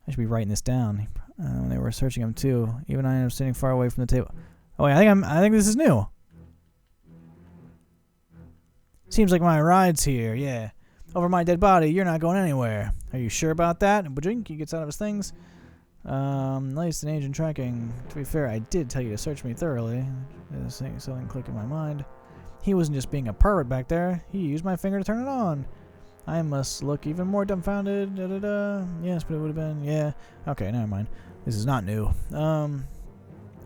I should be writing this down. They were searching him too. Even I am sitting far away from the table. Oh wait, I think this is new. Seems like my ride's here. Yeah, over my dead body. You're not going anywhere. Are you sure about that? And Bajink, he gets out of his things. Latest in agent tracking. To be fair, I did tell you to search me thoroughly. There's something click in my mind. He wasn't just being a pervert back there. He used my finger to turn it on. I must look even more dumbfounded. Da, da, da. Yes, but it would have been. Yeah. Okay, never mind. This is not new.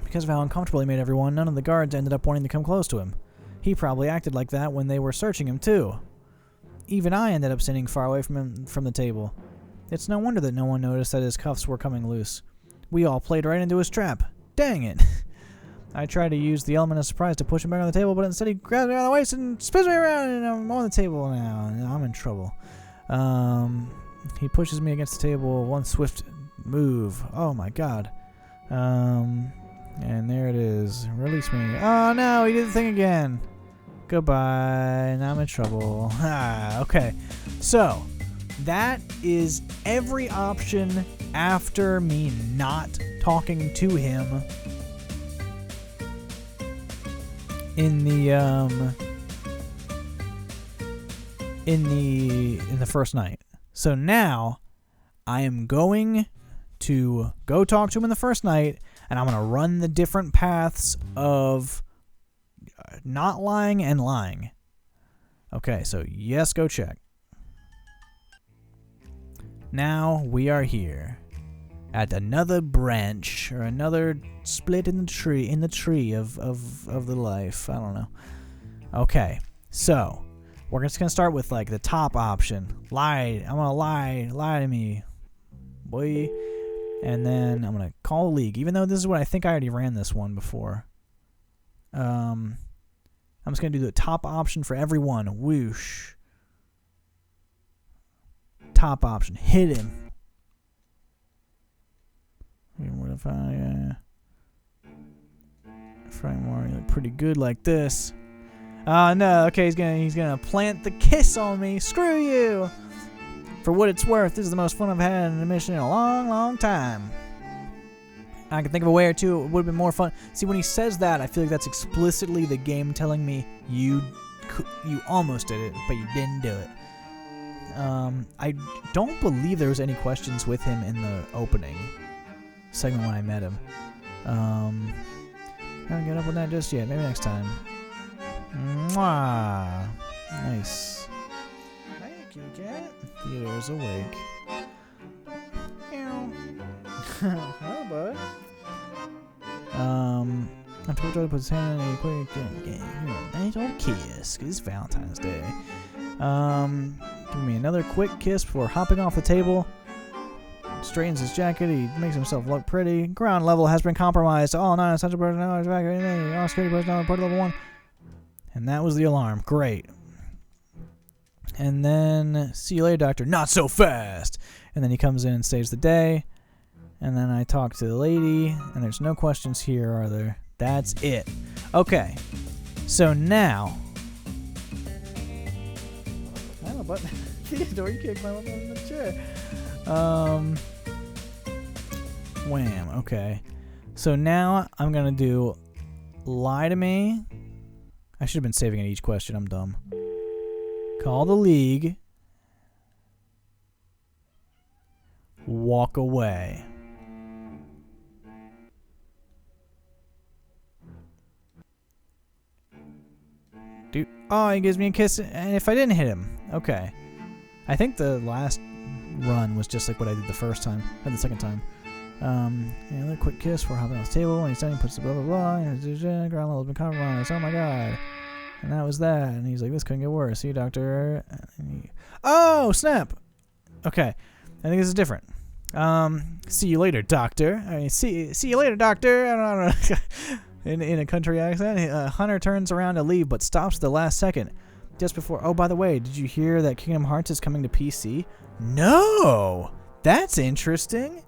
Because of how uncomfortable he made everyone, none of the guards ended up wanting to come close to him. He probably acted like that when they were searching him, too. Even I ended up sitting far away from him from the table. It's no wonder that no one noticed that his cuffs were coming loose. We all played right into his trap. Dang it. I tried to use the element of surprise to push him back on the table, but instead he grabbed me around the waist and spins me around, and I'm on the table now. I'm in trouble. He pushes me against the table, one swift move. Oh my god. And there it is. Release me. Oh no, he did the thing again. Goodbye. Now I'm in trouble. Okay. So, that is every option after me not talking to him in the first night. So now I am going to go talk to him in the first night, and I'm going to run the different paths of not lying and lying. Okay, so yes, go check. Now we are here at another branch or another split in the tree of the life. I don't know. Okay, so we're just gonna start with like the top option. Lie. I'm gonna lie to me, boy. And then I'm gonna call the league, even though this is what I think I already ran this one before. I'm just gonna do the top option for everyone. Whoosh. Top option. Hit him. What if I Framework, you look pretty good like this. Oh no, okay, he's gonna plant the kiss on me. Screw you! For what it's worth, this is the most fun I've had in a mission in a long, long time. I can think of a way or two it would have been more fun. See, when he says that, I feel like that's explicitly the game telling me you almost did it, but you didn't do it. I don't believe there was any questions with him in the opening segment when I met him. I don't get up with that just yet. Maybe next time. Mwah. Nice. Thank you, cat. Theodore's awake. Hi, bud. I told Joe to put his hand on a quick nice old kiss, 'cause it's Valentine's Day. Give me another quick kiss before hopping off the table. Straightens his jacket. He makes himself look pretty. Ground level has been compromised. All non-essential personnel is evacuated. All security personnel report level 1. And that was the alarm. Great. And then, see you later, Doctor. Not so fast! And then he comes in and saves the day. And then I talk to the lady. And there's no questions here, are there? That's it. Okay. So now... I don't know, but... Theodore, you kicked my mom in the chair. Wham. Okay. So now I'm going to do lie to me. I should have been saving it each question. I'm dumb. Call the league. Walk away. Dude. Oh, he gives me a kiss. And if I didn't hit him. Okay. I think the last run was just like what I did the first time. Or the second time. Another quick kiss before hopping off the table. When he's done, he puts the blah blah blah. Ground level's been compromised. Oh my god. And that was that. And he's like, this couldn't get worse. See you, Doctor. Oh, snap. Okay. I think this is different. See you later, Doctor. I mean, see you later, Doctor. I don't know. in a country accent. Hunter turns around to leave, but stops at the last second. Just before. Oh, by the way, did you hear that Kingdom Hearts is coming to PC? No. That's interesting.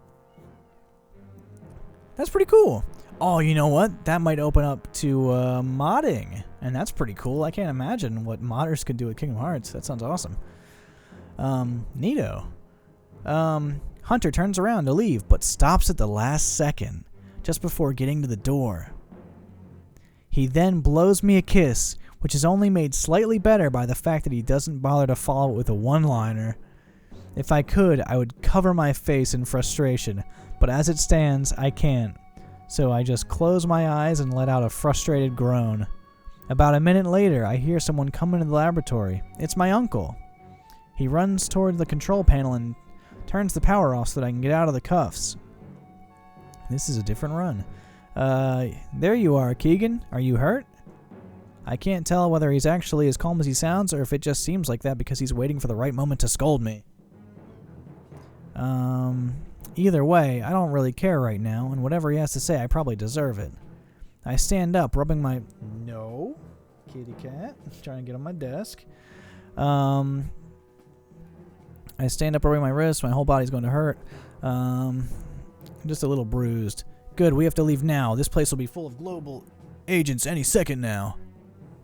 That's pretty cool. Oh, you know what? That might open up to modding. And that's pretty cool. I can't imagine what modders could do with Kingdom Hearts. That sounds awesome. Neato. Hunter turns around to leave, but stops at the last second, just before getting to the door. He then blows me a kiss, which is only made slightly better by the fact that he doesn't bother to follow it with a one-liner. If I could, I would cover my face in frustration, but as it stands, I can't. So I just close my eyes and let out a frustrated groan. About a minute later, I hear someone come into the laboratory. It's my uncle. He runs toward the control panel and turns the power off so that I can get out of the cuffs. This is a different run. There you are, Keegan. Are you hurt? I can't tell whether he's actually as calm as he sounds or if it just seems like that because he's waiting for the right moment to scold me. Either way, I don't really care right now, and whatever he has to say, I probably deserve it. I stand up, rubbing my... No. Kitty cat. Trying to get on my desk. I stand up, rubbing my wrist. My whole body's going to hurt. Just a little bruised. Good, we have to leave now. This place will be full of global agents any second now.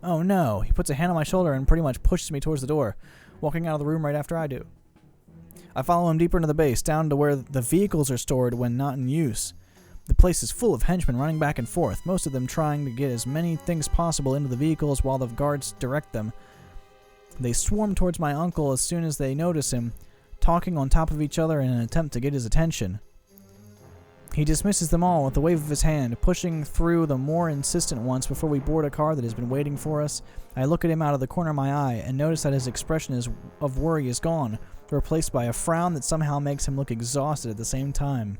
Oh no. He puts a hand on my shoulder and pretty much pushes me towards the door, walking out of the room right after I do. I follow him deeper into the base, down to where the vehicles are stored when not in use. The place is full of henchmen running back and forth, most of them trying to get as many things possible into the vehicles while the guards direct them. They swarm towards my uncle as soon as they notice him, talking on top of each other in an attempt to get his attention. He dismisses them all with a wave of his hand, pushing through the more insistent ones before we board a car that has been waiting for us. I look at him out of the corner of my eye and notice that his expression of worry is gone, replaced by a frown that somehow makes him look exhausted at the same time.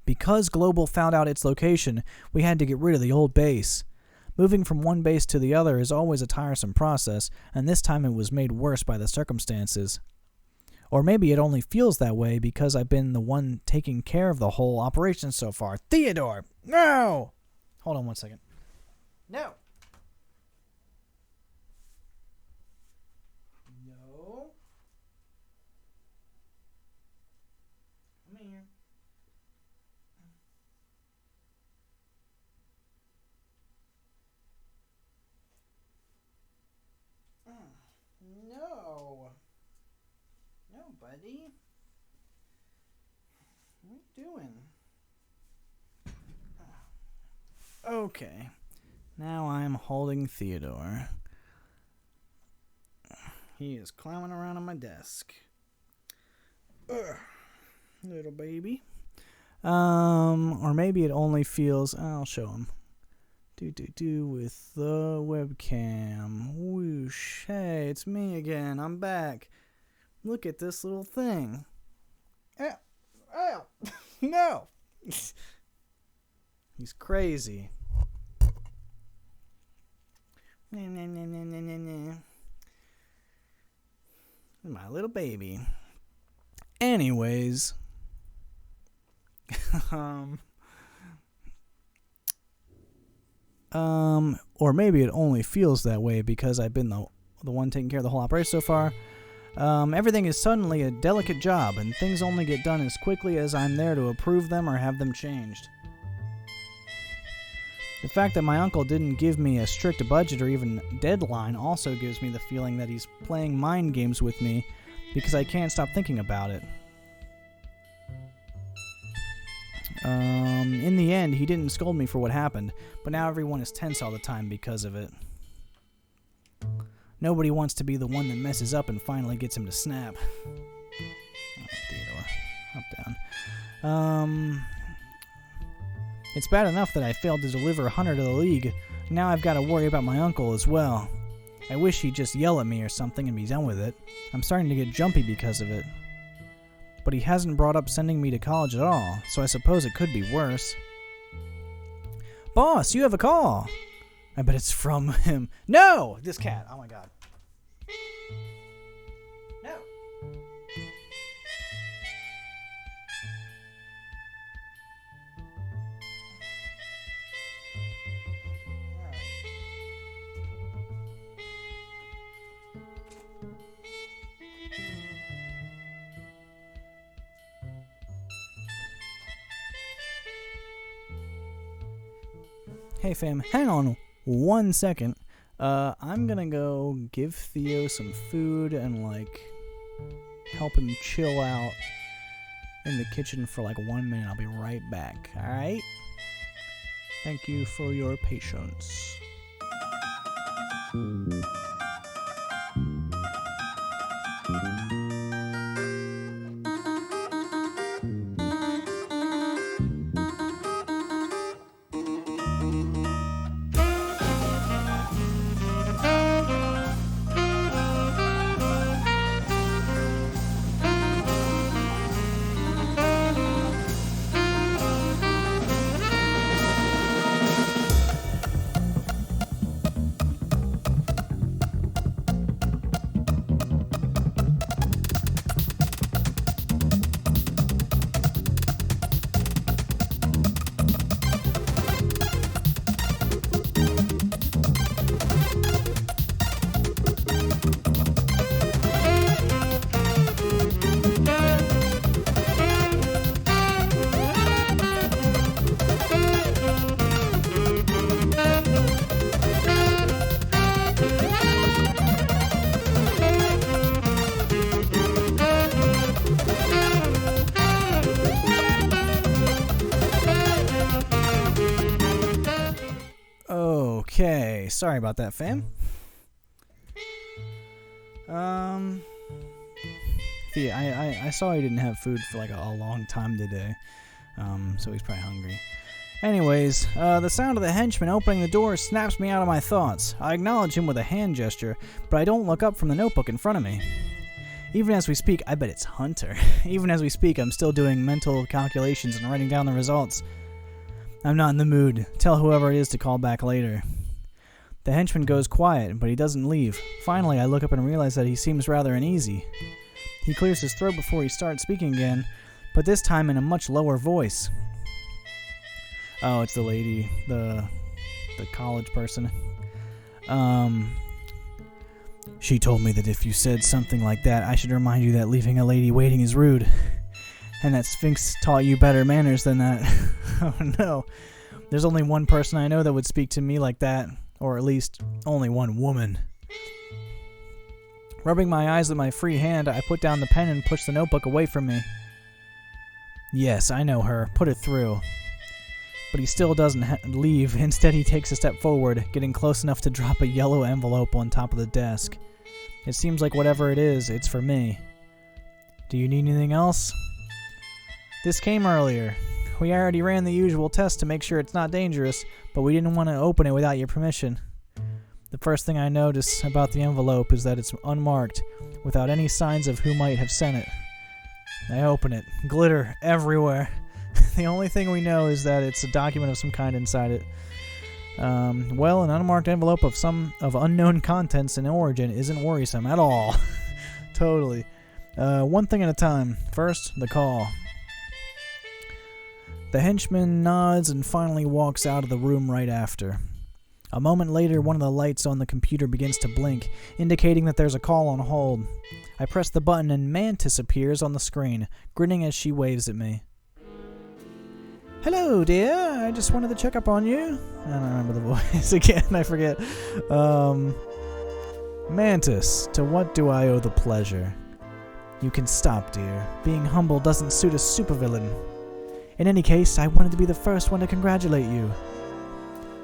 Because Global found out its location, we had to get rid of the old base. Moving from one base to the other is always a tiresome process, and this time it was made worse by the circumstances. Or maybe it only feels that way because I've been the one taking care of the whole operation so far. Theodore! No! Hold on one second. No! No. Come here. No. No, buddy. What are you doing? Okay. Now I'm holding Theodore. He is climbing around on my desk. Little baby. Or maybe it only feels... I'll show him. With the webcam. Whoosh. Hey, it's me again. I'm back. Look at this little thing. Ow. No. He's crazy. My little baby. Anyways. Or maybe it only feels that way because I've been the one taking care of the whole operation so far. Everything is suddenly a delicate job, and things only get done as quickly as I'm there to approve them or have them changed. The fact that my uncle didn't give me a strict budget or even deadline also gives me the feeling that he's playing mind games with me because I can't stop thinking about it. In the end, he didn't scold me for what happened, but now everyone is tense all the time because of it. Nobody wants to be the one that messes up and finally gets him to snap. Alright, Theodore. Up, down. It's bad enough that I failed to deliver Hunter to the League. Now I've got to worry about my uncle as well. I wish he'd just yell at me or something and be done with it. I'm starting to get jumpy because of it. But he hasn't brought up sending me to college at all, so I suppose it could be worse. Boss, you have a call! I bet it's from him. No! This cat. Oh my god. No! Hey fam, hang on 1 second. I'm gonna go give Theo some food and help him chill out in the kitchen for 1 minute. I'll be right back, alright? Thank you for your patience. Okay, sorry about that, fam. I saw he didn't have food for like a long time today, so he's probably hungry. Anyways, the sound of the henchman opening the door snaps me out of my thoughts. I acknowledge him with a hand gesture, but I don't look up from the notebook in front of me. Even as we speak, I bet it's Hunter. Even as we speak, I'm still doing mental calculations and writing down the results. I'm not in the mood. Tell whoever it is to call back later. The henchman goes quiet, but he doesn't leave. Finally, I look up and realize that he seems rather uneasy. He clears his throat before he starts speaking again, but this time in a much lower voice. Oh, it's the lady, the college person. She told me that if you said something like that, I should remind you that leaving a lady waiting is rude. And that Sphinx taught you better manners than that. Oh no. There's only one person I know that would speak to me like that. Or at least, only one woman. Rubbing my eyes with my free hand, I put down the pen and push the notebook away from me. Yes, I know her. Put it through. But he still doesn't leave. Instead, he takes a step forward, getting close enough to drop a yellow envelope on top of the desk. It seems like whatever it is, it's for me. Do you need anything else? This came earlier. We already ran the usual test to make sure it's not dangerous, but we didn't want to open it without your permission. The first thing I notice about the envelope is that it's unmarked, without any signs of who might have sent it. I open it. Glitter everywhere. The only thing we know is that it's a document of some kind inside it. Well, an unmarked envelope of unknown contents and origin isn't worrisome at all. Totally. One thing at a time. First, the call. The henchman nods and finally walks out of the room right after. A moment later, one of the lights on the computer begins to blink, indicating that there's a call on hold. I press the button and Mantis appears on the screen, grinning as she waves at me. Hello, dear. I just wanted to check up on you. I don't remember the voice again. I forget. Mantis, to what do I owe the pleasure? You can stop, dear. Being humble doesn't suit a supervillain. In any case, I wanted to be the first one to congratulate you.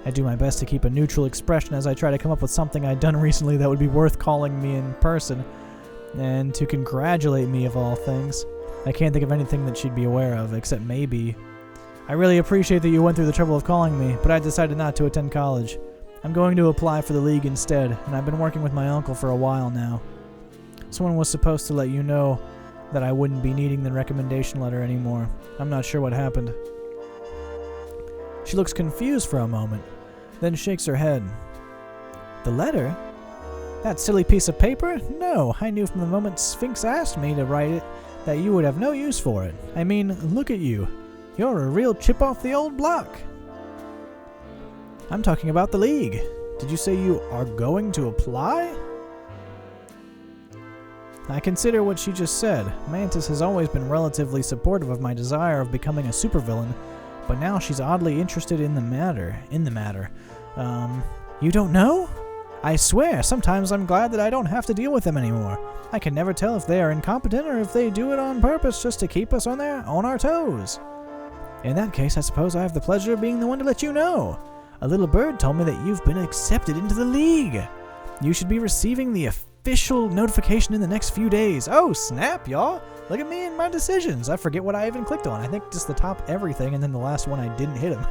I do my best to keep a neutral expression as I try to come up with something I'd done recently that would be worth calling me in person, and to congratulate me of all things. I can't think of anything that she'd be aware of, except maybe. I really appreciate that you went through the trouble of calling me, but I decided not to attend college. I'm going to apply for the league instead, and I've been working with my uncle for a while now. Someone was supposed to let you know that I wouldn't be needing the recommendation letter anymore. I'm not sure what happened. She looks confused for a moment, then shakes her head. The letter? That silly piece of paper? No, I knew from the moment Sphinx asked me to write it that you would have no use for it. I mean, look at you. You're a real chip off the old block. I'm talking about the league. Did you say you are going to apply? I consider what she just said. Mantis has always been relatively supportive of my desire of becoming a supervillain, but now she's oddly interested in the matter. You don't know? I swear, sometimes I'm glad that I don't have to deal with them anymore. I can never tell if they are incompetent or if they do it on purpose just to keep us on our toes. In that case, I suppose I have the pleasure of being the one to let you know. A little bird told me that you've been accepted into the league. You should be receiving the official notification in the next few days. Oh, snap, y'all. Look at me and my decisions. I forget what I even clicked on. I think just the top everything, and then the last one I didn't hit him.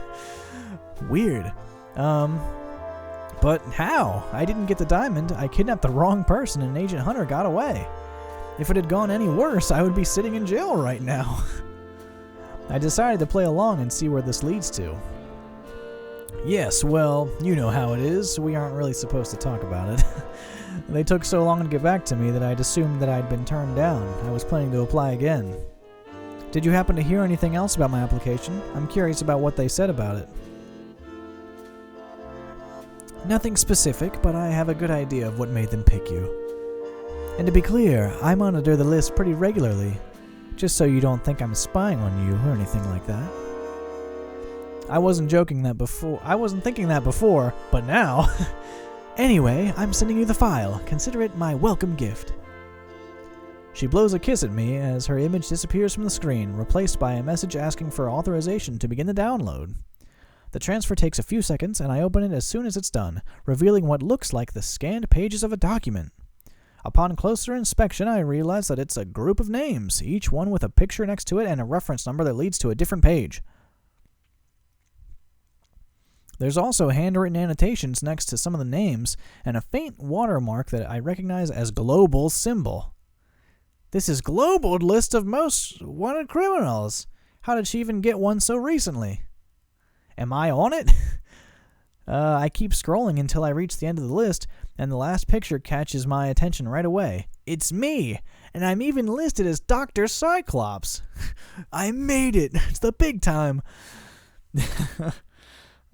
Weird. But how? I didn't get the diamond. I kidnapped the wrong person, and Agent Hunter got away. If it had gone any worse, I would be sitting in jail right now. I decided to play along and see where this leads to. Yes, well, you know how it is. We aren't really supposed to talk about it. They took so long to get back to me that I'd assumed that I'd been turned down. I was planning to apply again. Did you happen to hear anything else about my application? I'm curious about what they said about it. Nothing specific, but I have a good idea of what made them pick you. And to be clear, I monitor the list pretty regularly, just so you don't think I'm spying on you or anything like that. I wasn't thinking that before, but now. Anyway, I'm sending you the file. Consider it my welcome gift. She blows a kiss at me as her image disappears from the screen, replaced by a message asking for authorization to begin the download. The transfer takes a few seconds, and I open it as soon as it's done, revealing what looks like the scanned pages of a document. Upon closer inspection, I realize that it's a group of names, each one with a picture next to it and a reference number that leads to a different page. There's also handwritten annotations next to some of the names and a faint watermark that I recognize as Global's symbol. This is Global's list of most wanted criminals. How did she even get one so recently? Am I on it? I keep scrolling until I reach the end of the list, and the last picture catches my attention right away. It's me, and I'm even listed as Dr. Cyclops. I made it. It's the big time.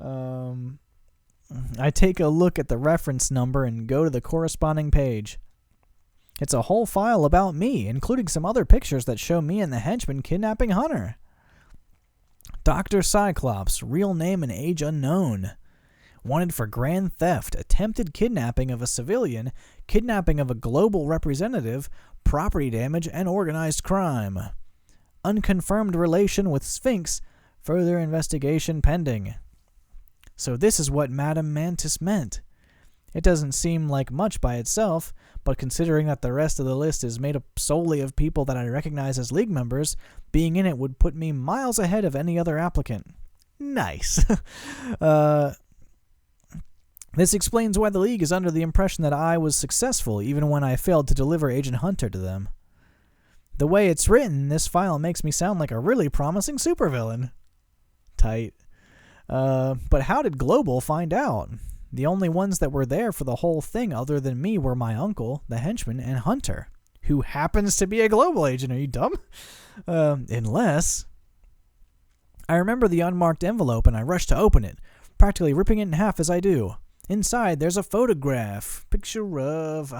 I take a look at the reference number and go to the corresponding page. It's a whole file about me, including some other pictures that show me and the henchman kidnapping Hunter. Dr. Cyclops, real name and age unknown. Wanted for grand theft, attempted kidnapping of a civilian, kidnapping of a global representative, property damage, and organized crime. Unconfirmed relation with Sphinx, further investigation pending. So this is what Madame Mantis meant. It doesn't seem like much by itself, but considering that the rest of the list is made up solely of people that I recognize as League members, being in it would put me miles ahead of any other applicant. Nice. This explains why the League is under the impression that I was successful even when I failed to deliver Agent Hunter to them. The way it's written, this file makes me sound like a really promising supervillain. Tight. But how did Global find out? The only ones that were there for the whole thing other than me were my uncle, the henchman, and Hunter, who happens to be a global agent. Are you dumb? Unless... I remember the unmarked envelope and I rush to open it, practically ripping it in half as I do. Inside, there's a photograph. Picture of...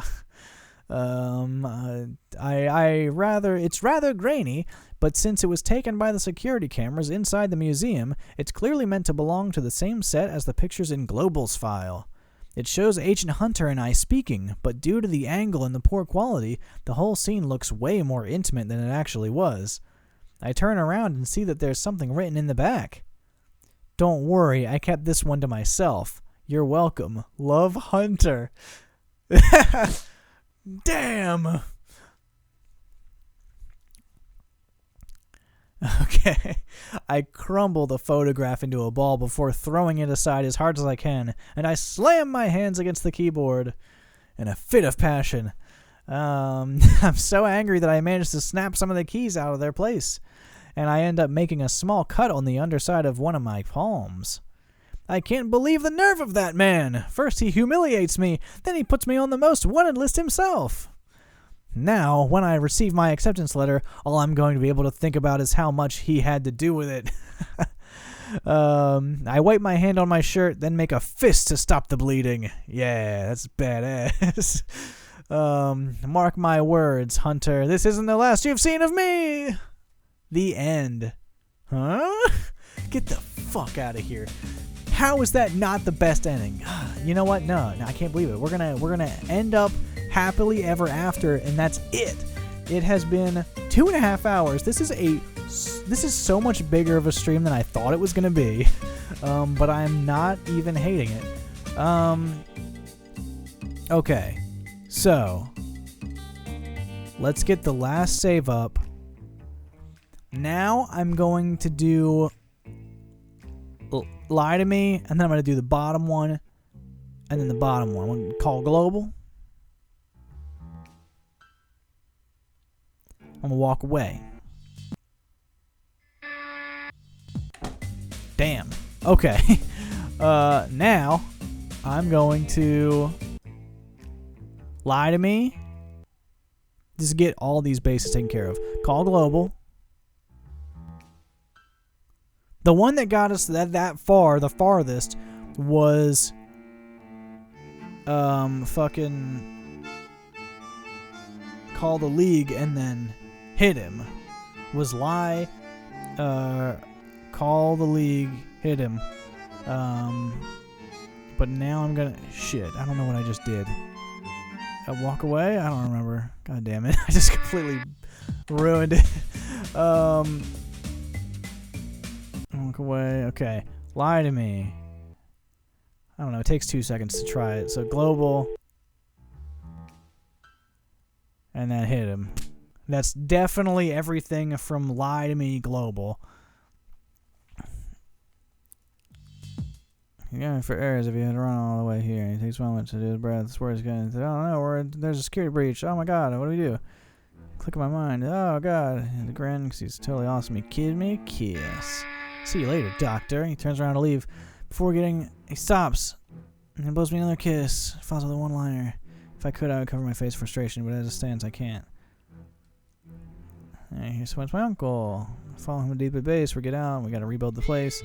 it's rather grainy, but since it was taken by the security cameras inside the museum, it's clearly meant to belong to the same set as the pictures in Global's file. It shows Agent Hunter and I speaking, but due to the angle and the poor quality, the whole scene looks way more intimate than it actually was. I turn around and see that there's something written in the back. Don't worry, I kept this one to myself. You're welcome. Love, Hunter. Damn. Okay. I crumble the photograph into a ball before throwing it aside as hard as I can, and I slam my hands against the keyboard in a fit of passion. I'm so angry that I managed to snap some of the keys out of their place, and I end up making a small cut on the underside of one of my palms. I can't believe the nerve of that man. First he humiliates me, then he puts me on the most wanted list himself. Now, when I receive my acceptance letter, all I'm going to be able to think about is how much he had to do with it. I wipe my hand on my shirt, then make a fist to stop the bleeding. Yeah, that's badass. Mark my words, Hunter. This isn't the last you've seen of me. The end. Huh? Get the fuck out of here. How is that not the best ending? You know what? No, I can't believe it. We're gonna end up happily ever after, and that's it. It has been 2.5 hours. This is so much bigger of a stream than I thought it was gonna be, but I'm not even hating it. Okay, so let's get the last save up. Now I'm going to do Lie to Me, and then I'm going to do the bottom one, and then the bottom one. I'm going to call Global. I'm going to walk away. Damn. Okay. Now, I'm going to Lie to Me. Just get all these bases taken care of. Call Global. The one that got us that far, the farthest, was fucking call the League and then hit him. Was lie, call the League, hit him. But now I'm gonna shit. I don't know what I just did. Walk away? I don't remember. God damn it! I just completely ruined it. Walk away. Okay. Lie to me. I don't know. It takes 2 seconds to try it. So global. And that hit him. That's definitely everything from lie to me global. You're going for errors if you had to run all the way here. It takes a moment to do his breath. This word is going to, I don't know, there's a security breach. Oh my god, what do we do? Click on my mind. Oh god. And the grin, because he's totally awesome. You kidding me? Kiss. See you later, doctor. He turns around to leave. Before getting, he stops. And he blows me another kiss. Follows with a one-liner. If I could, I would cover my face with frustration, but as it stands, I can't. And here's my uncle. Follow him deep at base. We get out. We gotta rebuild the place.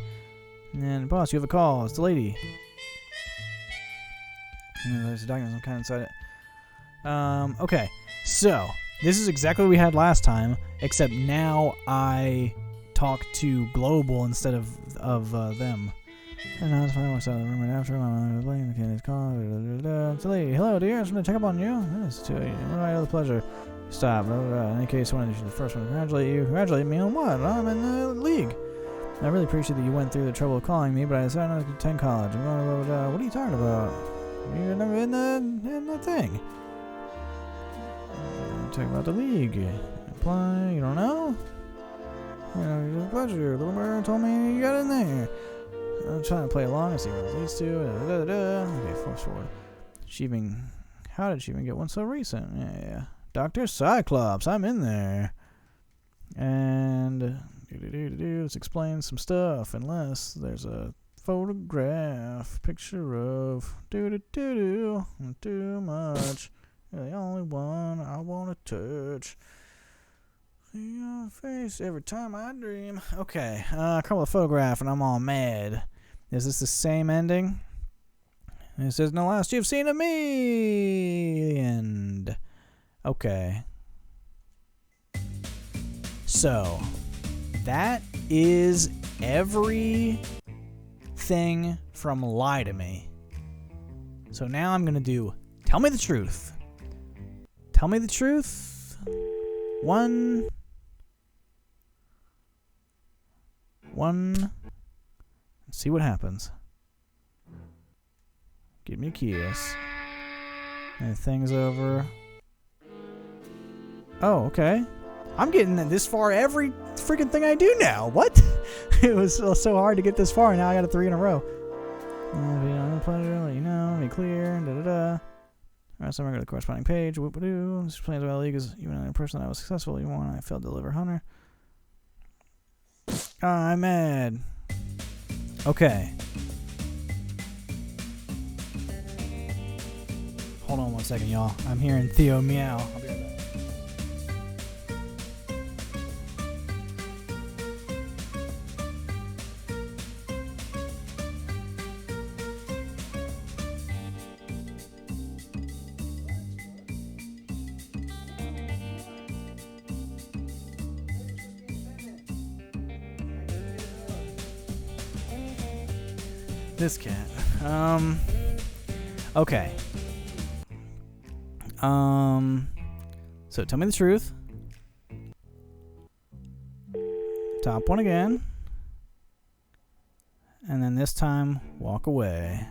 And boss, you have a call. It's the lady. And there's a document some kind inside it. Okay. So this is exactly what we had last time, except now I talk to Global instead of them. And I was fine outside the room right after. I was playing the candy's call. It's the lady. Hello, dear. I just want to check up on you. Yes, to you. What do I owe the pleasure? Stop. In any case, I wanted to be the first one to congratulate you. Congratulate me on what? I'm in the league. I really appreciate that you went through the trouble of calling me, but I decided not to attend college. I'm going to, what are you talking about? You're never in the thing. I'm talking about the league. Apply, you don't know? It's a pleasure. Little bird told me you got in there. I'm trying to play along and see what it leads to. Okay, force forward. How did she even get one so recent? Yeah. Dr. Cyclops, I'm in there. And let's explain some stuff, unless there's a photograph, picture of too much. You're the only one I want to touch. See your face every time I dream. Okay, I come with a photograph and I'm all mad. Is this the same ending? It says, "No last you've seen of me." And okay. So that is everything from Lie to Me. So now I'm going to do Tell Me the Truth. Tell me the truth. One. Let's see what happens. Give me a kiss. And the thing's over. Oh, okay. I'm getting this far every freaking thing I do now. What? It was so hard to get this far, and now I got a 3 in a row. Pleasure, let you know, be clear, da-da-da. Alright, so I'm going to go to the corresponding page. Whoop-a-doo. This plans about league is even in a person that I was successful. You won, I failed to deliver Hunter. I'm mad. Okay. Hold on 1 second, y'all. I'm hearing Theo meow. I'll be right back. This cat. Okay. So tell me the truth. Top one again. And then this time, walk away.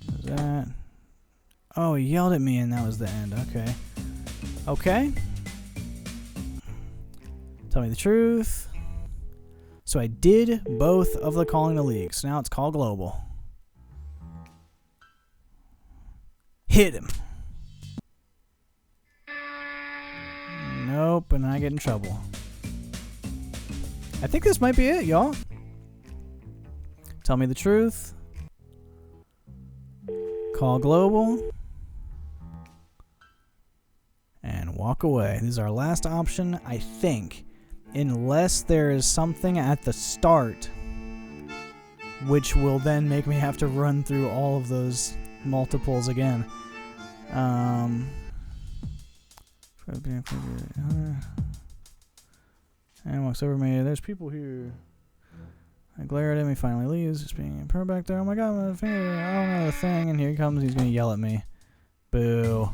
What was that? Oh, he yelled at me and that was the end. Okay. Okay. Tell me the truth. So I did both of the calling the league. So now it's call global. Hit him. Nope, and I get in trouble. I think this might be it, y'all. Tell me the truth. Call global. And walk away. This is our last option, I think. Unless there is something at the start which will then make me have to run through all of those multiples again. And walks over me. There's people here. I glare at him. He finally leaves. Just being a back there. Oh my god, my finger. I don't know the thing. And here he comes. He's going to yell at me. Boo.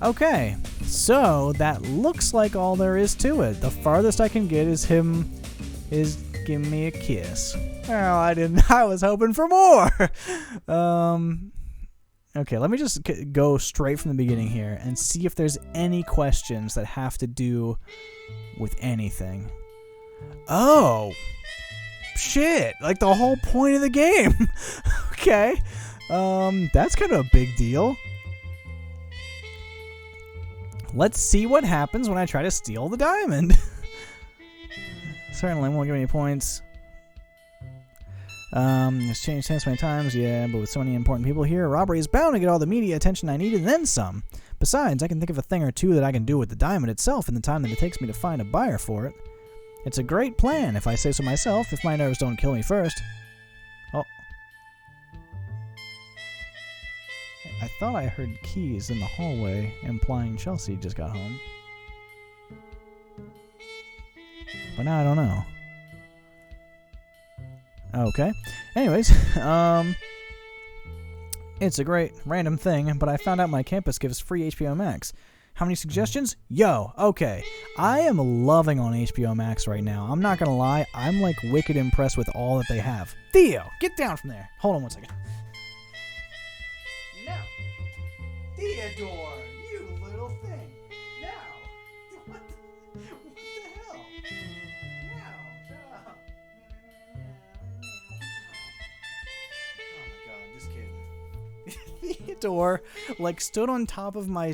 Okay, so that looks like all there is to it. The farthest I can get is him give me a kiss. Well, I didn't. I was hoping for more. Okay, let me just go straight from the beginning here and see if there's any questions that have to do with anything. Oh, shit! Like the whole point of the game. Okay, that's kind of a big deal. Let's see what happens when I try to steal the diamond. Certainly won't give me any points. It's changed hands so many times, yeah, but with so many important people here, a robbery is bound to get all the media attention I need and then some. Besides, I can think of a thing or two that I can do with the diamond itself in the time that it takes me to find a buyer for it. It's a great plan, if I say so myself, if my nerves don't kill me first. Oh. I thought I heard keys in the hallway, implying Chelsea just got home. But now I don't know. Okay. Anyways, it's a great random thing, but I found out my campus gives free HBO Max. How many suggestions? Yo, okay. I am loving on HBO Max right now. I'm not gonna lie, I'm like wicked impressed with all that they have. Theo, get down from there. Hold on one second. No. Theodore, you little thing. No. What the hell? No, shut up. Oh my god, this kid. Theodore, like, stood on top of my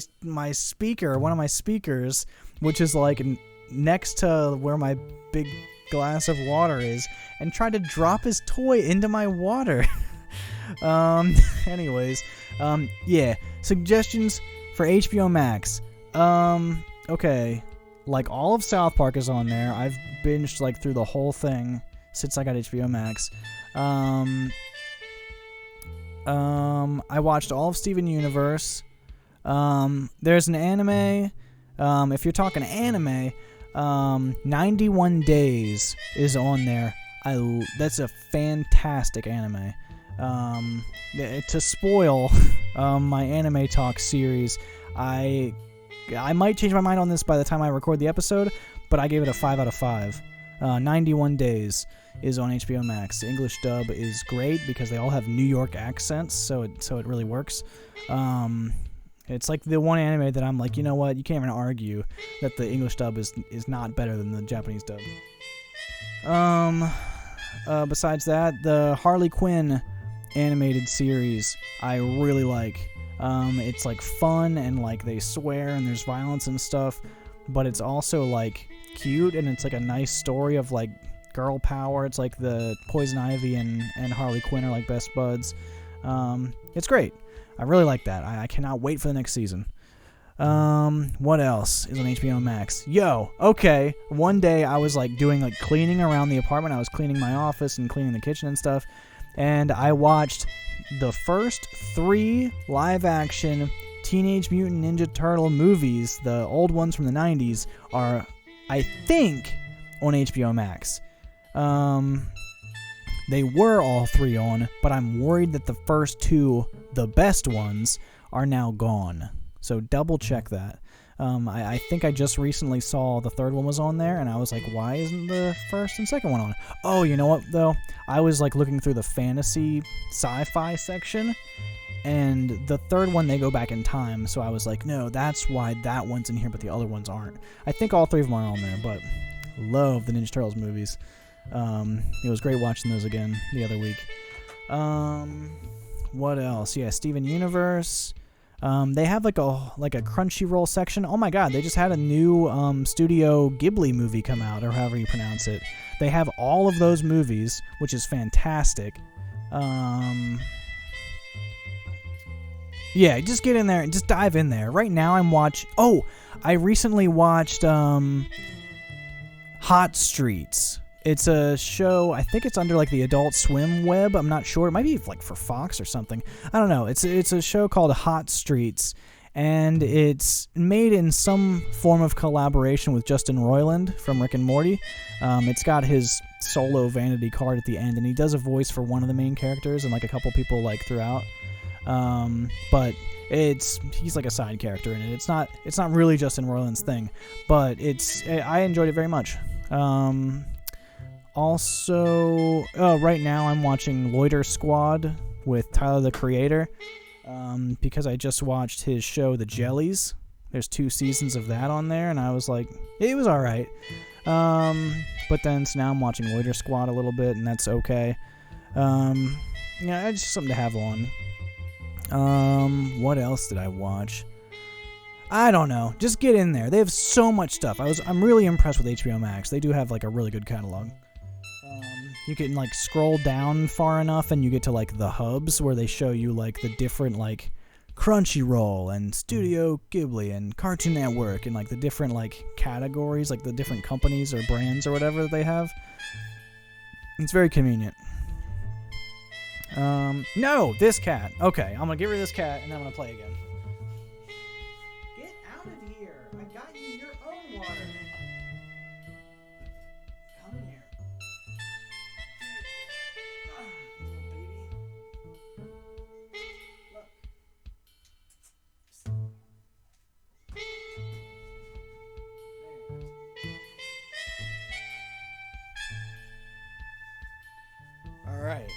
speaker, one of my speakers, which is, like, next to where my big glass of water is, and tried to drop his toy into my water. Anyways, yeah, suggestions for HBO Max. Okay, like, all of South Park is on there. I've binged, like, through the whole thing since I got HBO Max. I watched all of Steven Universe. There's an anime. If you're talking anime, 91 Days is on there. That's a fantastic anime. To spoil my anime talk series, I might change my mind on this by the time I record the episode, but I gave it a 5 out of 5. 91 Days is on HBO Max. The English dub is great because they all have New York accents, so it really works. It's like the one anime that I'm like, you know what, you can't even argue that the English dub is not better than the Japanese dub. Besides that, the Harley Quinn animated series I really like. It's like fun and like they swear and there's violence and stuff, but it's also like cute and it's like a nice story of like girl power. It's like the Poison Ivy and Harley Quinn are like best buds. It's great. I really like that. I cannot wait for the next season. What else is on HBO Max? Yo, okay. One day I was like doing like cleaning around the apartment. I was cleaning my office and cleaning the kitchen and stuff. And I watched the first 3 live-action Teenage Mutant Ninja Turtle movies. The old ones from the 90s are, I think, on HBO Max. They were all 3 on, but I'm worried that the first 2, the best ones, are now gone. So double check that. I think I just recently saw the 3rd one was on there, and I was like, why isn't the 1st and 2nd one on? Oh, you know what, though? I was like looking through the fantasy sci-fi section, and the 3rd one, they go back in time, so I was like, no, that's why that one's in here, but the other ones aren't. I think all 3 of them are on there, but love the Ninja Turtles movies. It was great watching those again the other week. What else? Yeah, Steven Universe. They have like a Crunchyroll section. Oh my god, they just had a new Studio Ghibli movie come out, or however you pronounce it. They have all of those movies, which is fantastic. Yeah, just get in there and just dive in there. Right now I'm watching... Oh, I recently watched Hot Streets. It's a show, I think it's under like the Adult Swim web, I'm not sure. It might be like for Fox or something. I don't know. It's a show called Hot Streets, and it's made in some form of collaboration with Justin Roiland from Rick and Morty. It's got his solo vanity card at the end, and he does a voice for one of the main characters and like a couple people like throughout. But he's like a side character in it. It's not really Justin Roiland's thing, but I enjoyed it very much. Also, right now I'm watching Loiter Squad with Tyler, the Creator, because I just watched his show, The Jellies. There's 2 seasons of that on there, and I was like, it was alright. But then, so now I'm watching Loiter Squad a little bit, and that's okay. Yeah, it's just something to have on. What else did I watch? I don't know. Just get in there. They have so much stuff. I'm really impressed with HBO Max. They do have like a really good catalog. You can like scroll down far enough and you get to like the hubs where they show you like the different like Crunchyroll and Studio Ghibli and Cartoon Network and like the different like categories, like the different companies or brands or whatever that they have. It's very convenient. No, this cat. Okay, I'm gonna get rid of this cat and then I'm gonna play again. Get out of here! I got you your own water. Come here. Baby. Look. All right.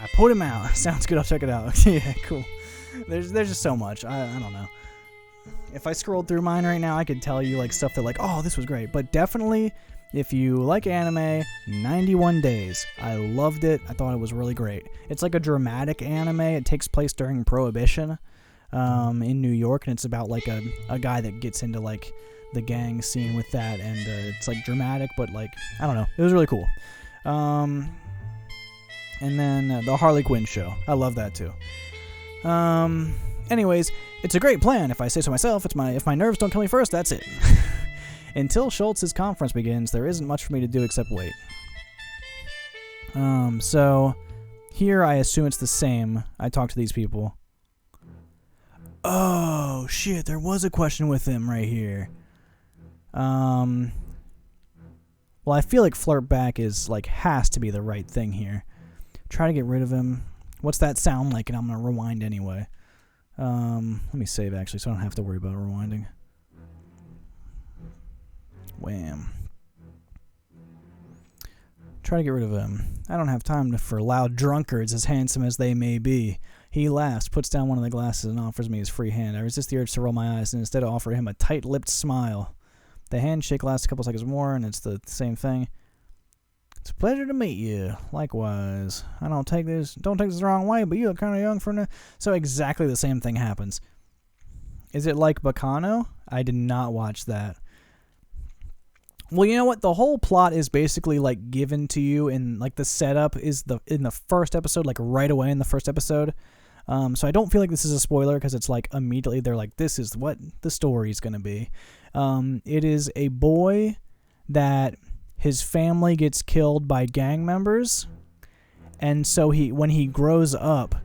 I put him out. Sounds good. I'll check it out. Yeah, cool. There's just so much. I don't know. If I scrolled through mine right now, I could tell you like stuff that like, oh, this was great. But definitely, if you like anime, 91 Days. I loved it. I thought it was really great. It's like a dramatic anime. It takes place during Prohibition in New York, and it's about like a guy that gets into like the gang scene with that, and it's like dramatic, but like, I don't know. It was really cool. And then the Harley Quinn show. I love that too. Anyways, it's a great plan. If I say so myself, if my nerves don't kill me first, that's it. Until Schultz's conference begins, there isn't much for me to do except wait. So here I assume it's the same. I talked to these people. Oh shit, there was a question with him right here. Well, I feel like flirt back is like has to be the right thing here. Try to get rid of him. What's that sound like? And I'm gonna rewind anyway. Let me save actually, so I don't have to worry about rewinding. Wham. Try to get rid of him. I don't have time for loud drunkards, as handsome as they may be. He laughs, puts down one of the glasses, and offers me his free hand. I resist the urge to roll my eyes and instead offer him a tight-lipped smile. The handshake lasts a couple seconds more, and it's the same thing. It's a pleasure to meet you. Likewise. I don't take this the wrong way, but you look kind of young for now. So exactly the same thing happens. Is it like Bacano? I did not watch that. Well, you know what? The whole plot is basically like given to you in like the setup is in the first episode, like right away in the first episode. So I don't feel like this is a spoiler because it's like immediately they're like, this is what the story is going to be. It is a boy that his family gets killed by gang members, and so when he grows up,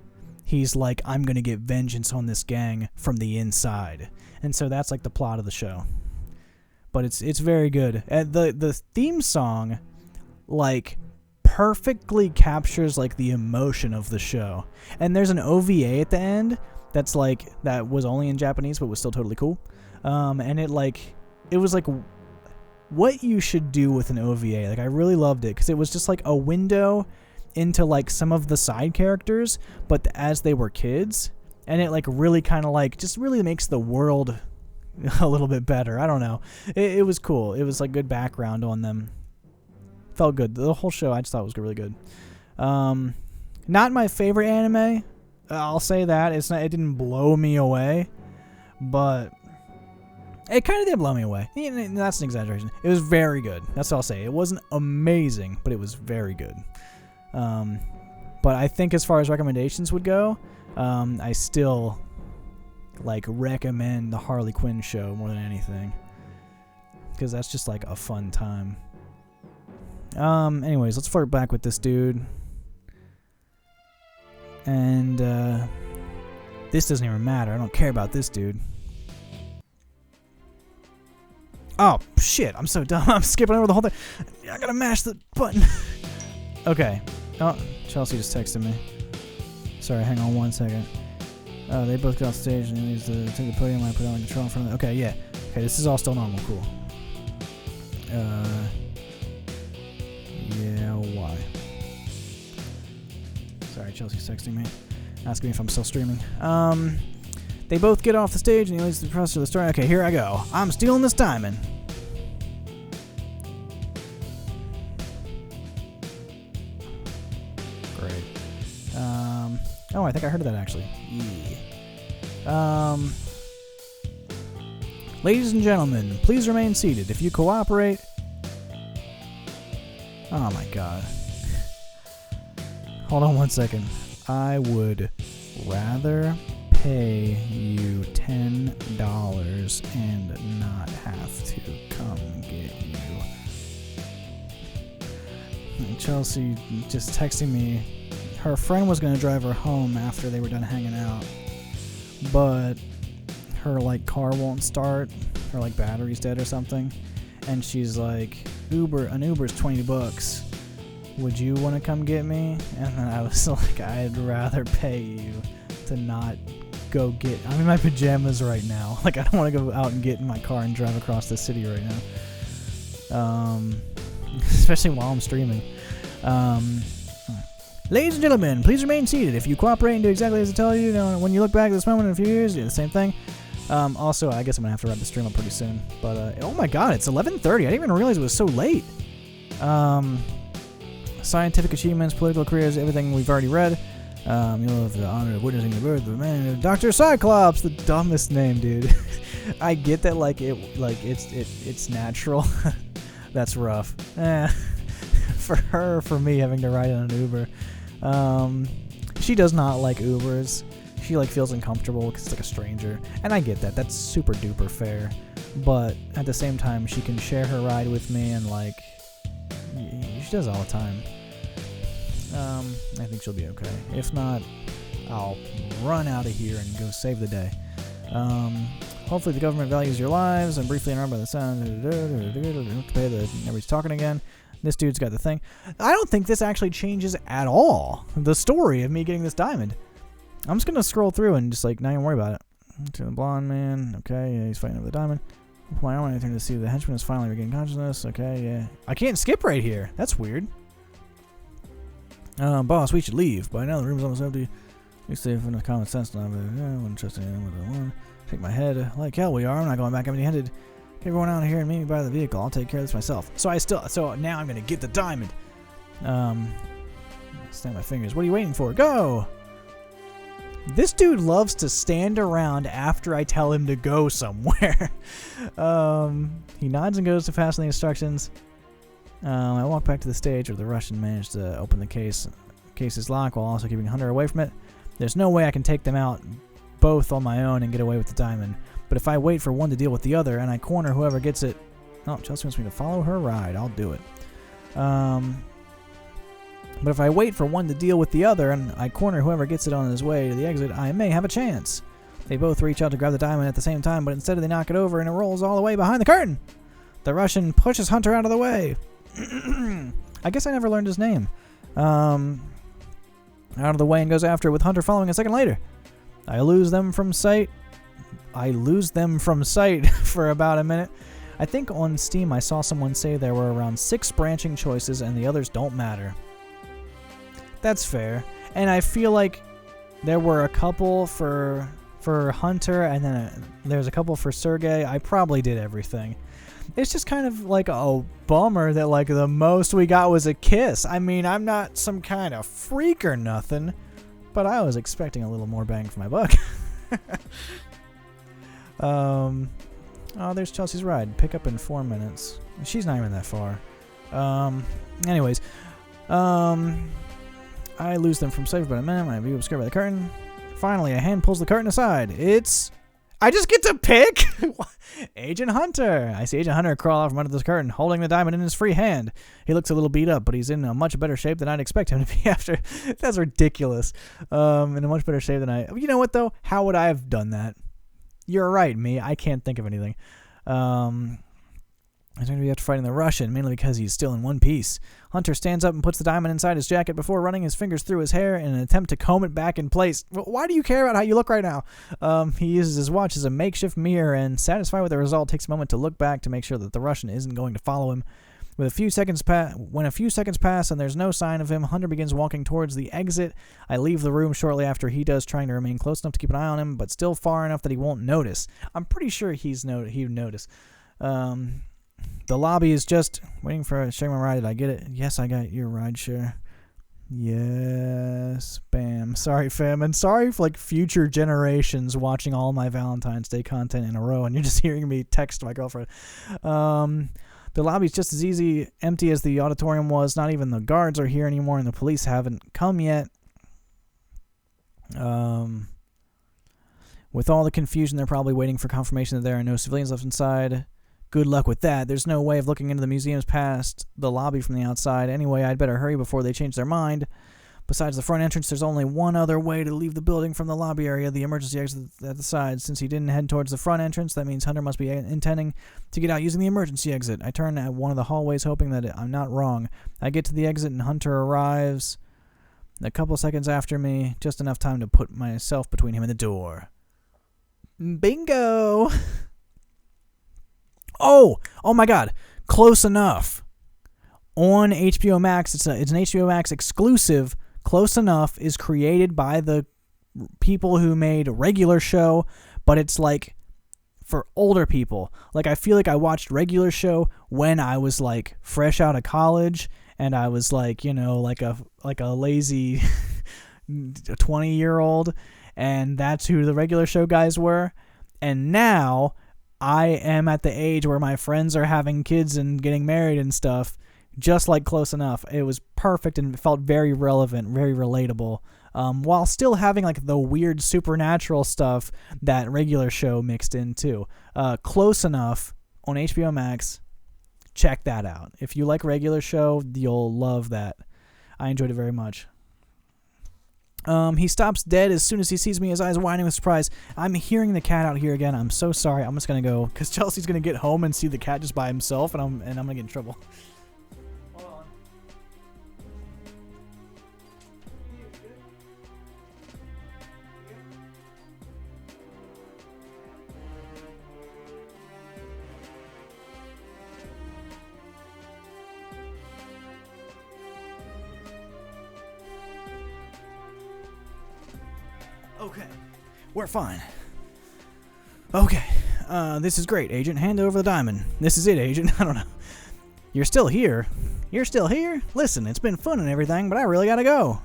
he's like, I'm going to get vengeance on this gang from the inside. And so that's like the plot of the show. But it's very good. The theme song like perfectly captures like the emotion of the show. And there's an OVA at the end that's like that was only in Japanese but was still totally cool. And it was like what you should do with an OVA. Like I really loved it because it was just like a window into like some of the side characters, but as they were kids, and it like really kind of like just really makes the world a little bit better. I don't know. It was cool. It was like good background on them. Felt good. The whole show I just thought was really good. Not my favorite anime. I'll say that. It didn't blow me away, but it kind of did blow me away. That's an exaggeration. It was very good. That's what I'll say. It wasn't amazing, but it was very good. But I think as far as recommendations would go, I still like recommend the Harley Quinn show more than anything because that's just like a fun time. Anyways, let's flirt back with this dude. And this doesn't even matter. I don't care about this dude. Oh shit, I'm so dumb. I'm skipping over the whole thing. I gotta mash the button. Okay. Oh, Chelsea just texted me. Sorry, hang on 1 second. They both got off stage and he needs to take the podium. I put on the control in front of them. Okay, yeah. Okay, this is all still normal. Cool. Sorry, Chelsea's texting me, asking me if I'm still streaming. They both get off the stage, and he leads the press to the story. Okay, here I go. I'm stealing this diamond. Great. Oh, I think I heard of that, actually. Yeah. Ladies and gentlemen, please remain seated. If you cooperate... Oh, my God. Hold on one second. I would rather pay you $10 and not have to come get you. And Chelsea just texting me. Her friend was going to drive her home after they were done hanging out, but her car won't start. Her battery's dead or something, and she's like, an Uber's $20. Would you want to come get me? And then I was like, I'd rather pay you to not go get... I'm in my pajamas right now. I don't want to go out and get in my car and drive across the city right now. Especially while I'm streaming. Ladies and gentlemen, please remain seated. If you cooperate and do exactly as I tell you, when you look back at this moment in a few years, do the same thing. Also, I guess I'm going to have to wrap the stream up pretty soon. But, oh my God, it's 11:30. I didn't even realize it was so late. Scientific achievements, political careers, everything we've already read. You'll have the honor of witnessing the birth of a man, Dr. Cyclops, the dumbest name, dude. I get that, it's natural. That's rough. For me, having to ride in an Uber. She does not like Ubers. She feels uncomfortable because it's a stranger, and I get that. That's super duper fair. But at the same time, she can share her ride with me, and she does all the time. I think she'll be okay. If not, I'll run out of here and go save the day. Hopefully the government values your lives. I'm briefly interrupted by the sound. Everybody's talking again. This dude's got the thing. I don't think this actually changes at all the story of me getting this diamond. I'm just going to scroll through and just not even worry about it. To the blonde man. Okay, yeah, he's fighting over the diamond. Well, I don't want anything to see. The henchman is finally regaining consciousness. Okay, yeah. I can't skip right here. That's weird. Boss, we should leave. By now the room's almost empty. You stay from the common sense now. I wouldn't trust anyone with a one. Shake my head. Like hell we are. I'm not going back empty-handed. Get everyone out of here and meet me by the vehicle. I'll take care of this myself. So now I'm gonna get the diamond. Snap my fingers. What are you waiting for? Go! This dude loves to stand around after I tell him to go somewhere. He nods and goes to fasten the instructions. I walk back to the stage where the Russian managed to open the case. The case is locked while also keeping Hunter away from it. There's no way I can take them out both on my own and get away with the diamond. But if I wait for one to deal with the other and I corner whoever gets it... Oh, Chelsea wants me to follow her ride. I'll do it. But if I wait for one to deal with the other and I corner whoever gets it on his way to the exit, I may have a chance. They both reach out to grab the diamond at the same time, but instead they knock it over and it rolls all the way behind the curtain. The Russian pushes Hunter out of the way. I guess I never learned his name. Out of the way and goes after it, with Hunter following a second later. I lose them from sight for about a minute. I think on Steam I saw someone say there were around 6 branching choices and the others don't matter. That's fair. And I feel like there were a couple for Hunter and then there's a couple for Sergei. I probably did everything. It's just kind of a bummer that the most we got was a kiss. I mean, I'm not some kind of freak or nothing, but I was expecting a little more bang for my buck. Oh, there's Chelsea's ride. Pick up in 4 minutes. She's not even that far. Anyways. I lose them from sight for about a minute. My view obscured by the curtain. Finally, a hand pulls the curtain aside. I just get to pick? Agent Hunter. I see Agent Hunter crawl out from under this curtain, holding the diamond in his free hand. He looks a little beat up, but he's in a much better shape than I'd expect him to be after. That's ridiculous. In a much better shape than You know what, though? How would I have done that? You're right, me. I can't think of anything. He's going to be after fighting the Russian, mainly because he's still in one piece. Hunter stands up and puts the diamond inside his jacket before running his fingers through his hair in an attempt to comb it back in place. Why do you care about how you look right now? He uses his watch as a makeshift mirror and, satisfied with the result, takes a moment to look back to make sure that the Russian isn't going to follow him. When a few seconds pass and there's no sign of him, Hunter begins walking towards the exit. I leave the room shortly after he does, trying to remain close enough to keep an eye on him, but still far enough that he won't notice. I'm pretty sure he'd notice. The lobby is just waiting for a share my ride. Did I get it? Yes, I got your ride share. Yes, bam. Sorry, fam, and sorry for like future generations watching all my Valentine's Day content in a row, and you're just hearing me text my girlfriend. The lobby's just as empty as the auditorium was. Not even the guards are here anymore, and the police haven't come yet. With all the confusion, they're probably waiting for confirmation that there are no civilians left inside. Good luck with that. There's no way of looking into the museums past the lobby from the outside. Anyway, I'd better hurry before they change their mind. Besides the front entrance, there's only one other way to leave the building from the lobby area, the emergency exit at the side. Since he didn't head towards the front entrance, that means Hunter must be intending to get out using the emergency exit. I turn at one of the hallways, hoping that I'm not wrong. I get to the exit, and Hunter arrives a couple seconds after me, just enough time to put myself between him and the door. Bingo! Oh my God! Close Enough on HBO Max. It's an HBO Max exclusive. Close Enough is created by the people who made a regular show, but it's like for older people. Like, I feel like I watched regular show when I was like fresh out of college, and I was like, you know, like a lazy 20-year-old, and that's who the regular show guys were. And now I am at the age where my friends are having kids and getting married and stuff, just like Close Enough. It was perfect and felt very relevant, very relatable, while still having like the weird supernatural stuff that regular show mixed in too. Close Enough on HBO Max. Check that out. If you like regular show, you'll love that. I enjoyed it very much. He stops dead as soon as he sees me, his eyes widening with surprise. I'm hearing the cat out here again. I'm so sorry. I'm just going to go, because Chelsea's going to get home and see the cat just by himself, and I'm going to get in trouble. Hold on. Okay, we're fine. Okay, this is great, Agent. Hand over the diamond. This is it, Agent. I don't know. You're still here? You're still here? Listen, it's been fun and everything, but I really gotta go.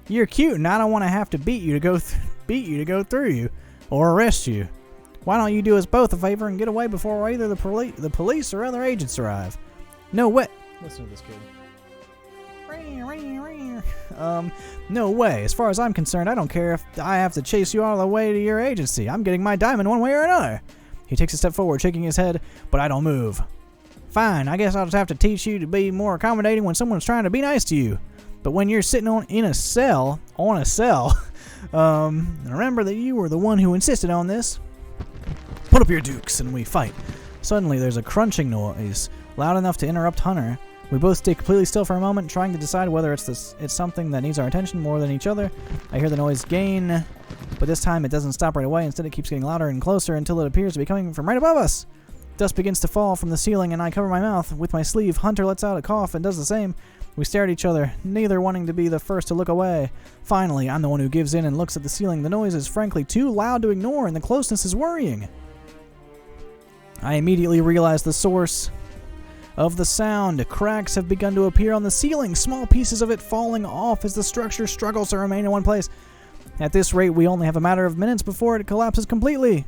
You're cute, and I don't want to have to beat you to go through you, or arrest you. Why don't you do us both a favor and get away before either the police or other agents arrive? No way. Listen to this kid. No way. As far as I'm concerned, I don't care if I have to chase you all the way to your agency. I'm getting my diamond one way or another. He takes a step forward, shaking his head, but I don't move. Fine, I guess I'll just have to teach you to be more accommodating when someone's trying to be nice to you. But when you're sitting on a cell, remember that you were the one who insisted on this. Put up your dukes, and we fight. Suddenly, there's a crunching noise, loud enough to interrupt Hunter. We both stay completely still for a moment, trying to decide whether it's something that needs our attention more than each other. I hear the noise gain, but this time it doesn't stop right away. Instead, it keeps getting louder and closer until it appears to be coming from right above us. Dust begins to fall from the ceiling, and I cover my mouth with my sleeve. Hunter lets out a cough and does the same. We stare at each other, neither wanting to be the first to look away. Finally, I'm the one who gives in and looks at the ceiling. The noise is frankly too loud to ignore, and the closeness is worrying. I immediately realize the source of the sound. Cracks have begun to appear on the ceiling, small pieces of it falling off as the structure struggles to remain in one place. At this rate, we only have a matter of minutes before it collapses completely.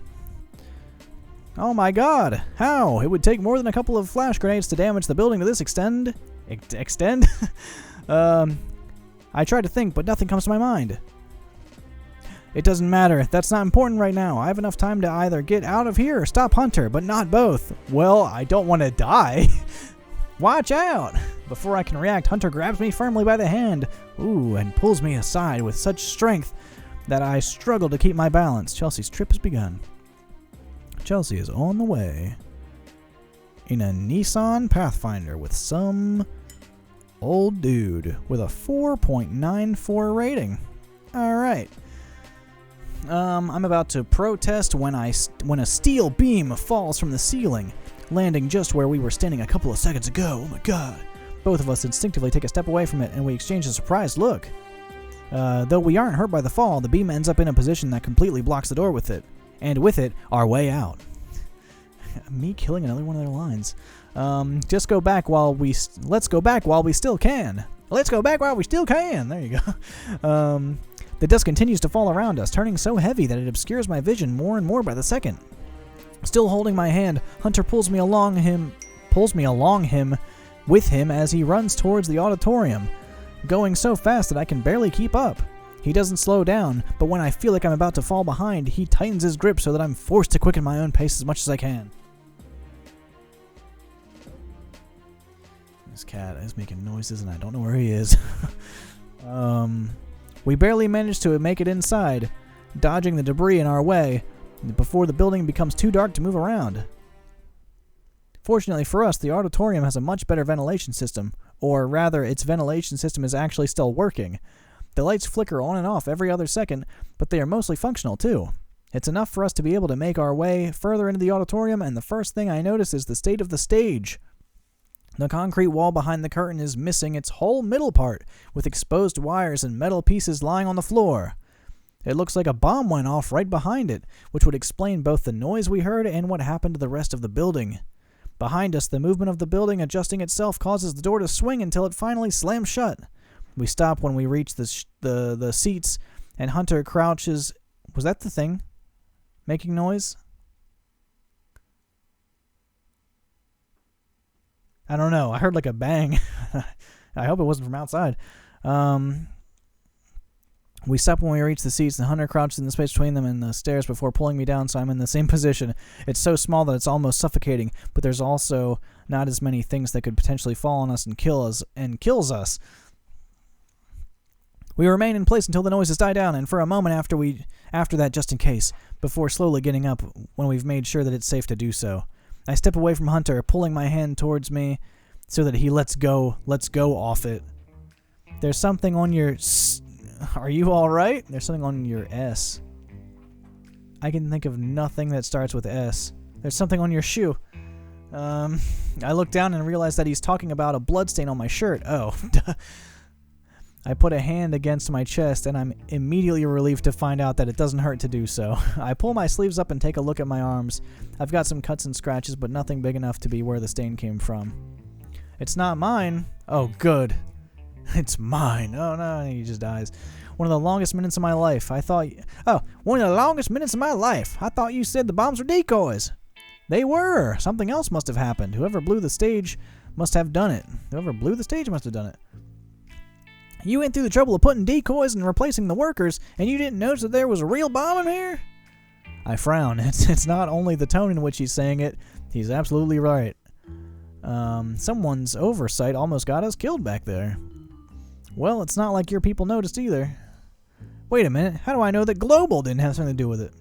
Oh my god, how? It would take more than a couple of flash grenades to damage the building to this extent. I try to think, but nothing comes to my mind. It doesn't matter. That's not important right now. I have enough time to either get out of here or stop Hunter, but not both. Well, I don't want to die. Watch out! Before I can react, Hunter grabs me firmly by the hand, and pulls me aside with such strength that I struggle to keep my balance. Chelsea's trip has begun. Chelsea is on the way in a Nissan Pathfinder with some old dude with a 4.94 rating. Alright. I'm about to protest when a steel beam falls from the ceiling. landing just where we were standing a couple of seconds ago. Oh my god. Both of us instinctively take a step away from it, and we exchange a surprised look. Though we aren't hurt by the fall, the beam ends up in a position that completely blocks the door with it. And with it, our way out. Me killing another one of their lines. Let's go back while we still can. Let's go back while we still can. There you go. The dust continues to fall around us, turning so heavy that it obscures my vision more and more by the second. Still holding my hand, Hunter pulls me along with him as he runs towards the auditorium, going so fast that I can barely keep up. He doesn't slow down, but when I feel like I'm about to fall behind, he tightens his grip so that I'm forced to quicken my own pace as much as I can. This cat is making noises and I don't know where he is. We barely manage to make it inside, dodging the debris in our way before the building becomes too dark to move around. Fortunately for us, the auditorium has a much better ventilation system, or rather, its ventilation system is actually still working. The lights flicker on and off every other second, but they are mostly functional too. It's enough for us to be able to make our way further into the auditorium, and the first thing I notice is the state of the stage. The concrete wall behind the curtain is missing its whole middle part, with exposed wires and metal pieces lying on the floor. It looks like a bomb went off right behind it, which would explain both the noise we heard and what happened to the rest of the building. Behind us, the movement of the building adjusting itself causes the door to swing until it finally slams shut. We stop when we reach the seats, and Hunter crouches. Was that the thing? Making noise? I don't know. I heard like a bang. I hope it wasn't from outside. We stop when we reach the seats, and Hunter crouches in the space between them and the stairs before pulling me down so I'm in the same position. It's so small that it's almost suffocating, but there's also not as many things that could potentially fall on us and kills us. We remain in place until the noises die down, and for a moment after that just in case, before slowly getting up when we've made sure that it's safe to do so. I step away from Hunter, pulling my hand towards me so that he lets go off it. There's something on your... Are you alright? There's something on your S. I can think of nothing that starts with S. There's something on your shoe. I look down and realize that he's talking about a bloodstain on my shirt. Oh. I put a hand against my chest, and I'm immediately relieved to find out that it doesn't hurt to do so. I pull my sleeves up and take a look at my arms. I've got some cuts and scratches, but nothing big enough to be where the stain came from. It's not mine. Oh, good. It's mine. Oh, no, he just dies. One of the longest minutes of my life. One of the longest minutes of my life. I thought you said the bombs were decoys. They were. Something else must have happened. Whoever blew the stage must have done it. You went through the trouble of putting decoys and replacing the workers, and you didn't notice that there was a real bomb in here? I frown. It's not only the tone in which he's saying it. He's absolutely right. Someone's oversight almost got us killed back there. Well, it's not like your people noticed either. Wait a minute. How do I know that Global didn't have something to do with it?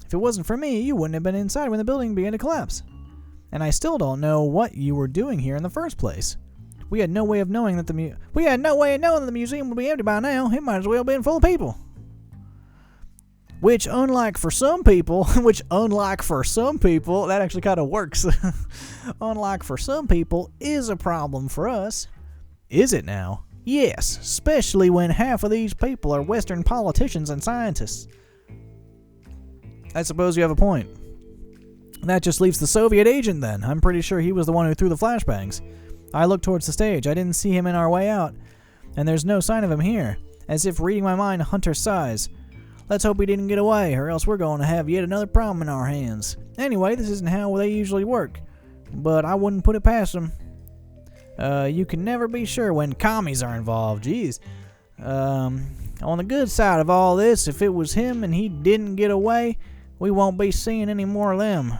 If it wasn't for me, you wouldn't have been inside when the building began to collapse. And I still don't know what you were doing here in the first place. We had no way of knowing that the museum would be empty by now. It might as well have been full of people. Which, unlike for some people, that actually kind of works. Unlike for some people, is a problem for us. Is it now? Yes, especially when half of these people are Western politicians and scientists. I suppose you have a point. That just leaves the Soviet agent then. I'm pretty sure he was the one who threw the flashbangs. I looked towards the stage. I didn't see him in our way out, and there's no sign of him here. As if reading my mind, Hunter sighs. Let's hope he didn't get away, or else we're going to have yet another problem in our hands. Anyway, this isn't how they usually work, but I wouldn't put it past them. You can never be sure when commies are involved. Jeez. On the good side of all this, if it was him and he didn't get away, we won't be seeing any more of them.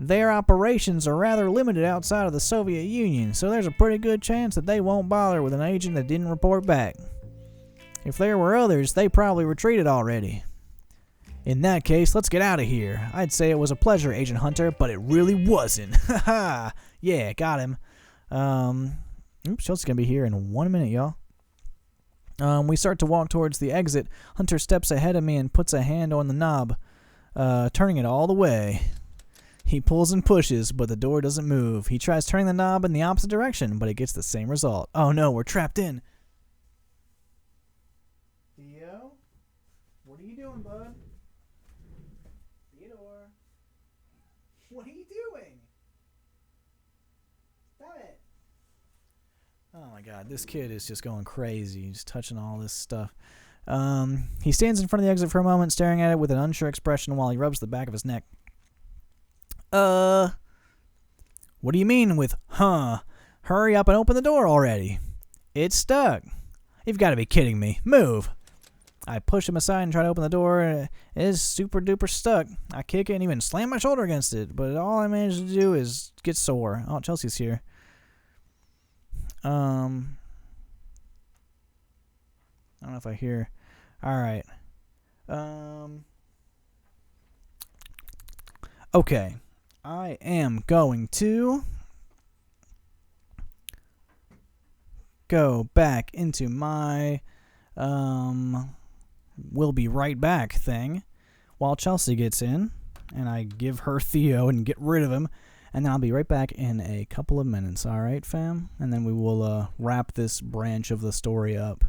Their operations are rather limited outside of the Soviet Union, so there's a pretty good chance that they won't bother with an agent that didn't report back. If there were others, they probably retreated already. In that case, let's get out of here. I'd say it was a pleasure, Agent Hunter, but it really wasn't. Haha. Yeah, got him. Schultz is going to be here in 1 minute, y'all. We start to walk towards the exit. Hunter steps ahead of me and puts a hand on the knob, turning it all the way. He pulls and pushes, but the door doesn't move. He tries turning the knob in the opposite direction, but it gets the same result. Oh no, we're trapped in. Theo? What are you doing, bud? Theodore? What are you doing? Stop it. Oh my god, this kid is just going crazy. He's touching all this stuff. He stands in front of the exit for a moment, staring at it with an unsure expression while he rubs the back of his neck. What do you mean with, huh? Hurry up and open the door already. It's stuck. You've got to be kidding me. Move. I push him aside and try to open the door. It is super duper stuck. I kick it and even slam my shoulder against it, but all I managed to do is get sore. Oh, Chelsea's here. I don't know if I hear. Alright. Okay. I am going to go back into my we'll be right back thing while Chelsea gets in, and I give her Theo and get rid of him, and then I'll be right back in a couple of minutes. Alright, fam? And then we will wrap this branch of the story up.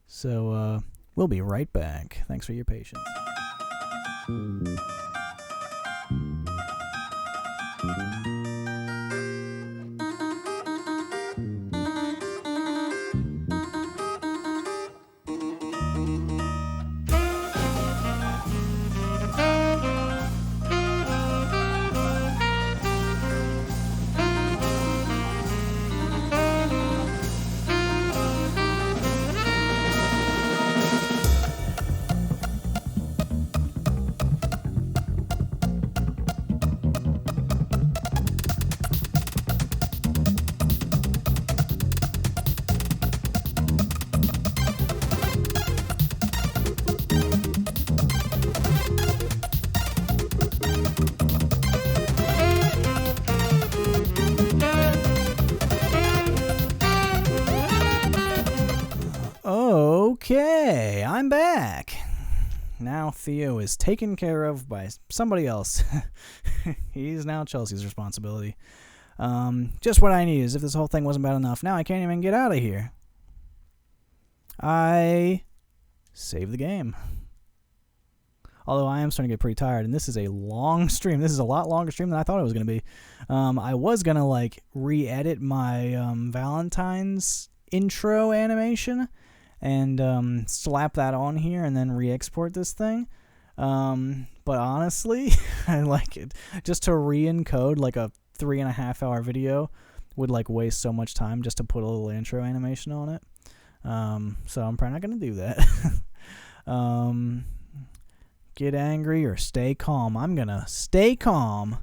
So, we'll be right back. Thanks for your patience. Okay, I'm back. Now Theo is taken care of by somebody else. He's now Chelsea's responsibility. Just what I need is if this whole thing wasn't bad enough. Now I can't even get out of here. I save the game. Although I am starting to get pretty tired, and this is a long stream. This is a lot longer stream than I thought it was going to be. I was going to re-edit my Valentine's intro animation and slap that on here and then re-export this thing. But honestly, I like it. Just to re-encode a 3.5 hour video would waste so much time just to put a little intro animation on it. So I'm probably not going to do that. Get angry or stay calm. I'm going to stay calm.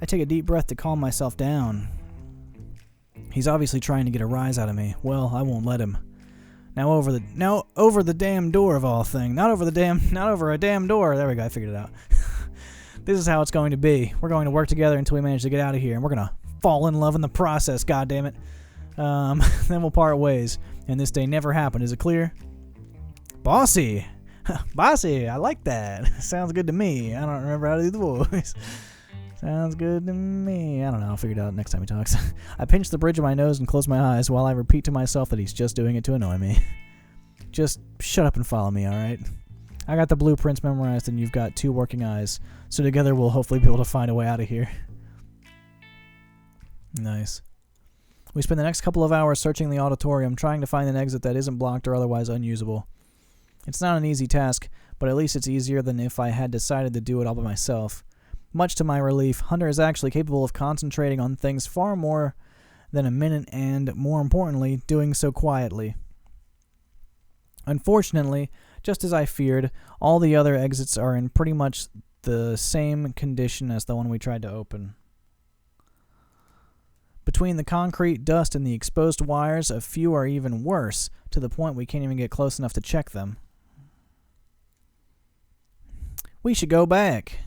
I take a deep breath to calm myself down. He's obviously trying to get a rise out of me. Well, I won't let him. Now over the damn door of all things. Not over a damn door. There we go. I figured it out. This is how it's going to be. We're going to work together until we manage to get out of here, and we're going to fall in love in the process, goddammit. Then we'll part ways. And this day never happened. Is it clear? Bossy. Bossy. I like that. Sounds good to me. I don't remember how to do the voice. Sounds good to me. I don't know. I'll figure it out next time he talks. I pinch the bridge of my nose and close my eyes while I repeat to myself that he's just doing it to annoy me. Just shut up and follow me, alright? I got the blueprints memorized and you've got 2 working eyes. So together we'll hopefully be able to find a way out of here. Nice. We spend the next couple of hours searching the auditorium, trying to find an exit that isn't blocked or otherwise unusable. It's not an easy task, but at least it's easier than if I had decided to do it all by myself. Much to my relief, Hunter is actually capable of concentrating on things far more than a minute and, more importantly, doing so quietly. Unfortunately, just as I feared, all the other exits are in pretty much the same condition as the one we tried to open. Between the concrete, dust, and the exposed wires, a few are even worse, to the point we can't even get close enough to check them. We should go back.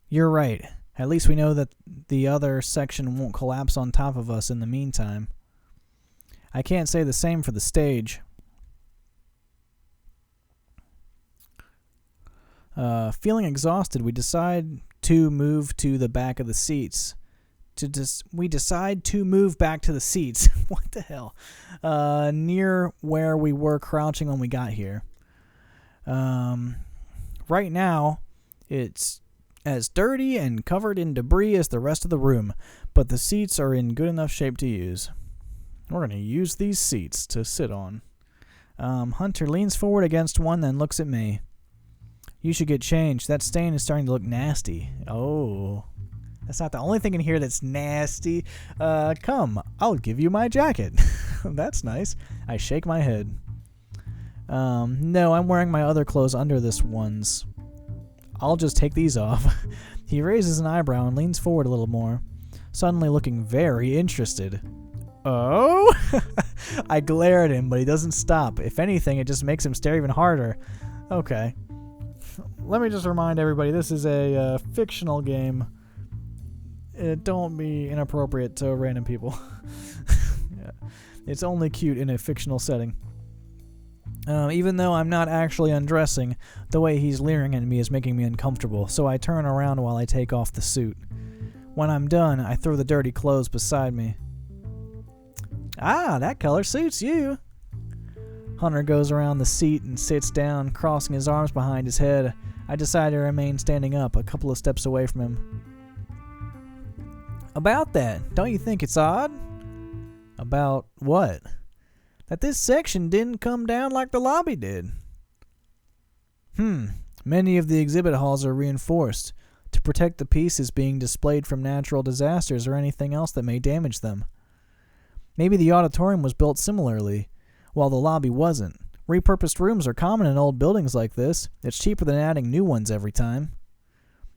You're right. At least we know that the other section won't collapse on top of us in the meantime. I can't say the same for the stage. Feeling exhausted, we decide to move to the back of the seats. We decide to move back to the seats. What the hell? Near where we were crouching when we got here. Right now, it's as dirty and covered in debris as the rest of the room, but the seats are in good enough shape to use. We're going to use these seats to sit on. Hunter leans forward against one, then looks at me. You should get changed. That stain is starting to look nasty. Oh, that's not the only thing in here that's nasty. Come, I'll give you my jacket. That's nice. I shake my head. No, I'm wearing my other clothes under this one's. I'll just take these off. He raises an eyebrow and leans forward a little more, suddenly looking very interested. Oh? I glare at him, but he doesn't stop. If anything, it just makes him stare even harder. Okay. Let me just remind everybody, this is a fictional game. Don't be inappropriate to random people. Yeah. It's only cute in a fictional setting. Even though I'm not actually undressing, the way he's leering at me is making me uncomfortable, so I turn around while I take off the suit. When I'm done, I throw the dirty clothes beside me. Ah, that color suits you. Hunter goes around the seat and sits down, crossing his arms behind his head. I decide to remain standing up, a couple of steps away from him. About that, don't you think it's odd? About what? That this section didn't come down like the lobby did. Many of the exhibit halls are reinforced to protect the pieces being displayed from natural disasters or anything else that may damage them. Maybe the auditorium was built similarly, while the lobby wasn't. Repurposed rooms are common in old buildings like this. It's cheaper than adding new ones every time.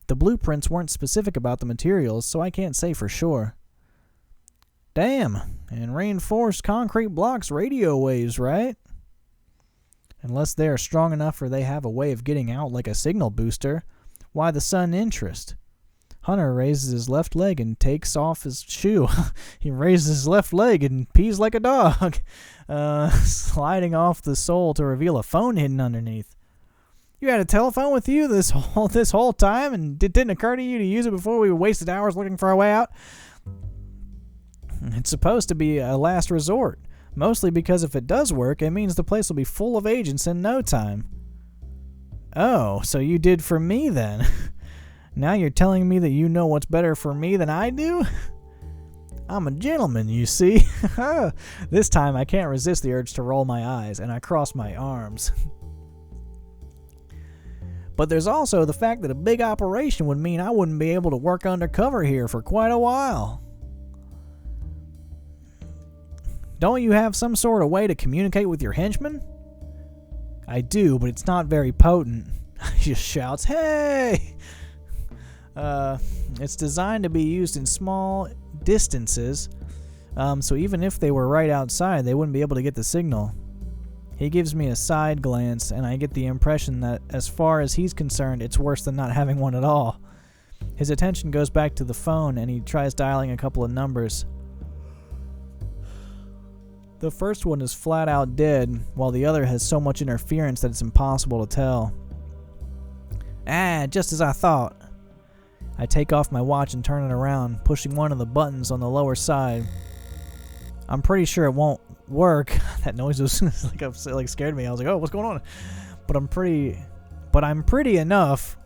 The blueprints weren't specific about the materials, so I can't say for sure. Damn, and reinforced concrete blocks radio waves, right? Unless they are strong enough or they have a way of getting out like a signal booster. Why the sudden interest? Hunter raises his left leg and takes off his shoe. He raises his left leg and pees like a dog, sliding off the sole to reveal a phone hidden underneath. You had a telephone with you this whole time, and it didn't occur to you to use it before we wasted hours looking for our way out? It's supposed to be a last resort, mostly because if it does work, it means the place will be full of agents in no time. Oh, so you did for me then? Now you're telling me that you know what's better for me than I do? I'm a gentleman, you see. This time I can't resist the urge to roll my eyes, and I cross my arms. But there's also the fact that a big operation would mean I wouldn't be able to work undercover here for quite a while. Don't you have some sort of way to communicate with your henchmen? I do, but it's not very potent. He just shouts, "Hey!" It's designed to be used in small distances, so even if they were right outside, they wouldn't be able to get the signal. He gives me a side glance, and I get the impression that, as far as he's concerned, it's worse than not having one at all. His attention goes back to the phone, and he tries dialing a couple of numbers. The first one is flat out dead, while the other has so much interference that it's impossible to tell. Ah, just as I thought. I take off my watch and turn it around, pushing one of the buttons on the lower side. I'm pretty sure it won't work. That noise was like scared me. I was like, "Oh, what's going on?" But I'm pretty enough.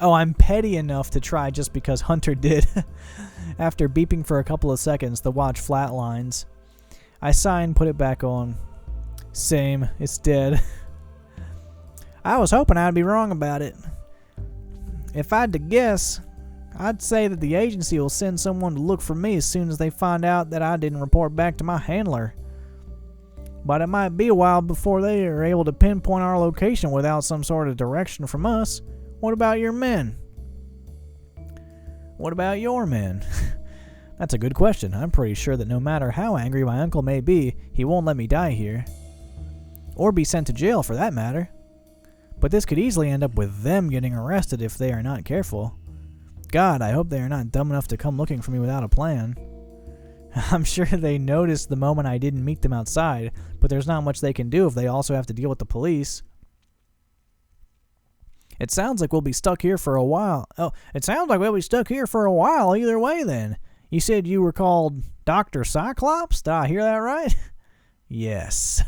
Oh, I'm petty enough to try just because Hunter did. After beeping for a couple of seconds, the watch flatlines. I sigh and put it back on. Same, it's dead. I was hoping I'd be wrong about it. If I had to guess, I'd say that the agency will send someone to look for me as soon as they find out that I didn't report back to my handler. But it might be a while before they are able to pinpoint our location without some sort of direction from us. What about your men? What about your men? That's a good question. I'm pretty sure that no matter how angry my uncle may be, he won't let me die here. Or be sent to jail for that matter. But this could easily end up with them getting arrested if they are not careful. God, I hope they are not dumb enough to come looking for me without a plan. I'm sure they noticed the moment I didn't meet them outside, but there's not much they can do if they also have to deal with the police. It sounds like we'll be stuck here for a while. Oh, it sounds like we'll be stuck here for a while either way then. You said you were called Dr. Cyclops? Did I hear that right? Yes.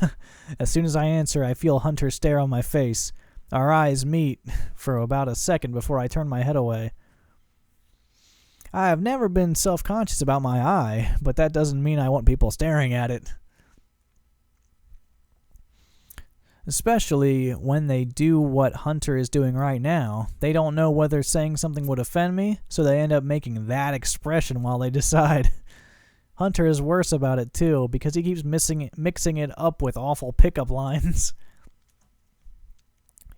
As soon as I answer, I feel Hunter stare on my face. Our eyes meet for about a second before I turn my head away. I have never been self-conscious about my eye, but that doesn't mean I want people staring at it. Especially when they do what Hunter is doing right now. They don't know whether saying something would offend me, so they end up making that expression while they decide. Hunter is worse about it too, because he keeps mixing it up with awful pickup lines.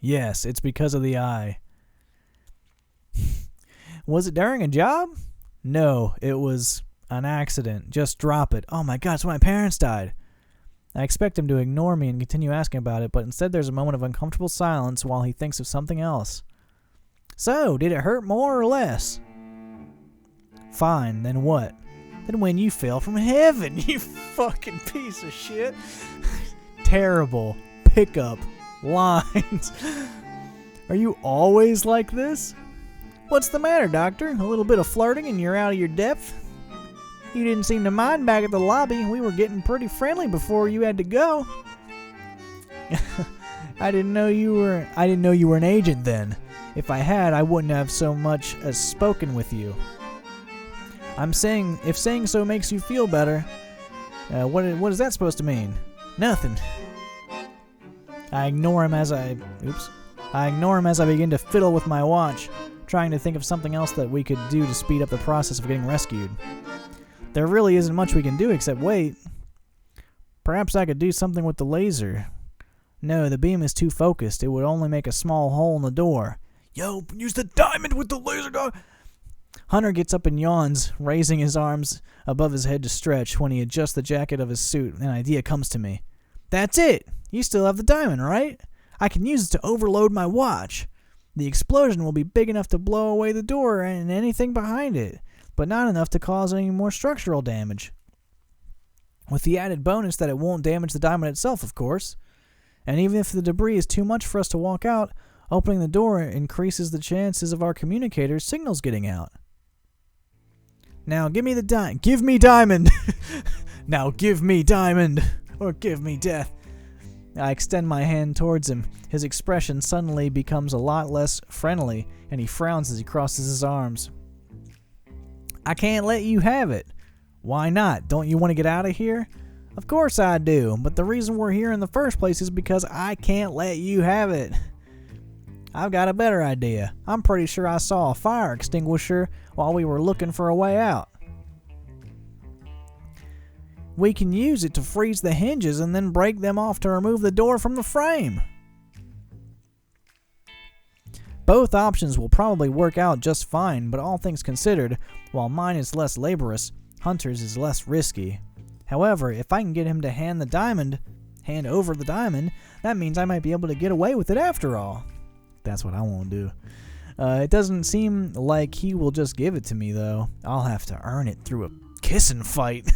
Yes, it's because of the eye. Was it during a job? No, it was an accident. Just drop it. Oh my God, it's when my parents died. I expect him to ignore me and continue asking about it, but instead there's a moment of uncomfortable silence while he thinks of something else. So, did it hurt more or less? Fine, then what? Then when you fell from heaven, you fucking piece of shit. Terrible pickup lines. Are you always like this? What's the matter, Doctor? A little bit of flirting and you're out of your depth? You didn't seem to mind back at the lobby. We were getting pretty friendly before you had to go. I didn't know you were an agent then. If I had, I wouldn't have so much as spoken with you. I'm saying, if saying so makes you feel better, what is that supposed to mean? Nothing. I ignore him as I begin to fiddle with my watch, trying to think of something else that we could do to speed up the process of getting rescued. There really isn't much we can do except wait. Perhaps I could do something with the laser. No, the beam is too focused. It would only make a small hole in the door. Yo, use the diamond with the laser dog. Hunter gets up and yawns, raising his arms above his head to stretch. When he adjusts the jacket of his suit, an idea comes to me. That's it! You still have the diamond, right? I can use it to overload my watch. The explosion will be big enough to blow away the door and anything behind it, but not enough to cause any more structural damage. With the added bonus that it won't damage the diamond itself, of course. And even if the debris is too much for us to walk out, opening the door increases the chances of our communicator's signals getting out. Now give me the diamond. Give me diamond! Now give me diamond! Or give me death. I extend my hand towards him. His expression suddenly becomes a lot less friendly, and he frowns as he crosses his arms. I can't let you have it. Why not? Don't you want to get out of here? Of course I do, but the reason we're here in the first place is because I can't let you have it. I've got a better idea. I'm pretty sure I saw a fire extinguisher while we were looking for a way out. We can use it to freeze the hinges and then break them off to remove the door from the frame. Both options will probably work out just fine, but all things considered, while mine is less laborious, Hunter's is less risky. However, if I can get him to hand over the diamond, that means I might be able to get away with it after all. That's what I want to do. It doesn't seem like he will just give it to me, though. I'll have to earn it through a kissing fight.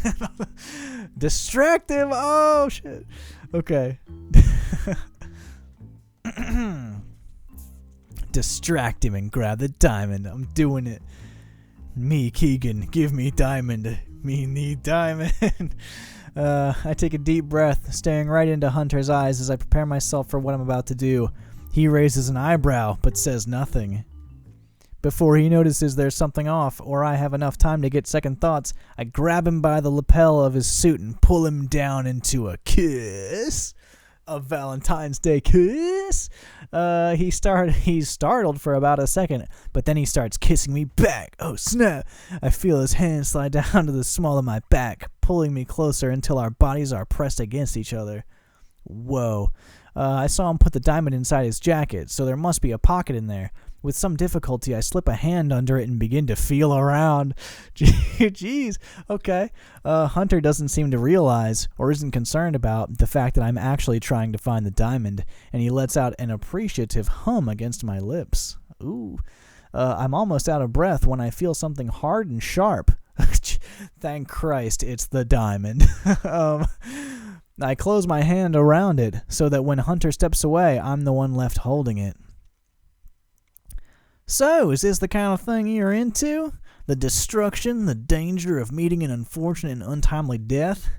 Distract him! Oh, shit. Okay. Distract him and grab the diamond. I'm doing it. Me, Keegan, give me diamond. Me need diamond. I take a deep breath, staring right into Hunter's eyes as I prepare myself for what I'm about to do. He raises an eyebrow, but says nothing. Before he notices there's something off, or I have enough time to get second thoughts, I grab him by the lapel of his suit and pull him down into a kiss. A Valentine's Day kiss. He's startled for about a second, but then he starts kissing me back. Oh snap! I feel his hand slide down to the small of my back, pulling me closer until our bodies are pressed against each other. Whoa. I saw him put the diamond inside his jacket, so there must be a pocket in there. With some difficulty, I slip a hand under it and begin to feel around. Jeez. Okay. Hunter doesn't seem to realize, or isn't concerned about, the fact that I'm actually trying to find the diamond, and he lets out an appreciative hum against my lips. Ooh. I'm almost out of breath when I feel something hard and sharp. Thank Christ, it's the diamond. I close my hand around it so that when Hunter steps away, I'm the one left holding it. So, is this the kind of thing you're into? The destruction, the danger of meeting an unfortunate and untimely death?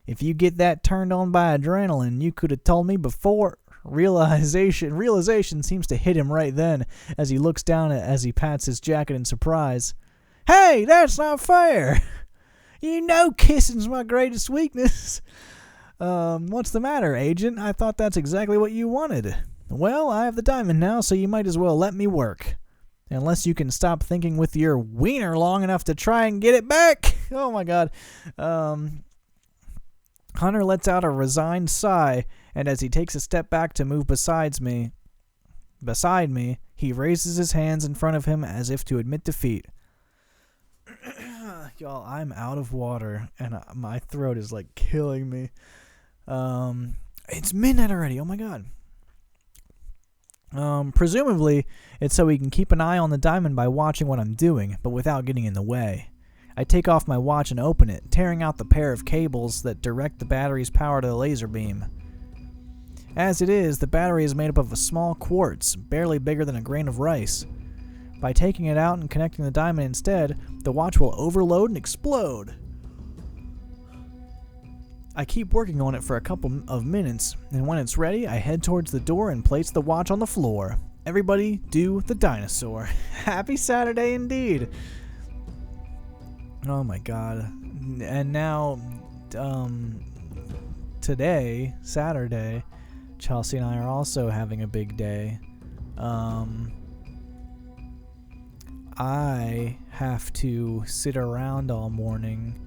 If you get that turned on by adrenaline, you could have told me before. Realization seems to hit him right then as he looks down as he pats his jacket in surprise. Hey, that's not fair! You know kissing's my greatest weakness. What's the matter, agent? I thought that's exactly what you wanted. Well, I have the diamond now, so you might as well let me work. Unless you can stop thinking with your wiener long enough to try and get it back. Oh my god. Hunter lets out a resigned sigh, and as he takes a step back to move beside me, he raises his hands in front of him as if to admit defeat. Y'all, I'm out of water, and my throat is like killing me. It's midnight already. Oh my god. Presumably, it's so he can keep an eye on the diamond by watching what I'm doing, but without getting in the way. I take off my watch and open it, tearing out the pair of cables that direct the battery's power to the laser beam. As it is, the battery is made up of a small quartz, barely bigger than a grain of rice. By taking it out and connecting the diamond instead, the watch will overload and explode. I keep working on it for a couple of minutes, and when it's ready, I head towards the door and place the watch on the floor. Everybody do the dinosaur. Happy Saturday indeed. Oh my god. And now, today, Saturday, Chelsea and I are also having a big day. I have to sit around all morning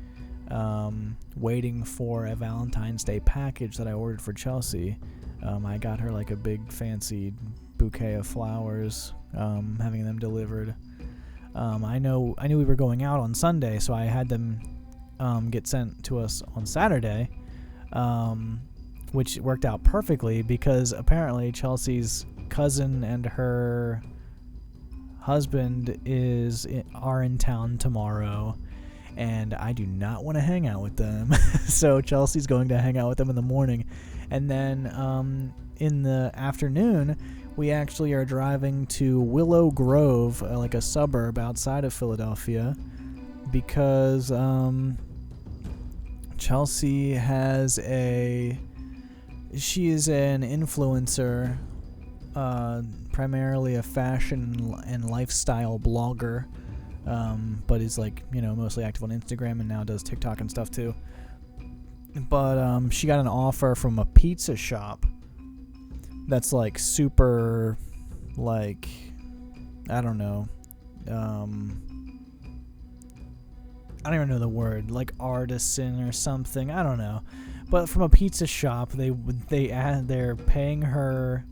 waiting for a Valentine's Day package that I ordered for Chelsea. I got her like a big fancy bouquet of flowers, having them delivered. I knew we were going out on Sunday, so I had them get sent to us on Saturday, which worked out perfectly because apparently Chelsea's cousin and her husband are in town tomorrow, and I do not want to hang out with them. So Chelsea's going to hang out with them in the morning, and then in the afternoon we actually are driving to Willow Grove, like a suburb outside of Philadelphia, because Chelsea she is an influencer, primarily a fashion and lifestyle blogger, but is mostly active on Instagram and now does TikTok and stuff too. But she got an offer from a pizza shop that's like super, like, I don't know, I don't even know the word, like artisan or something, I don't know, but from a pizza shop. They're paying her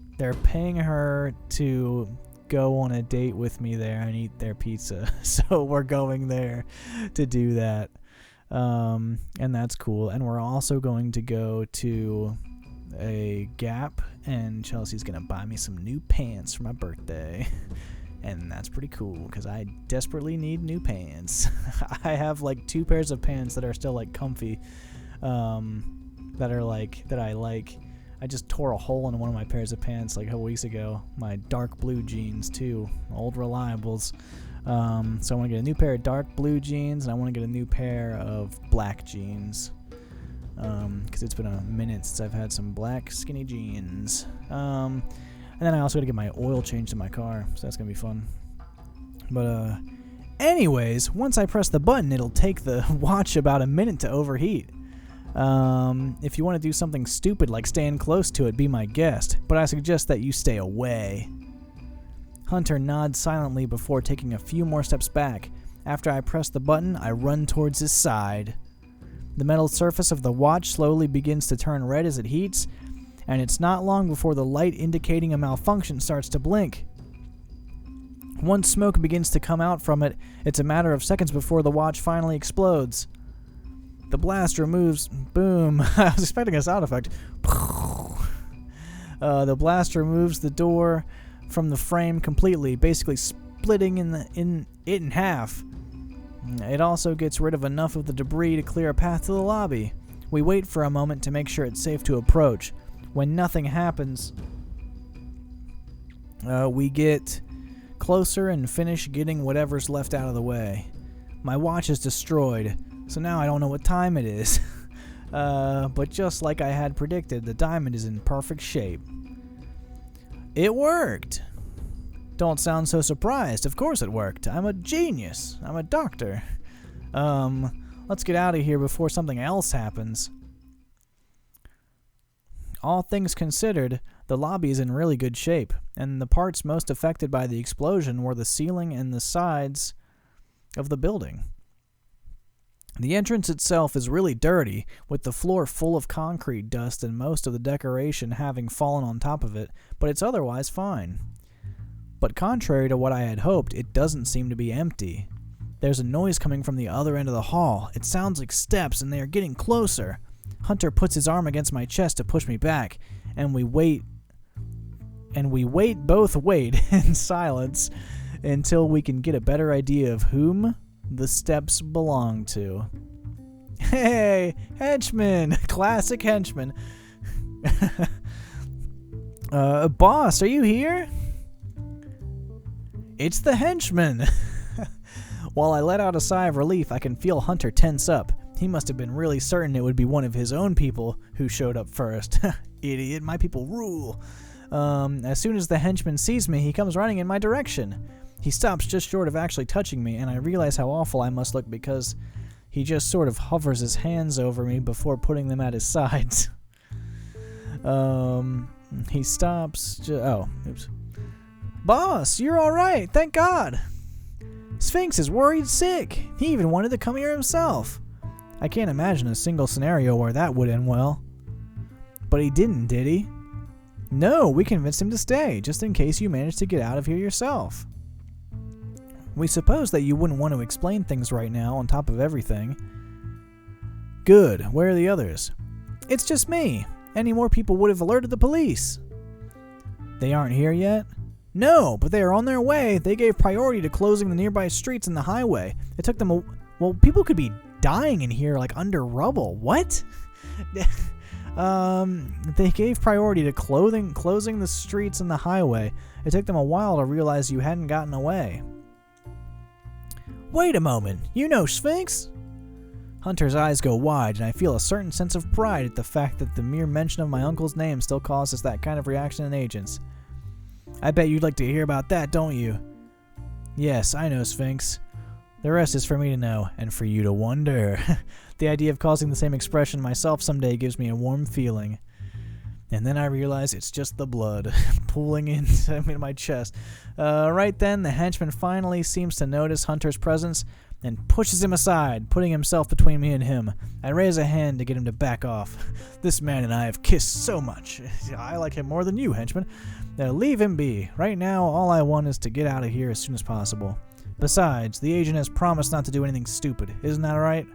to go on a date with me there and eat their pizza. So we're going there to do that, and that's cool. And we're also going to go to a Gap, and Chelsea's gonna buy me some new pants for my birthday. And that's pretty cool because I desperately need new pants. I have like 2 pairs of pants that are still like comfy, that I like. I just tore a hole in one of my pairs of pants like a couple weeks ago. My dark blue jeans too, old reliables. So I want to get a new pair of dark blue jeans, and I want to get a new pair of black jeans. Because it's been a minute since I've had some black skinny jeans. And then I also got to get my oil changed in my car, so that's going to be fun. But anyways, once I press the button, it'll take the watch about a minute to overheat. If you want to do something stupid like stand close to it, be my guest, but I suggest that you stay away. Hunter nods silently before taking a few more steps back. After I press the button, I run towards his side. The metal surface of the watch slowly begins to turn red as it heats, and it's not long before the light indicating a malfunction starts to blink. Once smoke begins to come out from it, it's a matter of seconds before the watch finally explodes. The blast removes... Boom. I was expecting a sound effect. The blast removes the door from the frame completely, basically splitting it in half. It also gets rid of enough of the debris to clear a path to the lobby. We wait for a moment to make sure it's safe to approach. When nothing happens, we get closer and finish getting whatever's left out of the way. My watch is destroyed, so now I don't know what time it is. But just like I had predicted, the diamond is in perfect shape. It worked! Don't sound so surprised. Of course it worked. I'm a genius. I'm a doctor. Let's get out of here before something else happens. All things considered, the lobby is in really good shape, and the parts most affected by the explosion were the ceiling and the sides of the building. The entrance itself is really dirty, with the floor full of concrete dust and most of the decoration having fallen on top of it, but it's otherwise fine. But contrary to what I had hoped, it doesn't seem to be empty. There's a noise coming from the other end of the hall. It sounds like steps, and they are getting closer. Hunter puts his arm against my chest to push me back, and we both wait in silence until we can get a better idea of whom the steps belong to. Hey, henchman! Classic henchman. Boss, are you here? It's the henchman! While I let out a sigh of relief, I can feel Hunter tense up. He must have been really certain it would be one of his own people who showed up first. Idiot, my people rule. As soon as the henchman sees me, he comes running in my direction. He stops just short of actually touching me, and I realize how awful I must look because he just sort of hovers his hands over me before putting them at his sides. He stops. Oops. Boss, you're all right. Thank God. Sphinx is worried sick. He even wanted to come here himself. I can't imagine a single scenario where that would end well. But he didn't, did he? No, we convinced him to stay, just in case you managed to get out of here yourself. We suppose that you wouldn't want to explain things right now on top of everything. Good. Where are the others? It's just me. Any more people would have alerted the police. They aren't here yet? No, but they are on their way. They gave priority to closing the nearby streets and the highway. It took them well, people could be dying in here like under rubble. What? They gave priority to closing the streets and the highway. It took them a while to realize you hadn't gotten away. Wait a moment. You know Sphinx? Hunter's eyes go wide, and I feel a certain sense of pride at the fact that the mere mention of my uncle's name still causes that kind of reaction in agents. I bet you'd like to hear about that, don't you? Yes, I know Sphinx. The rest is for me to know, and for you to wonder. The idea of causing the same expression myself someday gives me a warm feeling. And then I realize it's just the blood pooling into my chest. Right then, the henchman finally seems to notice Hunter's presence and pushes him aside, putting himself between me and him. I raise a hand to get him to back off. This man and I have kissed so much. I like him more than you, henchman. Now leave him be. Right now, all I want is to get out of here as soon as possible. Besides, the agent has promised not to do anything stupid. Isn't that right?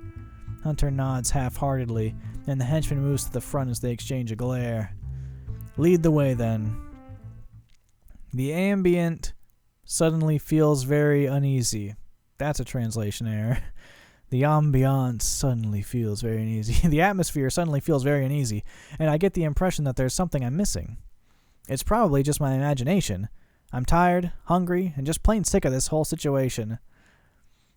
Hunter nods half-heartedly, and the henchman moves to the front as they exchange a glare. Lead the way, then. The ambient suddenly feels very uneasy. That's a translation error. The ambiance suddenly feels very uneasy. The atmosphere suddenly feels very uneasy, and I get the impression that there's something I'm missing. It's probably just my imagination. I'm tired, hungry, and just plain sick of this whole situation.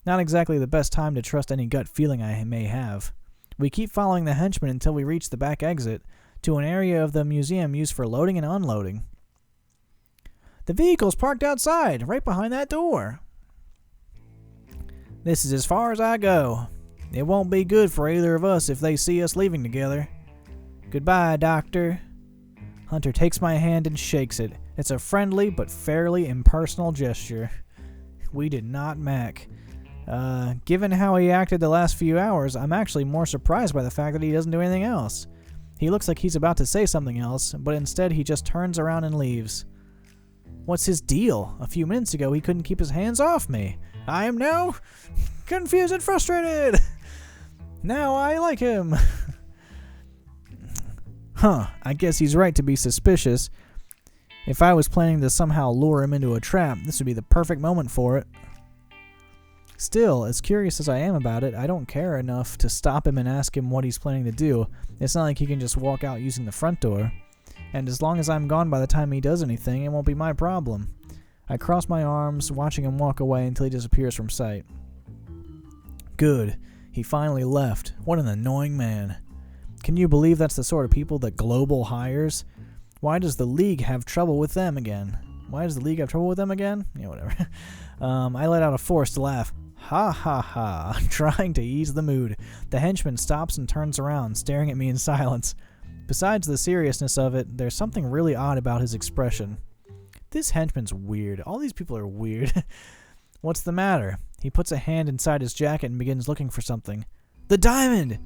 Not exactly the best time to trust any gut feeling I may have. We keep following the henchman until we reach the back exit, to an area of the museum used for loading and unloading. The vehicle's parked outside, right behind that door. This is as far as I go. It won't be good for either of us if they see us leaving together. Goodbye, Doctor. Hunter takes my hand and shakes it. It's a friendly but fairly impersonal gesture. We did not mac. Given how he acted the last few hours, I'm actually more surprised by the fact that he doesn't do anything else. He looks like he's about to say something else, but instead he just turns around and leaves. What's his deal? A few minutes ago he couldn't keep his hands off me. I am now confused and frustrated. Now I like him. I guess he's right to be suspicious. If I was planning to somehow lure him into a trap, this would be the perfect moment for it. Still, as curious as I am about it, I don't care enough to stop him and ask him what he's planning to do. It's not like he can just walk out using the front door. And as long as I'm gone by the time he does anything, it won't be my problem. I cross my arms, watching him walk away until he disappears from sight. Good. He finally left. What an annoying man. Can you believe that's the sort of people that Global hires? Why does the League have trouble with them again? Yeah, whatever. I let out a forced laugh. Ha ha ha, trying to ease the mood. The henchman stops and turns around, staring at me in silence. Besides the seriousness of it, there's something really odd about his expression. This henchman's weird. All these people are weird. What's the matter? He puts a hand inside his jacket and begins looking for something. The diamond!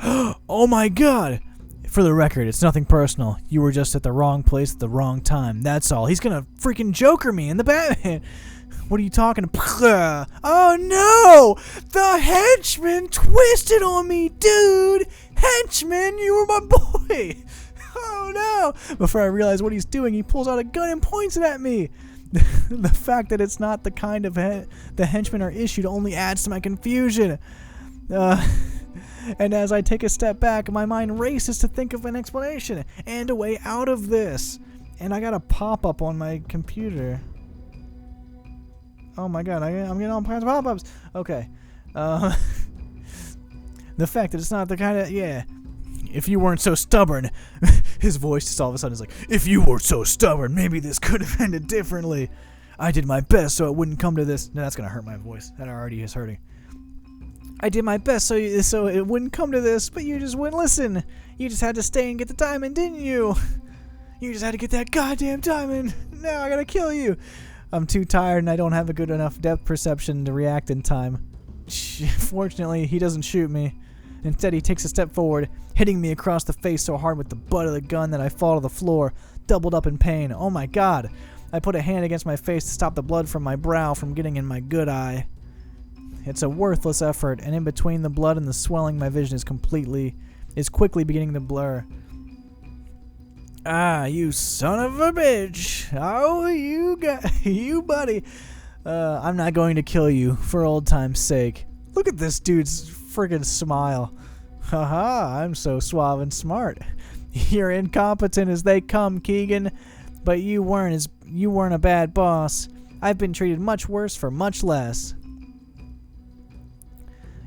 Oh my god! For the record, it's nothing personal. You were just at the wrong place at the wrong time. That's all. He's gonna freaking Joker me in the Batman. What are you talking about? Oh no! The henchman twisted on me, dude! Henchman, you were my boy! Oh no! Before I realize what he's doing, he pulls out a gun and points it at me. The fact that it's not the kind of the henchmen are issued only adds to my confusion. And as I take a step back, my mind races to think of an explanation and a way out of this. And I got a pop-up on my computer. Oh my god, I'm getting all kinds of pop-ups. Okay. The fact that it's not the kind of... Yeah. If you weren't so stubborn... His voice just all of a sudden is like, if you weren't so stubborn, maybe this could have ended differently. I did my best so it wouldn't come to this... No, that's going to hurt my voice. That already is hurting. I did my best so it wouldn't come to this, but you just wouldn't listen. You just had to stay and get the diamond, didn't you? You just had to get that goddamn diamond. Now I gotta kill you. I'm too tired and I don't have a good enough depth perception to react in time. Fortunately, he doesn't shoot me. Instead, he takes a step forward, hitting me across the face so hard with the butt of the gun that I fall to the floor, doubled up in pain. Oh my god. I put a hand against my face to stop the blood from my brow from getting in my good eye. It's a worthless effort, and in between the blood and the swelling, my vision is quickly beginning to blur. Ah, you son of a bitch! Oh, you buddy! I'm not going to kill you, for old time's sake. Look at this dude's friggin' smile. Haha, I'm so suave and smart. You're incompetent as they come, Keegan, but you weren't a bad boss. I've been treated much worse for much less.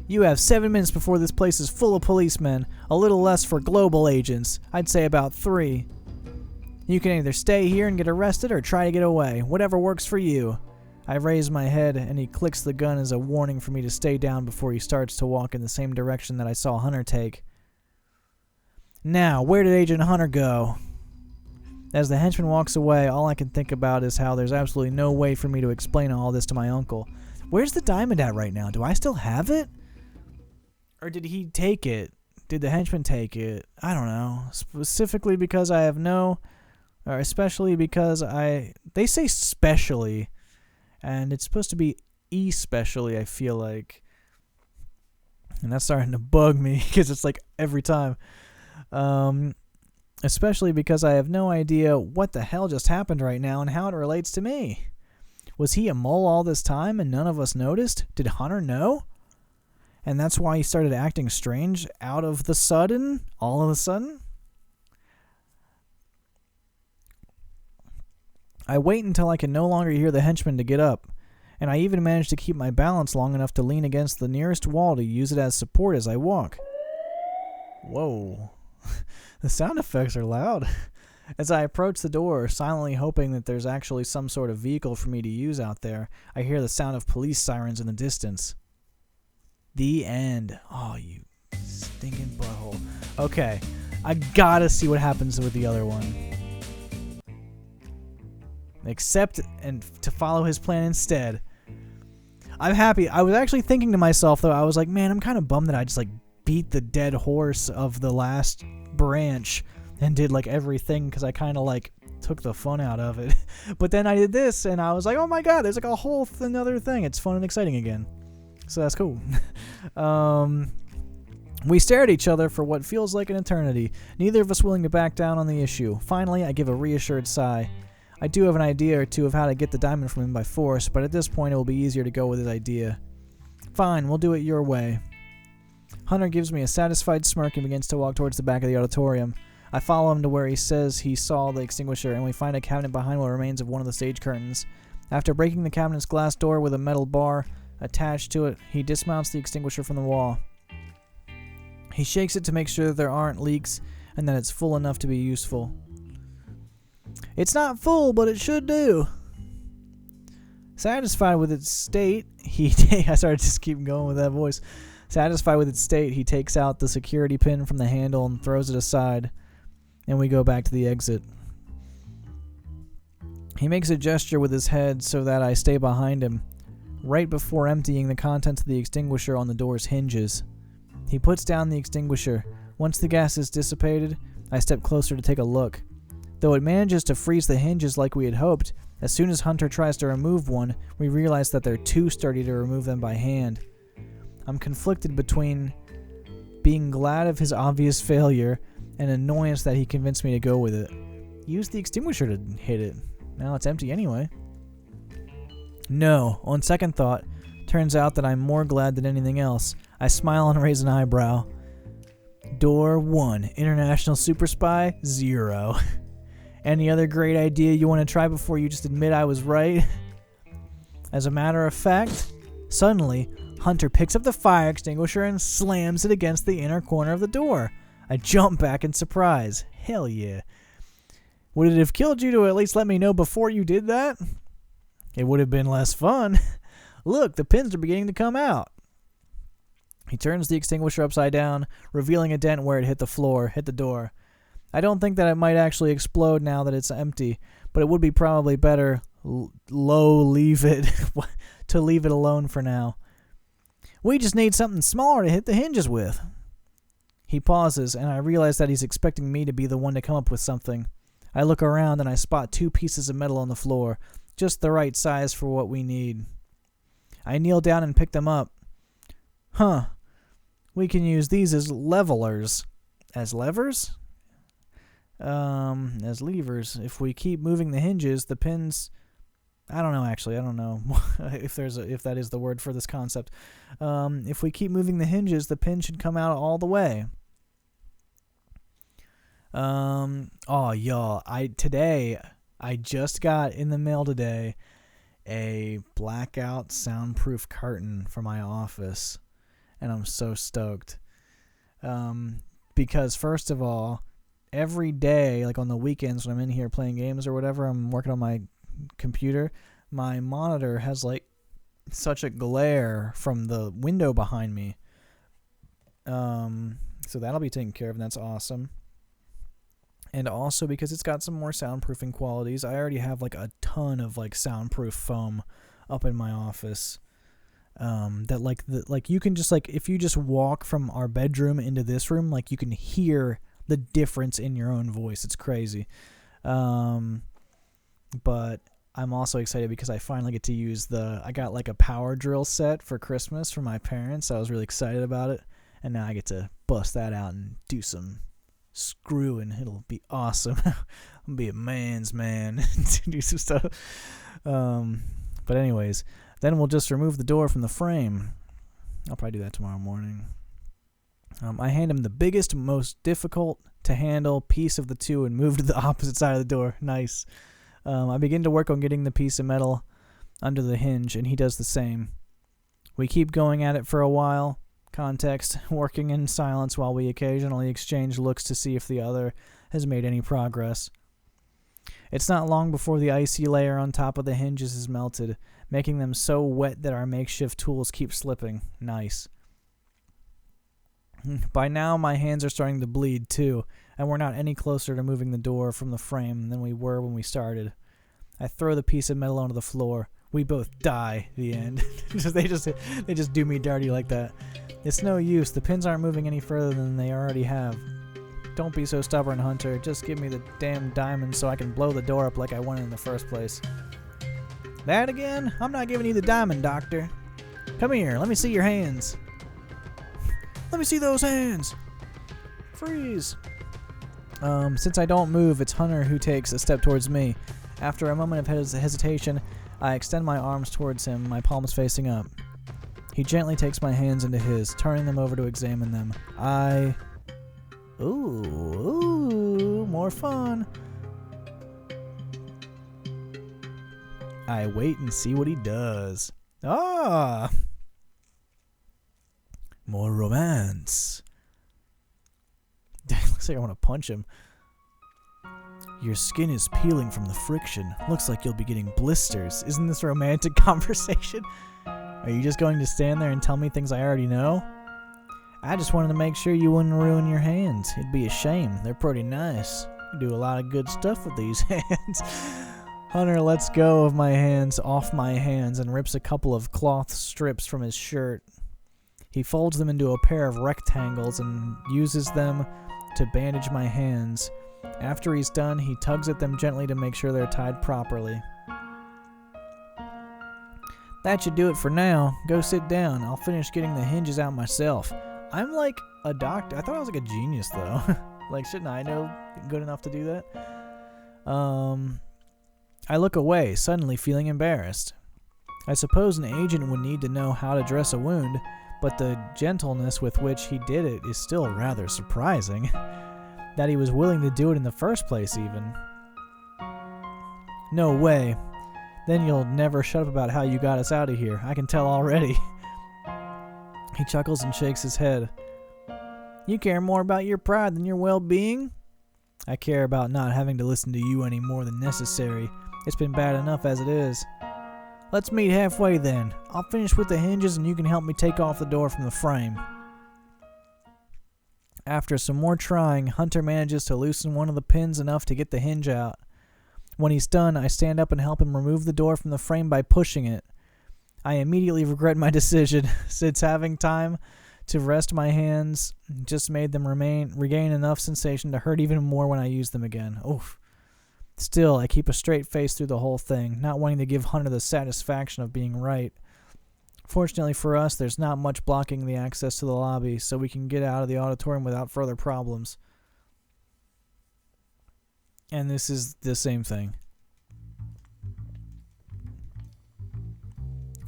You have 7 minutes before this place is full of policemen, a little less for global agents. I'd say about 3. You can either stay here and get arrested or try to get away, whatever works for you. I raise my head and he clicks the gun as a warning for me to stay down before he starts to walk in the same direction that I saw Hunter take. Now, where did Agent Hunter go? As the henchman walks away, all I can think about is how there's absolutely no way for me to explain all this to my uncle. Where's the diamond at right now? Do I still have it? Or did he take it? Did the henchman take it? I don't know. Specifically because I have no... Or especially because they say specially. And it's supposed to be especially, I feel like. And that's starting to bug me because it's like every time. Especially because I have no idea what the hell just happened right now and how it relates to me. Was he a mole all this time and none of us noticed? Did Hunter know? And that's why he started acting strange all of a sudden? I wait until I can no longer hear the henchman to get up, and I even manage to keep my balance long enough to lean against the nearest wall to use it as support as I walk. Whoa. The sound effects are loud. As I approach the door, silently hoping that there's actually some sort of vehicle for me to use out there, I hear the sound of police sirens in the distance. The end. Oh, you stinking butthole. Okay, I gotta see what happens with the other one. Accept and to follow his plan instead. I'm happy. I was actually thinking to myself, though, I was like, man, I'm kind of bummed that I just, beat the dead horse of the last branch and did, everything because I kind of, took the fun out of it. But then I did this, and I was like, oh my god, there's, a whole another thing. It's fun and exciting again. So that's cool. We stare at each other for what feels like an eternity, neither of us willing to back down on the issue. Finally, I give a reassured sigh. I do have an idea or two of how to get the diamond from him by force, but at this point it will be easier to go with his idea. Fine, we'll do it your way. Hunter gives me a satisfied smirk and begins to walk towards the back of the auditorium. I follow him to where he says he saw the extinguisher, and we find a cabinet behind what remains of one of the stage curtains. After breaking the cabinet's glass door with a metal bar attached to it, he dismounts the extinguisher from the wall. He shakes it to make sure that there aren't leaks and that it's full enough to be useful. It's not full, but it should do. Satisfied with its state, I started just keep going with that voice. Satisfied with its state, he takes out the security pin from the handle and throws it aside, and we go back to the exit. He makes a gesture with his head so that I stay behind him, right before emptying the contents of the extinguisher on the door's hinges. He puts down the extinguisher. Once the gas is dissipated, I step closer to take a look. Though it manages to freeze the hinges like we had hoped, as soon as Hunter tries to remove one, we realize that they're too sturdy to remove them by hand. I'm conflicted between being glad of his obvious failure and annoyance that he convinced me to go with it. Use the extinguisher to hit it. Now it's empty anyway. No, on second thought, turns out that I'm more glad than anything else. I smile and raise an eyebrow. Door 1, International Super Spy 0. Any other great idea you want to try before you just admit I was right? As a matter of fact, suddenly, Hunter picks up the fire extinguisher and slams it against the inner corner of the door. I jump back in surprise. Hell yeah. Would it have killed you to at least let me know before you did that? It would have been less fun. Look, the pins are beginning to come out. He turns the extinguisher upside down, revealing a dent where it hit the door. I don't think that it might actually explode now that it's empty, but it would be probably better to leave it alone for now. We just need something smaller to hit the hinges with. He pauses, and I realize that he's expecting me to be the one to come up with something. I look around and I spot 2 pieces of metal on the floor, just the right size for what we need. I kneel down and pick them up. Huh. We can use these as levelers. As levers? As levers. If we keep moving the hinges, the pins... I don't know, actually. I don't know if that is the word for this concept. If we keep moving the hinges, the pin should come out all the way. Y'all, I just got in the mail today a blackout soundproof curtain for my office, and I'm so stoked. Because first of all, every day, like on the weekends when I'm in here playing games or whatever, I'm working on my computer, my monitor has like such a glare from the window behind me. So that'll be taken care of, and that's awesome. And also because it's got some more soundproofing qualities, I already have like a ton of like soundproof foam up in my office. That you can just like, if you just walk from our bedroom into this room, like you can hear the difference in your own voice. It's crazy. But I'm also excited because I finally get to use I got like a power drill set for Christmas for my parents. So I was really excited about it. And now I get to bust that out and do some screwing. It'll be awesome. I'll be a man's man to do some stuff. But anyways, then we'll just remove the door from the frame. I'll probably do that tomorrow morning. I hand him the biggest, most difficult to handle piece of the 2 and move to the opposite side of the door. Nice. I begin to work on getting the piece of metal under the hinge, and he does the same. We keep going at it for a while. Context, working in silence while we occasionally exchange looks to see if the other has made any progress. It's not long before the icy layer on top of the hinges is melted, making them so wet that our makeshift tools keep slipping. Nice. By now, my hands are starting to bleed, too, and we're not any closer to moving the door from the frame than we were when we started. I throw the piece of metal onto the floor. We both die, the end. they just do me dirty like that. It's no use. The pins aren't moving any further than they already have. Don't be so stubborn, Hunter. Just give me the damn diamond so I can blow the door up like I wanted in the first place. That again? I'm not giving you the diamond, Doctor. Come here. Let me see your hands. Let me see those hands. Freeze. Since I don't move, it's Hunter who takes a step towards me. After a moment of hesitation, I extend my arms towards him, my palms facing up. He gently takes my hands into his, turning them over to examine them. Ooh. more fun. I wait and see what he does. Ah! More romance. Looks like I want to punch him. Your skin is peeling from the friction. Looks like you'll be getting blisters. Isn't this a romantic conversation? Are you just going to stand there and tell me things I already know? I just wanted to make sure you wouldn't ruin your hands. It'd be a shame. They're pretty nice. You do a lot of good stuff with these hands. Hunter lets go of my hands, off my hands, and rips a couple of cloth strips from his shirt. He folds them into a pair of rectangles and uses them to bandage my hands. After he's done, he tugs at them gently to make sure they're tied properly. That should do it for now. Go sit down. I'll finish getting the hinges out myself. I'm like a doctor. I thought I was like a genius, though. Like, shouldn't I know good enough to do that? I look away, suddenly feeling embarrassed. I suppose an agent would need to know how to dress a wound, but the gentleness with which he did it is still rather surprising. That he was willing to do it in the first place, even. No way. Then you'll never shut up about how you got us out of here. I can tell already. He chuckles and shakes his head. You care more about your pride than your well-being? I care about not having to listen to you any more than necessary. It's been bad enough as it is. Let's meet halfway then. I'll finish with the hinges and you can help me take off the door from the frame. After some more trying, Hunter manages to loosen one of the pins enough to get the hinge out. When he's done, I stand up and help him remove the door from the frame by pushing it. I immediately regret my decision, since having time to rest my hands just made them regain enough sensation to hurt even more when I use them again. Oof. Still, I keep a straight face through the whole thing, not wanting to give Hunter the satisfaction of being right. Fortunately for us, there's not much blocking the access to the lobby, so we can get out of the auditorium without further problems. And this is the same thing.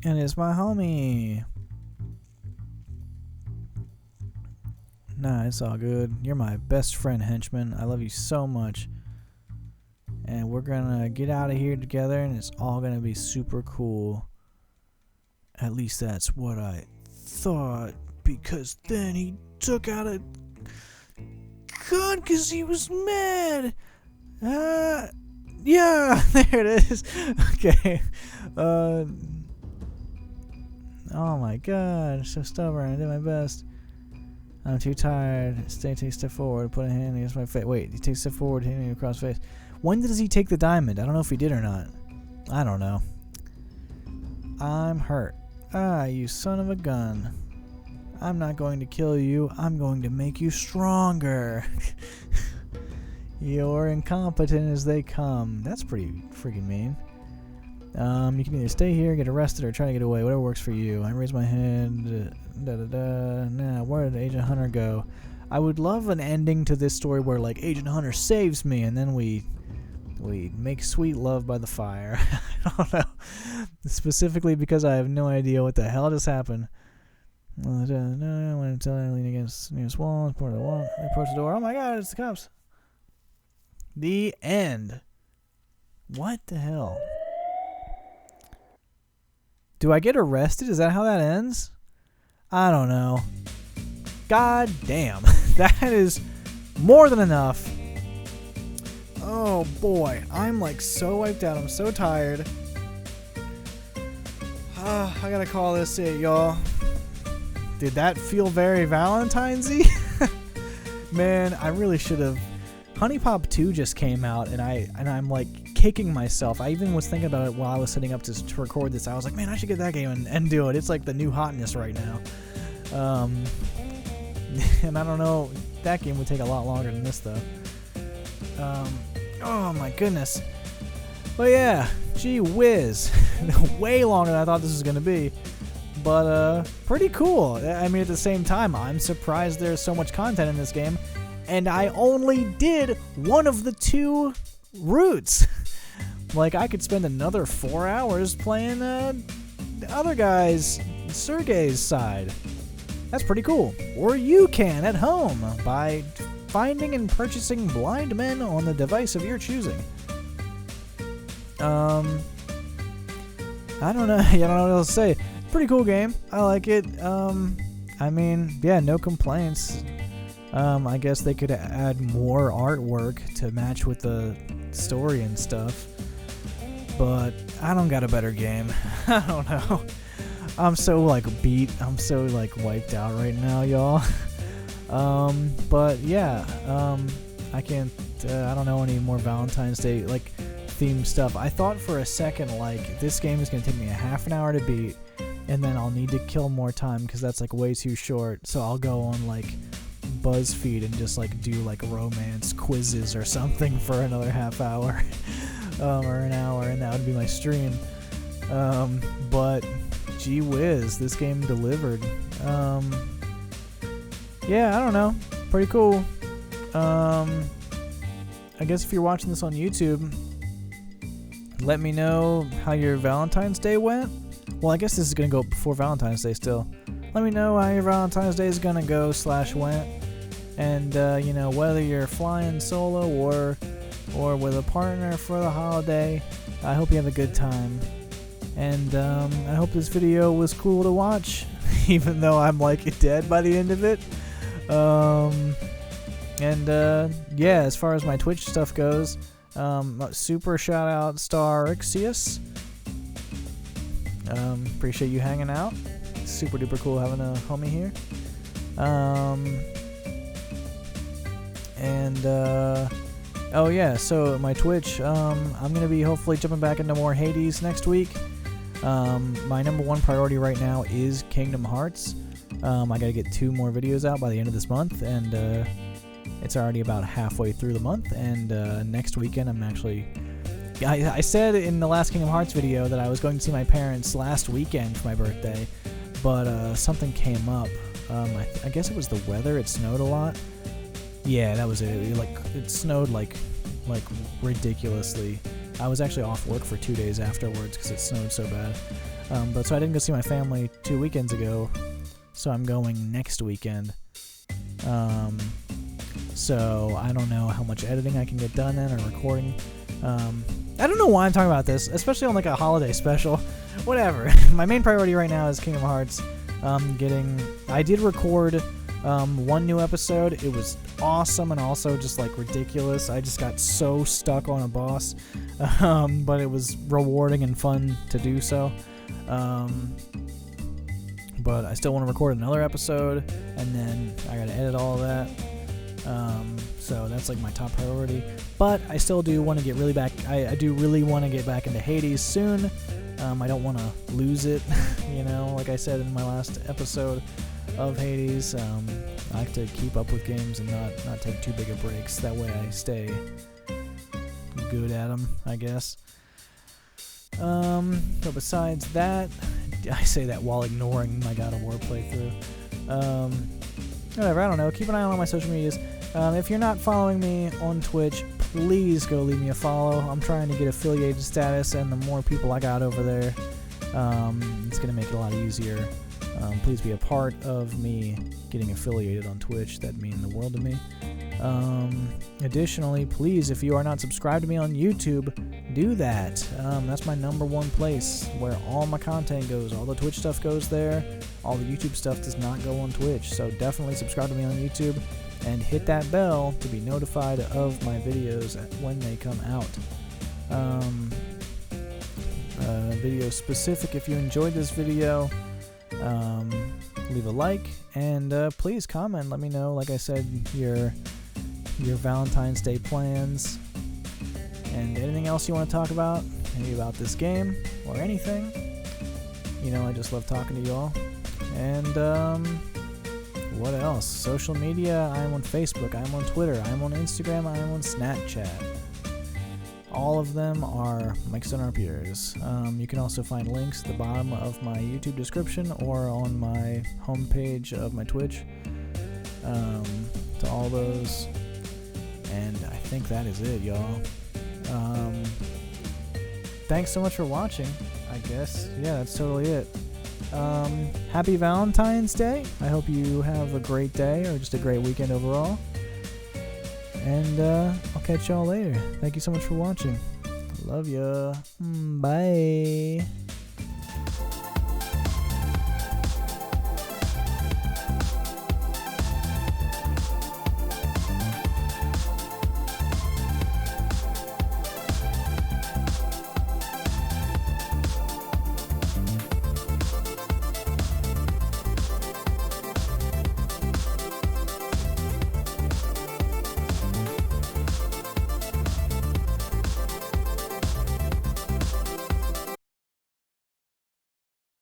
And it's my homie. Nah, it's all good. You're my best friend, henchman. I love you so much. And we're gonna get out of here together, and it's all gonna be super cool. At least that's what I thought, because then he took out a gun because he was mad. Yeah, there it is. Okay. Oh my god, so stubborn. I did my best. I'm too tired. Take a step forward. Put a hand against my face. Wait, he takes a step forward, hitting me across the face. When does he take the diamond? I don't know if he did or not. I don't know. I'm hurt. Ah, you son of a gun. I'm not going to kill you. I'm going to make you stronger. You're incompetent as they come. That's pretty freaking mean. You can either stay here, get arrested, or try to get away. Whatever works for you. I raise my hand. Nah, where did Agent Hunter go? I would love an ending to this story where, like, Agent Hunter saves me, and then we make sweet love by the fire. I don't know. Specifically because I have no idea what the hell just happened. When until I lean against the nearest wall, approach the door. Oh my god, it's the cops. The end. What the hell? Do I get arrested? Is that how that ends? I don't know. God damn. That is more than enough. Oh boy. I'm like so wiped out. I'm so tired. I gotta call this it, y'all. Did that feel very Valentine's-y? Man, I really should have. Honey Pop 2 just came out, and I'm like kicking myself. I even was thinking about it while I was setting up to record this. I was like, man, I should get that game and do it. It's like the new hotness right now. And I don't know, that game would take a lot longer than this though. Oh my goodness. But yeah, gee whiz. Way longer than I thought this was going to be. But pretty cool. I mean, at the same time, I'm surprised there's so much content in this game. And I only did one of the 2 routes. Like, I could spend another 4 hours playing the other guy's, Sergei's side. That's pretty cool. Or you can at home by finding and purchasing blind men on the device of your choosing. I don't know. I don't know what else to say. Pretty cool game. I like it. I mean, yeah, no complaints. I guess they could add more artwork to match with the story and stuff. But I don't got a better game. I don't know. I'm so beat. I'm so wiped out right now, y'all. But yeah, I can't. I don't know any more Valentine's Day theme stuff. I thought for a second this game is gonna take me a half an hour to beat, and then I'll need to kill more time because that's way too short. So I'll go on BuzzFeed and just do romance quizzes or something for another half hour, or an hour, and that would be my stream. But gee whiz, this game delivered. Yeah, I don't know. Pretty cool. I guess if you're watching this on YouTube, let me know how your Valentine's Day went. Well, I guess this is going to go before Valentine's Day still. Let me know how your Valentine's Day is going to go /went. And, whether you're flying solo or with a partner for the holiday, I hope you have a good time. And I hope this video was cool to watch, even though I'm dead by the end of it. Yeah, as far as my Twitch stuff goes, super shout out Star Ixius. Appreciate you hanging out. Super duper cool having a homie here. Oh yeah, so my Twitch, I'm gonna be hopefully jumping back into more Hades next week. My number one priority right now is Kingdom Hearts. I gotta get 2 more videos out by the end of this month, and it's already about halfway through the month, and next weekend I'm actually... I said in the last Kingdom Hearts video that I was going to see my parents last weekend for my birthday, but something came up. I guess it was the weather. It snowed a lot. Yeah, that was it. It snowed ridiculously. I was actually off work for 2 days afterwards because it snowed so bad. But so I didn't go see my family 2 weekends ago, so I'm going next weekend. So I don't know how much editing I can get done then, or recording. I don't know why I'm talking about this, especially on a holiday special. Whatever. My main priority right now is Kingdom Hearts. I did record 1 new episode. It was awesome and also just ridiculous. I just got so stuck on a boss, but it was rewarding and fun to do so. But I still want to record another episode, and then I gotta edit all of that. So that's my top priority. But I still do want to get really back. I do really want to get back into Hades soon. I don't want to lose it. Like I said in my last episode of Hades, I like to keep up with games and not take too big of breaks. That way I stay good at them, I guess. But besides that, I say that while ignoring my God of War playthrough. Whatever, I don't know. Keep an eye on all my social medias. If you're not following me on Twitch, please go leave me a follow. I'm trying to get affiliated status, and the more people I got over there, it's going to make it a lot easier. Please be a part of me getting affiliated on Twitch. That'd mean the world to me. Additionally, please, if you are not subscribed to me on YouTube, do that. That's my number one place where all my content goes. All the Twitch stuff goes there. All the YouTube stuff does not go on Twitch. So definitely subscribe to me on YouTube and hit that bell to be notified of my videos when they come out. Video specific, if you enjoyed this video, leave a like, and please comment. Let me know, like I said, your Valentine's Day plans and anything else you want to talk about, maybe about this game or anything. I just love talking to you all. And what else? Social media, I am on Facebook, I am on Twitter, I am on Instagram, I am on Snapchat. All of them are Mike Stoner Peers. You can also find links at the bottom of my YouTube description or on my homepage of my Twitch to all those. And I think that is it, y'all. Thanks so much for watching, I guess. Yeah, that's totally it. Happy Valentine's Day. I hope you have a great day or just a great weekend overall. And I'll catch y'all later. Thank you so much for watching. Love ya. Bye.